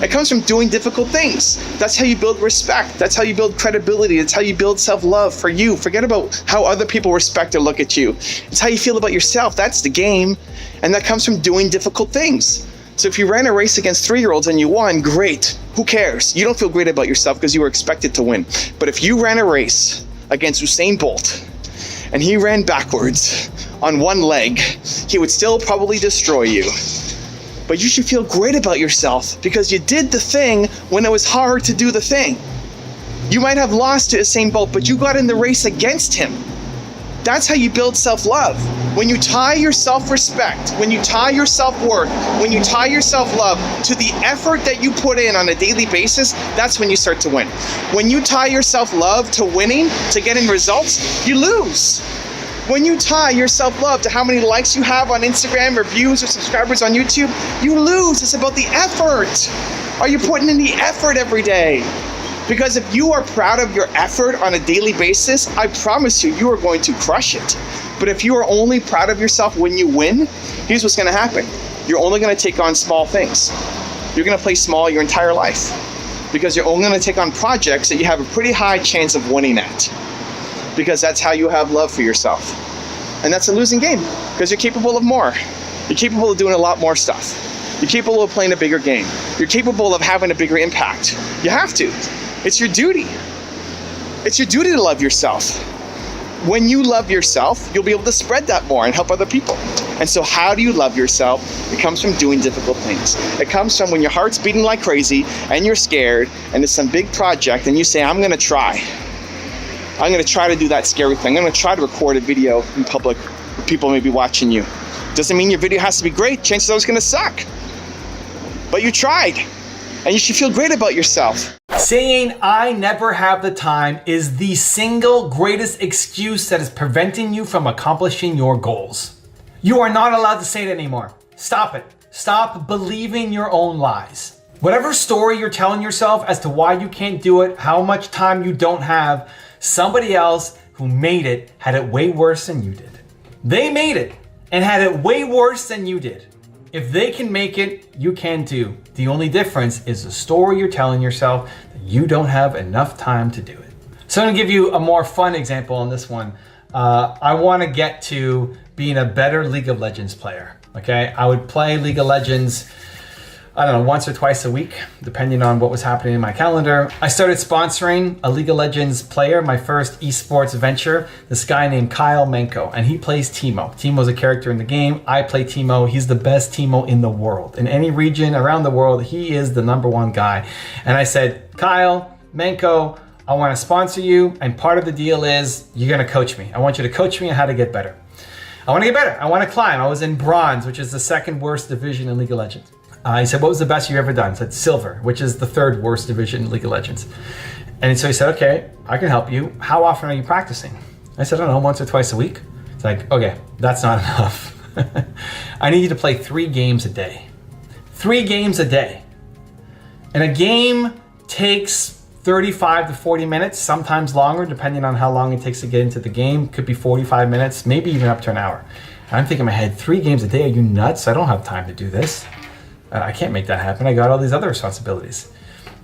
[SPEAKER 4] It comes from doing difficult things. That's how you build respect. That's how you build credibility. It's how you build self-love for you. Forget about how other people respect or look at you. It's how you feel about yourself. That's the game. And that comes from doing difficult things. So if you ran a race against 3-year-olds and you won, great. Who cares? You don't feel great about yourself because you were expected to win. But if you ran a race against Usain Bolt and he ran backwards on one leg, he would still probably destroy you. But you should feel great about yourself because you did the thing when it was hard to do the thing. You might have lost to Usain Bolt, but you got in the race against him. That's how you build self-love. When you tie your self-respect, when you tie your self-worth, when you tie your self-love to the effort that you put in on a daily basis, that's when you start to win. When you tie your self-love to winning, to getting results, you lose. When you tie your self-love to how many likes you have on Instagram or views or subscribers on YouTube, you lose. It's about the effort. Are you putting in the effort every day? Because if you are proud of your effort on a daily basis, I promise you, you are going to crush it. But if you are only proud of yourself when you win, here's what's going to happen. You're only going to take on small things. You're going to play small your entire life because you're only going to take on projects that you have a pretty high chance of winning at, because that's how you have love for yourself. And that's a losing game because you're capable of more. You're capable of doing a lot more stuff. You're capable of playing a bigger game. You're capable of having a bigger impact. You have to. It's your duty. It's your duty to love yourself. When you love yourself, you'll be able to spread that more and help other people. And so how do you love yourself? It comes from doing difficult things. It comes from when your heart's beating like crazy and you're scared and it's some big project and you say, I'm going to try. I'm going to try to do that scary thing. I'm going to try to record a video in public where people may be watching you. Doesn't mean your video has to be great. Chances are it's going to suck. But you tried. And you should feel great about yourself.
[SPEAKER 5] Saying I never have the time is the single greatest excuse that is preventing you from accomplishing your goals. You are not allowed to say it anymore. Stop it. Stop believing your own lies. Whatever story you're telling yourself as to why you can't do it, how much time you don't have, somebody else who made it had it way worse than you did. They made it and had it way worse than you did. If they can make it, you can too. The only difference is the story you're telling yourself that you don't have enough time to do it. So I'm gonna give you a more fun example on this one. I wanna get to being a better League of Legends player, okay? I would play League of Legends, I don't know, once or twice a week, depending on what was happening in my calendar. I started sponsoring a League of Legends player, my first esports venture, this guy named Carmichael, and he plays Teemo. Teemo's a character in the game. I play Teemo. He's the best Teemo in the world. In any region around the world, he is the #1 guy. And I said, Kyle, Manko, I want to sponsor you, and part of the deal is you're going to coach me. I want you to coach me on how to get better. I want to get better. I want to climb. I was in bronze, which is the second worst division in League of Legends. He said, what was the best you've ever done? I said, silver, which is the third worst division in League of Legends. And so he said, okay, I can help you. How often are you practicing? I said, I don't know, once or twice a week. It's like, okay, that's not enough. I need you to play 3 games a day. 3 games a day. And a game takes 35 to 40 minutes, sometimes longer, depending on how long it takes to get into the game. Could be 45 minutes, maybe even up to an hour. And I'm thinking in my head, 3 games a day? Are you nuts? I don't have time to do this. I can't make that happen. I got all these other responsibilities.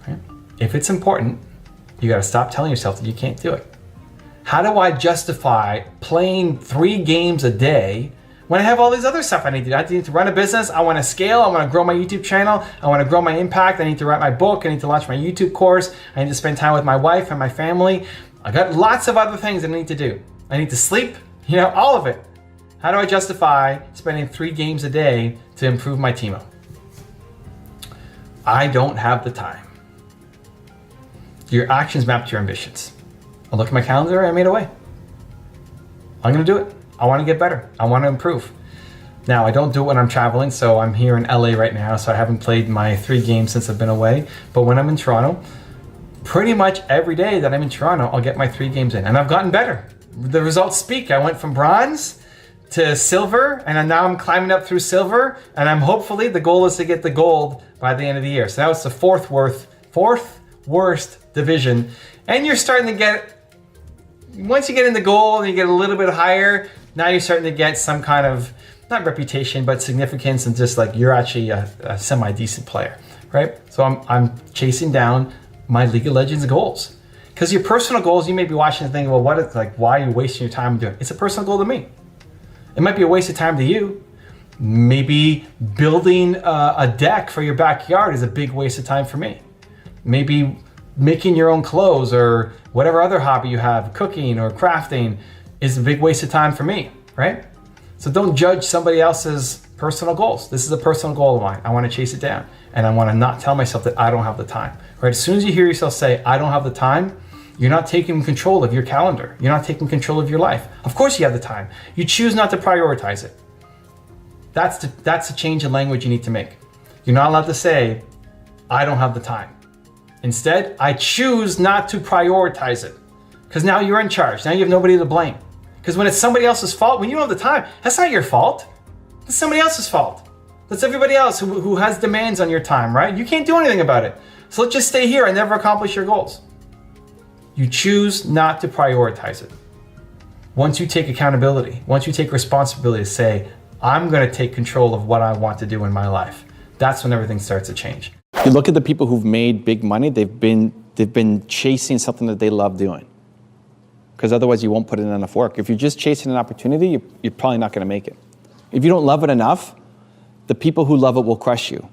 [SPEAKER 5] Right? If it's important, you got to stop telling yourself that you can't do it. How do I justify playing 3 games a day when I have all these other stuff I need to do? I need to run a business. I want to scale. I want to grow my YouTube channel. I want to grow my impact. I need to write my book. I need to launch my YouTube course. I need to spend time with my wife and my family. I got lots of other things that I need to do. I need to sleep, all of it. How do I justify spending 3 games a day to improve my Teemo? I don't have the time. Your actions map to your ambitions. I look at my calendar, I made a way. I'm gonna do it. I wanna get better. I wanna improve. Now, I don't do it when I'm traveling, so I'm here in LA right now, so I haven't played my 3 games since I've been away. But when I'm in Toronto, pretty much every day that I'm in Toronto, I'll get my 3 games in. And I've gotten better. The results speak. I went from bronze to silver, and now I'm climbing up through silver, and I'm hopefully, the goal is to get the gold by the end of the year. So now it's the fourth worst division, and you're starting to get, once you get in the gold and you get a little bit higher, now you're starting to get some kind of, not reputation, but significance, and just like you're actually a semi-decent player, right? So I'm chasing down my League of Legends goals. Because your personal goals, you may be watching and thinking, well, why are you wasting your time doing it? It's a personal goal to me. It might be a waste of time to you, Maybe building a deck for your backyard is a big waste of time for me. Maybe making your own clothes or whatever other hobby you have, cooking or crafting, is a big waste of time for me, right? So don't judge somebody else's personal goals. This is a personal goal of mine. I want to chase it down, and I want to not tell myself that I don't have the time, right? As soon as you hear yourself say, I don't have the time, you're not taking control of your calendar. You're not taking control of your life. Of course you have the time. You choose not to prioritize it. That's the change in language you need to make. You're not allowed to say, I don't have the time. Instead, I choose not to prioritize it. Because now you're in charge. Now you have nobody to blame. Because when it's somebody else's fault, when you don't have the time, that's not your fault. That's somebody else's fault. That's everybody else who has demands on your time, right? You can't do anything about it. So let's just stay here and never accomplish your goals. You choose not to prioritize it. Once you take accountability, once you take responsibility to say, I'm going to take control of what I want to do in my life, that's when everything starts to change.
[SPEAKER 4] You look at the people who've made big money, they've been chasing something that they love doing. Because otherwise you won't put in enough work. If you're just chasing an opportunity, you're probably not going to make it. If you don't love it enough, the people who love it will crush you.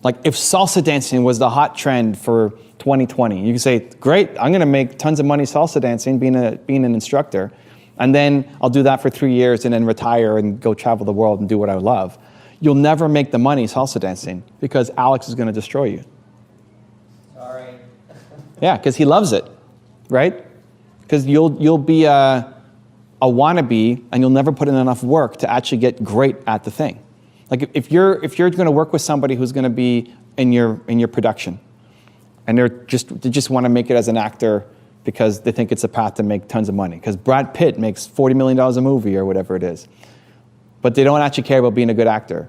[SPEAKER 4] Like if salsa dancing was the hot trend for 2020, you can say, great, I'm going to make tons of money salsa dancing, being an instructor. And then I'll do that for 3 years and then retire and go travel the world and do what I love. You'll never make the money salsa dancing because Alex is going to destroy you.
[SPEAKER 5] Sorry.
[SPEAKER 4] Yeah, because he loves it, right? Because you'll be a wannabe and you'll never put in enough work to actually get great at the thing. Like if you're going to work with somebody who's going to be in your production, and they just want to make it as an actor because they think it's a path to make tons of money. Because Brad Pitt makes $40 million a movie or whatever it is. But they don't actually care about being a good actor.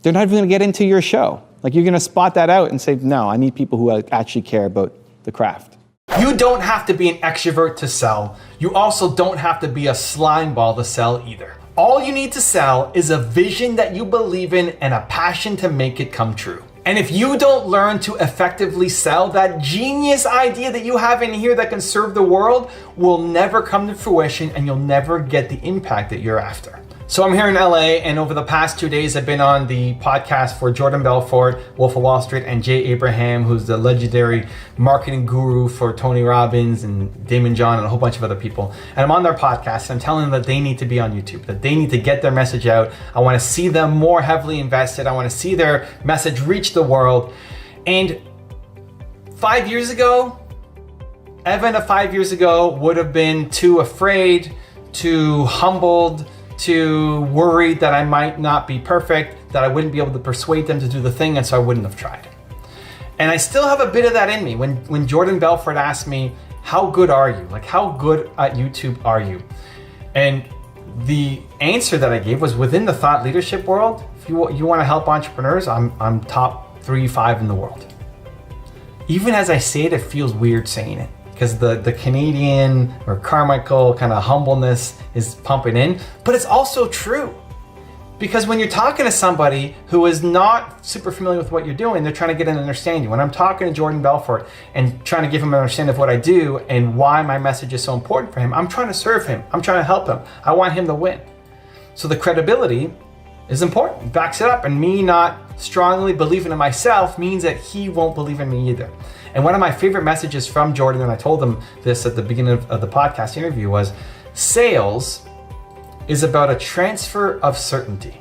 [SPEAKER 4] They're not even going to get into your show. Like you're going to spot that out and say, no, I need people who actually care about the craft.
[SPEAKER 5] You don't have to be an extrovert to sell. You also don't have to be a slime ball to sell either. All you need to sell is a vision that you believe in and a passion to make it come true. And if you don't learn to effectively sell, that genius idea that you have in here that can serve the world will never come to fruition and you'll never get the impact that you're after. So I'm here in LA, and over the past 2 days, I've been on the podcast for Jordan Belfort, Wolf of Wall Street, and Jay Abraham, who's the legendary marketing guru for Tony Robbins and Damon John and a whole bunch of other people. And I'm on their podcast, and I'm telling them that they need to be on YouTube, that they need to get their message out. I want to see them more heavily invested. I want to see their message reach the world. And 5 years ago, Evan of 5 years ago would have been too afraid, too humbled, too worried that I might not be perfect, that I wouldn't be able to persuade them to do the thing, and so I wouldn't have tried. And I still have a bit of that in me. When Jordan Belfort asked me, how good are you? Like, how good at YouTube are you? And the answer that I gave was, within the thought leadership world, if you want to help entrepreneurs, I'm top 3-5 in the world. Even as I say it, it feels weird saying it, because the Canadian or Carmichael kind of humbleness is pumping in, but it's also true. Because when you're talking to somebody who is not super familiar with what you're doing, they're trying to get an understanding. When I'm talking to Jordan Belfort and trying to give him an understanding of what I do and why my message is so important for him, I'm trying to serve him. I'm trying to help him. I want him to win. So the credibility is important. It backs it up, and me not strongly believing in myself means that he won't believe in me either. And one of my favorite messages from Jordan, and I told him this at the beginning of the podcast interview, was sales is about a transfer of certainty.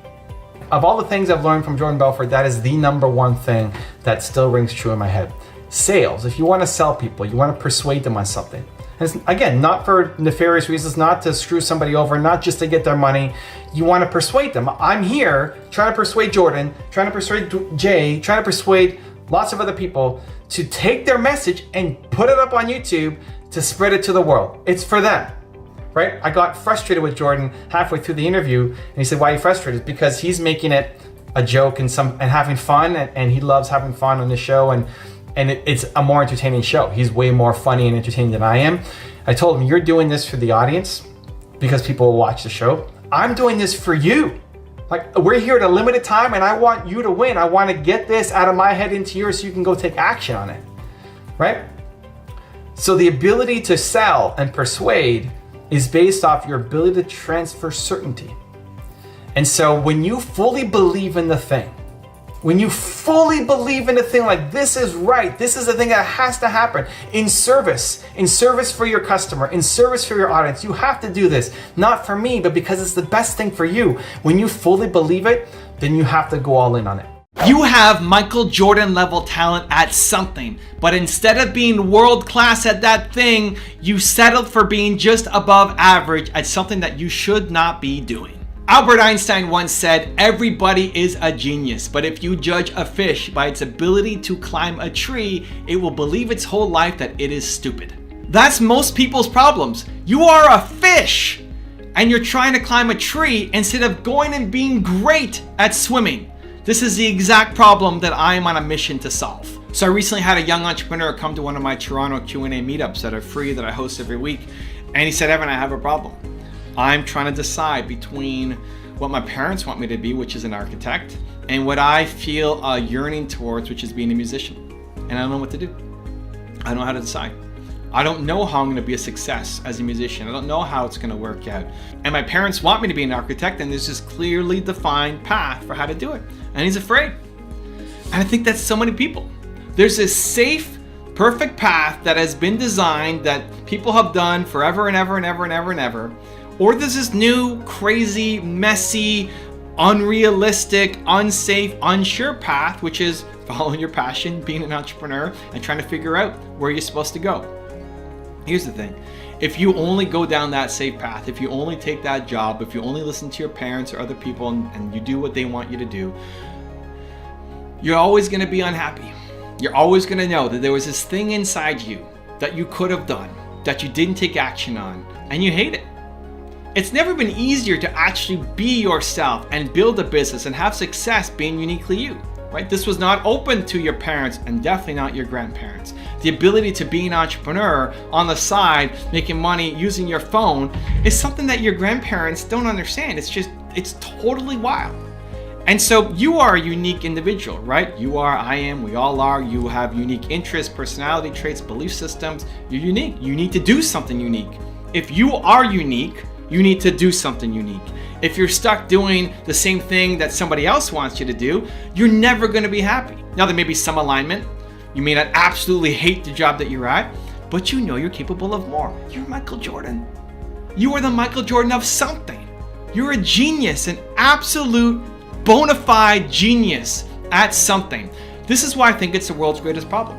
[SPEAKER 5] Of all the things I've learned from Jordan Belfort, that is the number one thing that still rings true in my head. Sales, if you want to sell people, you want to persuade them on something. And it's, again, not for nefarious reasons, not to screw somebody over, not just to get their money. You want to persuade them. I'm here trying to persuade Jordan, trying to persuade Jay, trying to persuade lots of other people to take their message and put it up on YouTube to spread it to the world. It's for them, right? I got frustrated with Jordan halfway through the interview, and he said, why are you frustrated? Because he's making it a joke and having fun, and he loves having fun on the show, and it's a more entertaining show. He's way more funny and entertaining than I am. I told him, you're doing this for the audience because people will watch the show. I'm doing this for you. Like, we're here at a limited time, and I want you to win. I want to get this out of my head into yours so you can go take action on it, right? So the ability to sell and persuade is based off your ability to transfer certainty. And so when you fully believe in the thing, when you fully believe in the thing, like this is right, this is the thing that has to happen in service for your customer, in service for your audience, you have to do this, not for me, but because it's the best thing for you. When you fully believe it, then you have to go all in on it.
[SPEAKER 1] You have Michael Jordan level talent at something, but instead of being world class at that thing, you settled for being just above average at something that you should not be doing. Albert Einstein once said, everybody is a genius, but if you judge a fish by its ability to climb a tree, it will believe its whole life that it is stupid. That's most people's problems. You are a fish, and you're trying to climb a tree instead of going and being great at swimming. This is the exact problem that I am on a mission to solve. So I recently had a young entrepreneur come to one of my Toronto Q&A meetups that are free, that I host every week, and he said, Evan, I have a problem. I'm trying to decide between what my parents want me to be, which is an architect, and what I feel a yearning towards, which is being a musician. And I don't know what to do. I don't know how to decide. I don't know how I'm going to be a success as a musician. I don't know how it's going to work out. And my parents want me to be an architect, and there's this clearly defined path for how to do it. And he's afraid. And I think that's so many people. There's this safe, perfect path that has been designed that people have done forever and ever and ever and ever and ever. Or there's this new, crazy, messy, unrealistic, unsafe, unsure path, which is following your passion, being an entrepreneur, and trying to figure out where you're supposed to go. Here's the thing. If you only go down that safe path, if you only take that job, if you only listen to your parents or other people and you do what they want you to do, you're always going to be unhappy. You're always going to know that there was this thing inside you that you could have done, that you didn't take action on, and you hate it. It's never been easier to actually be yourself and build a business and have success being uniquely you, right? This was not open to your parents and definitely not your grandparents. The ability to be an entrepreneur on the side, making money using your phone, is something that your grandparents don't understand. It's totally wild. And so you are a unique individual, right? You are, I am, we all are. You have unique interests, personality traits, belief systems. You're unique. You need to do something unique. If you are unique, you need to do something unique. If you're stuck doing the same thing that somebody else wants you to do, you're never going to be happy. Now, there may be some alignment. You may not absolutely hate the job that you're at, but you know you're capable of more. You're Michael Jordan. You are the Michael Jordan of something. You're a genius, an absolute bona fide genius at something. This is why I think it's the world's greatest problem.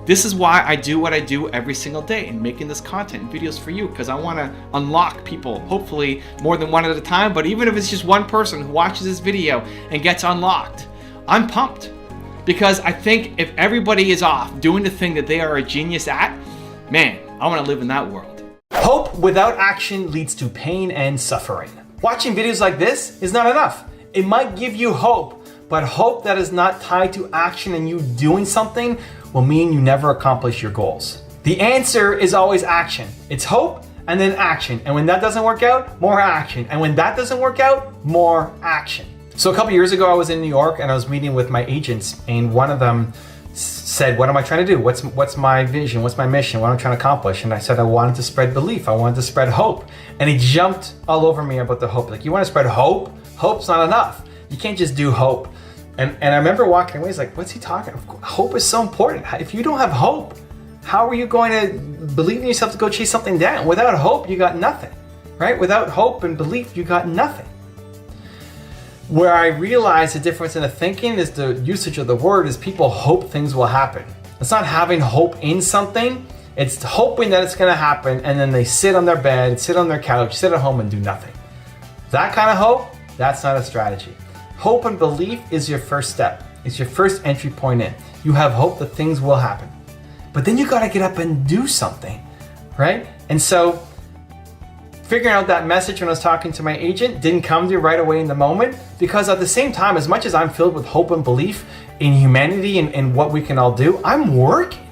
[SPEAKER 1] This is why I do what I do every single day in making this content and videos for you, because I want to unlock people, hopefully more than one at a time, but even if it's just one person who watches this video and gets unlocked, I'm pumped. Because I think if everybody is off doing the thing that they are a genius at, man, I want to live in that world.
[SPEAKER 5] Hope without action leads to pain and suffering. Watching videos like this is not enough. It might give you hope, but hope that is not tied to action and you doing something will mean you never accomplish your goals. The answer is always action. It's hope and then action. And when that doesn't work out, more action. And when that doesn't work out, more action. So a couple years ago, I was in New York and I was meeting with my agents, and one of them said, what am I trying to do? What's my vision? What's my mission? What am I trying to accomplish? And I said, I wanted to spread belief. I wanted to spread hope. And he jumped all over me about the hope. Like, you want to spread hope? Hope's not enough. You can't just do hope. And I remember walking away, he's like, what's he talking about? Hope is so important. If you don't have hope, how are you going to believe in yourself to go chase something down? Without hope, you got nothing, right? Without hope and belief, you got nothing. Where I realized the difference in the thinking is the usage of the word is people hope things will happen. It's not having hope in something. It's hoping that it's going to happen, and then they sit on their bed, sit on their couch, sit at home and do nothing. That kind of hope, that's not a strategy. Hope and belief is your first step. It's your first entry point in. You have hope that things will happen. But then you got to get up and do something, right? And so figuring out that message when I was talking to my agent didn't come to you right away in the moment, because at the same time, as much as I'm filled with hope and belief in humanity and what we can all do, I'm working,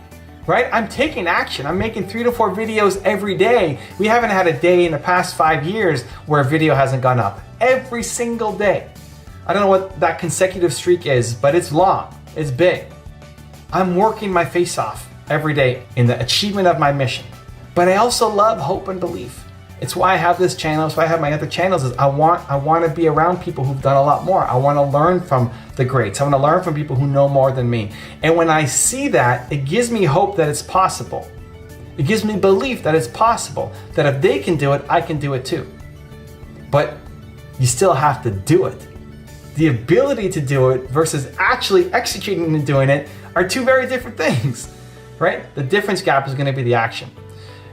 [SPEAKER 5] right? I'm taking action. I'm making 3 to 4 videos every day. We haven't had a day in the past 5 years where a video hasn't gone up. Every single day. I don't know what that consecutive streak is, but it's long, it's big. I'm working my face off every day in the achievement of my mission. But I also love hope and belief. It's why I have this channel. It's why I have my other channels. Is I want to be around people who've done a lot more. I want to learn from the greats. I want to learn from people who know more than me. And when I see that, it gives me hope that it's possible. It gives me belief that it's possible. That if they can do it, I can do it too. But you still have to do it. The ability to do it versus actually executing and doing it are two very different things, right? The difference gap is going to be the action.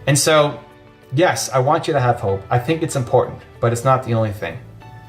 [SPEAKER 5] And so, yes, I want you to have hope. I think it's important, but it's not the only thing.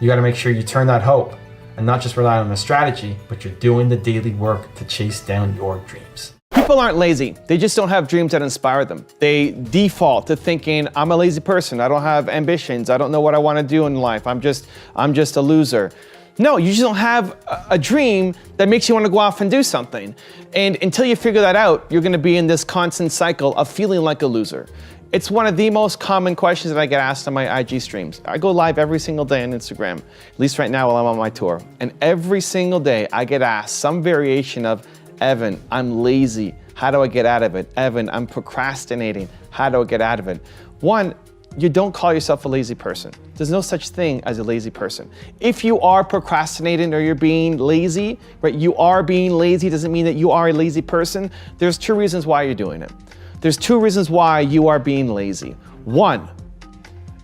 [SPEAKER 5] You got to make sure you turn that hope and not just rely on a strategy, but you're doing the daily work to chase down your dreams.
[SPEAKER 1] People aren't lazy. They just don't have dreams that inspire them. They default to thinking, I'm a lazy person. I don't have ambitions. I don't know what I want to do in life. I'm just a loser. No, you just don't have a dream that makes you want to go off and do something. And until you figure that out, you're going to be in this constant cycle of feeling like a loser. It's one of the most common questions that I get asked on my IG streams. I go live every single day on Instagram, at least right now while I'm on my tour. And every single day I get asked some variation of, Evan, I'm lazy. How do I get out of it? Evan, I'm procrastinating. How do I get out of it? One, you don't call yourself a lazy person. There's no such thing as a lazy person. If you are procrastinating or you're being lazy, right? You are being lazy doesn't mean that you are a lazy person. There's two reasons why you're doing it. There's two reasons why you are being lazy. One,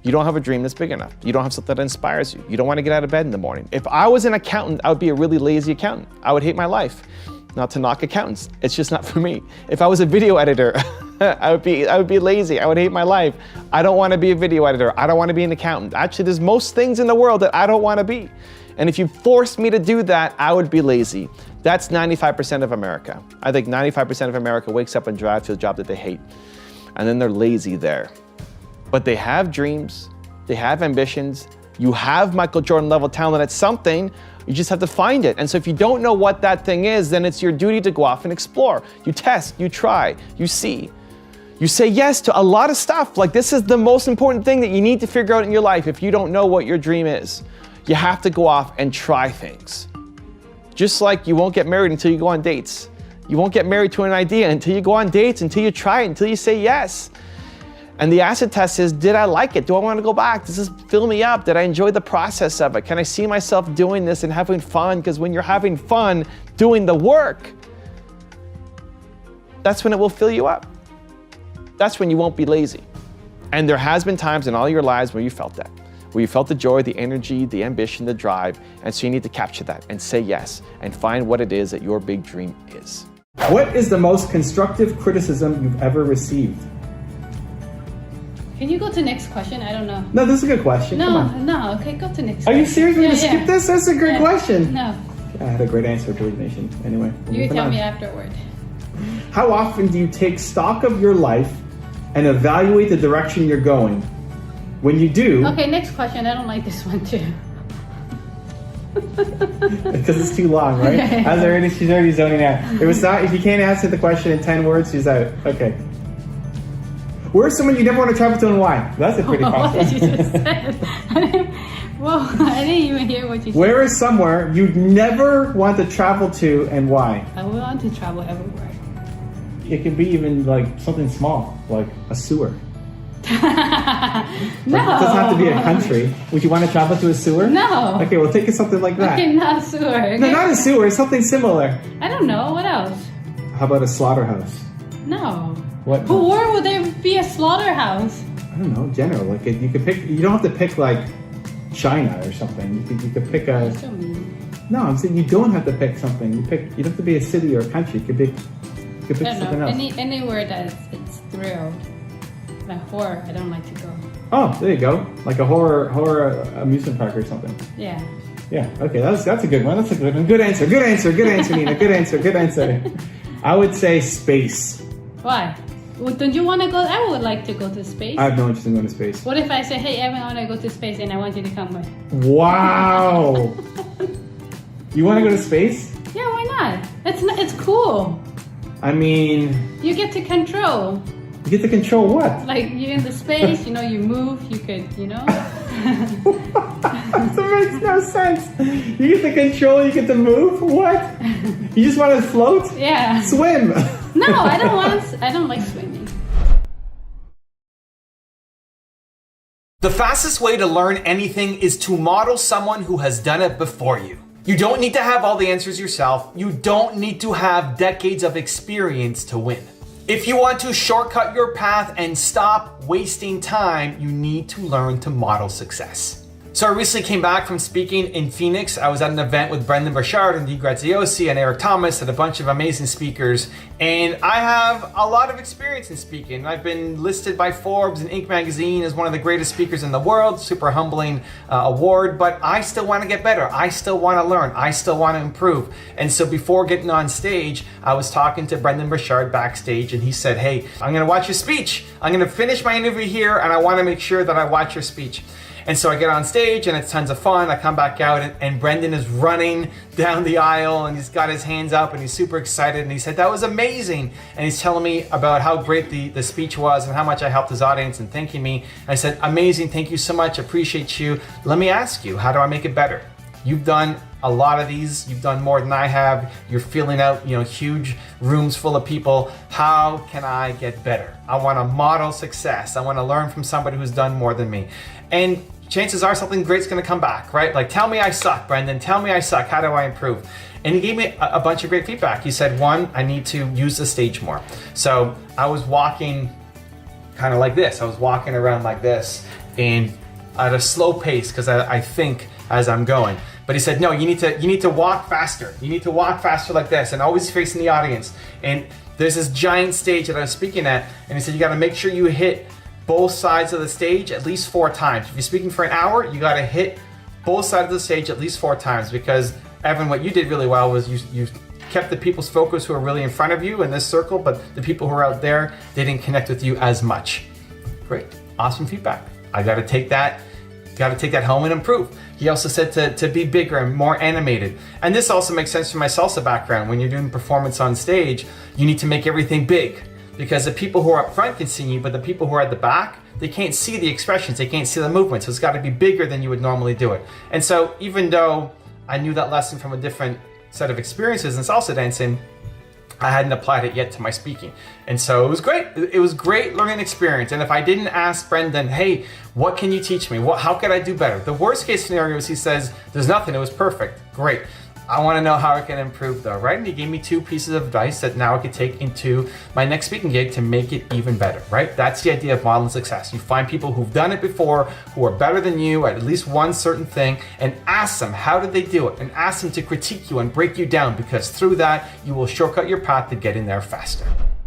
[SPEAKER 1] you don't have a dream that's big enough. You don't have something that inspires you. You don't want to get out of bed in the morning. If I was an accountant, I would be a really lazy accountant. I would hate my life. Not to knock accountants, it's just not for me. If I was a video editor, I would be lazy. I would hate my life. I don't want to be a video editor. I don't want to be an accountant. Actually, there's most things in the world that I don't want to be. And if you forced me to do that, I would be lazy. That's 95% of America. I think 95% of America wakes up and drives to a job that they hate. And then they're lazy there. But they have dreams, they have ambitions. You have Michael Jordan level talent at something. You just have to find it. And so if you don't know what that thing is, then it's your duty to go off and explore. You test, you try, you see. You say yes to a lot of stuff. Like, this is the most important thing that you need to figure out in your life if you don't know what your dream is. You have to go off and try things. Just like you won't get married until you go on dates. You won't get married to an idea until you go on dates, until you try it, until you say yes. And the acid test is, did I like it? Do I want to go back? Does this fill me up? Did I enjoy the process of it? Can I see myself doing this and having fun? Because when you're having fun doing the work, that's when it will fill you up. That's when you won't be lazy. And there has been times in all your lives where you felt that, where you felt the joy, the energy, the ambition, the drive. And so you need to capture that and say yes and find what it is that your big dream is.
[SPEAKER 3] What is the most constructive criticism you've ever received?
[SPEAKER 2] Can you go to next question? I don't know.
[SPEAKER 3] No, this is a good question. Come on.
[SPEAKER 2] No. Okay, go to next.
[SPEAKER 3] Are you serious? We're
[SPEAKER 2] Yeah,
[SPEAKER 3] gonna skip this? That's a great question.
[SPEAKER 2] No,
[SPEAKER 3] I had a great answer, Believe Nation. Anyway,
[SPEAKER 2] you
[SPEAKER 3] moving
[SPEAKER 2] tell
[SPEAKER 3] on.
[SPEAKER 2] me afterward.
[SPEAKER 3] How often do you take stock of your life and evaluate the direction you're going? When you do,
[SPEAKER 2] Okay, next question. I don't like this one too.
[SPEAKER 3] because it's too long, right? She's already zoning out. If you can't answer the question in 10 words, she's out. Okay. Where's someone you never want to travel to and why? That's a pretty
[SPEAKER 2] What
[SPEAKER 3] fast
[SPEAKER 2] did you
[SPEAKER 3] one.
[SPEAKER 2] just say? Whoa, I didn't even hear what you said.
[SPEAKER 3] Where is somewhere you'd never want to travel to and why?
[SPEAKER 2] I want to travel everywhere.
[SPEAKER 3] It can be even like something small, like a sewer.
[SPEAKER 2] No.
[SPEAKER 3] It doesn't have to be a country. Would you want to travel to a sewer?
[SPEAKER 2] No.
[SPEAKER 3] Okay, well, take it something like that.
[SPEAKER 2] Okay, not sewer. Okay?
[SPEAKER 3] No, not a sewer. Something similar.
[SPEAKER 2] I don't know. What else?
[SPEAKER 3] How about a slaughterhouse?
[SPEAKER 2] No.
[SPEAKER 3] What?
[SPEAKER 2] Where would there be a slaughterhouse?
[SPEAKER 3] I don't know. General. Like you could pick. You don't have to pick like China or something. You could pick a.
[SPEAKER 2] So mean.
[SPEAKER 3] No, I'm saying you don't have to pick something. You don't have to be a city or a country. You could pick
[SPEAKER 2] I
[SPEAKER 3] something
[SPEAKER 2] don't know.
[SPEAKER 3] else.
[SPEAKER 2] Anywhere that it's thrill. Like horror, I don't like to go.
[SPEAKER 3] Oh, there you go. Like a horror amusement park or something.
[SPEAKER 2] Yeah.
[SPEAKER 3] Yeah. Okay, that's a good one. That's a good one. Good answer. Good answer. Good answer, Nina. Good answer. Good answer. I would say space.
[SPEAKER 2] Why? Well, don't you want to go? I would like to go to space.
[SPEAKER 3] I have no interest in going to space.
[SPEAKER 2] What if I say, hey, Evan, I want to go to space and I want you to come with?
[SPEAKER 3] Wow. You want to go to space?
[SPEAKER 2] Yeah, why not? It's cool.
[SPEAKER 3] I mean,
[SPEAKER 2] You get to control.
[SPEAKER 3] you get to control what?
[SPEAKER 2] Like, you're in the space, you move, you could,
[SPEAKER 3] That makes no sense. You get to control, you get to move? What? You just want to float?
[SPEAKER 2] Yeah.
[SPEAKER 3] Swim.
[SPEAKER 2] No, I don't like swimming.
[SPEAKER 5] The fastest way to learn anything is to model someone who has done it before you. You don't need to have all the answers yourself. You don't need to have decades of experience to win. If you want to shortcut your path and stop wasting time, you need to learn to model success. So I recently came back from speaking in Phoenix. I was at an event with Brendan Burchard and Dee Graziosi and Eric Thomas and a bunch of amazing speakers. And I have a lot of experience in speaking. I've been listed by Forbes and Inc. magazine as one of the greatest speakers in the world, super humbling award, but I still want to get better. I still want to learn. I still want to improve. And so before getting on stage, I was talking to Brendan Burchard backstage and he said, hey, I'm going to watch your speech. I'm going to finish my interview here and I want to make sure that I watch your speech. And so I get on stage and it's tons of fun. I come back out and Brendan is running down the aisle and he's got his hands up and he's super excited and he said, that was amazing. And he's telling me about how great the speech was and how much I helped his audience and thanking me. And I said, amazing, thank you so much, appreciate you. Let me ask you, how do I make it better? You've done a lot of these, you've done more than I have. You're filling out, huge rooms full of people. How can I get better? I want to model success. I want to learn from somebody who's done more than me. And chances are something great's going to come back, right? Like, tell me I suck, Brendan. Tell me I suck. How do I improve? And he gave me a bunch of great feedback. He said, one, I need to use the stage more. So I was walking kind of like this. I was walking around like this and at a slow pace because I think as I'm going. But he said, no, you need to walk faster. You need to walk faster like this and always facing the audience. And there's this giant stage that I was speaking at. And he said, you got to make sure you hit both sides of the stage at least 4 times. If you're speaking for an hour, you got to hit both sides of the stage at least 4 times because, Evan, what you did really well was you kept the people's focus who are really in front of you in this circle, but the people who are out there, they didn't connect with you as much. Great, awesome feedback. I got to take that home and improve. He also said to be bigger and more animated. And this also makes sense from my salsa background. When you're doing performance on stage, you need to make everything big. Because the people who are up front can see you, but the people who are at the back, they can't see the expressions, they can't see the movement. So it's got to be bigger than you would normally do it. And so even though I knew that lesson from a different set of experiences in salsa dancing, I hadn't applied it yet to my speaking. And so it was great. It was great learning experience. And if I didn't ask Brendan, hey, what can you teach me? How could I do better? The worst case scenario is he says, there's nothing, it was perfect. Great. I want to know how I can improve though, right? And he gave me 2 pieces of advice that now I could take into my next speaking gig to make it even better, right? That's the idea of modeling success. You find people who've done it before, who are better than you at least one certain thing, and ask them, how did they do it? And ask them to critique you and break you down, because through that, you will shortcut your path to getting there faster.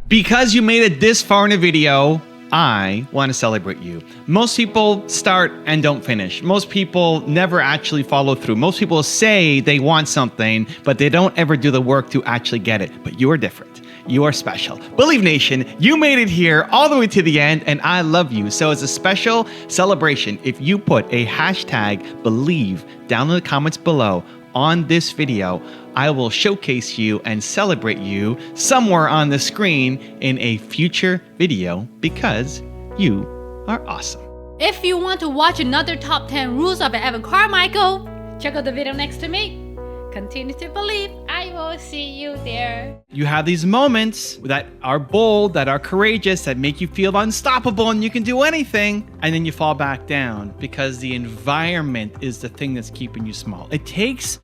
[SPEAKER 1] Because you made it this far in a video, I want to celebrate you. Most people start and don't finish. Most people never actually follow through. Most people say they want something, but they don't ever do the work to actually get it. But you are different. You are special. Believe Nation, you made it here all the way to the end, and I love you. So as a special celebration, if you put a hashtag believe down in the comments below on this video, I will showcase you and celebrate you somewhere on the screen in a future video because you are awesome.
[SPEAKER 2] If you want to watch another top 10 rules of Evan Carmichael, check out the video next to me. Continue to believe. I will see you there.
[SPEAKER 1] You have these moments that are bold, that are courageous, that make you feel unstoppable and you can do anything. And then you fall back down because the environment is the thing that's keeping you small. It takes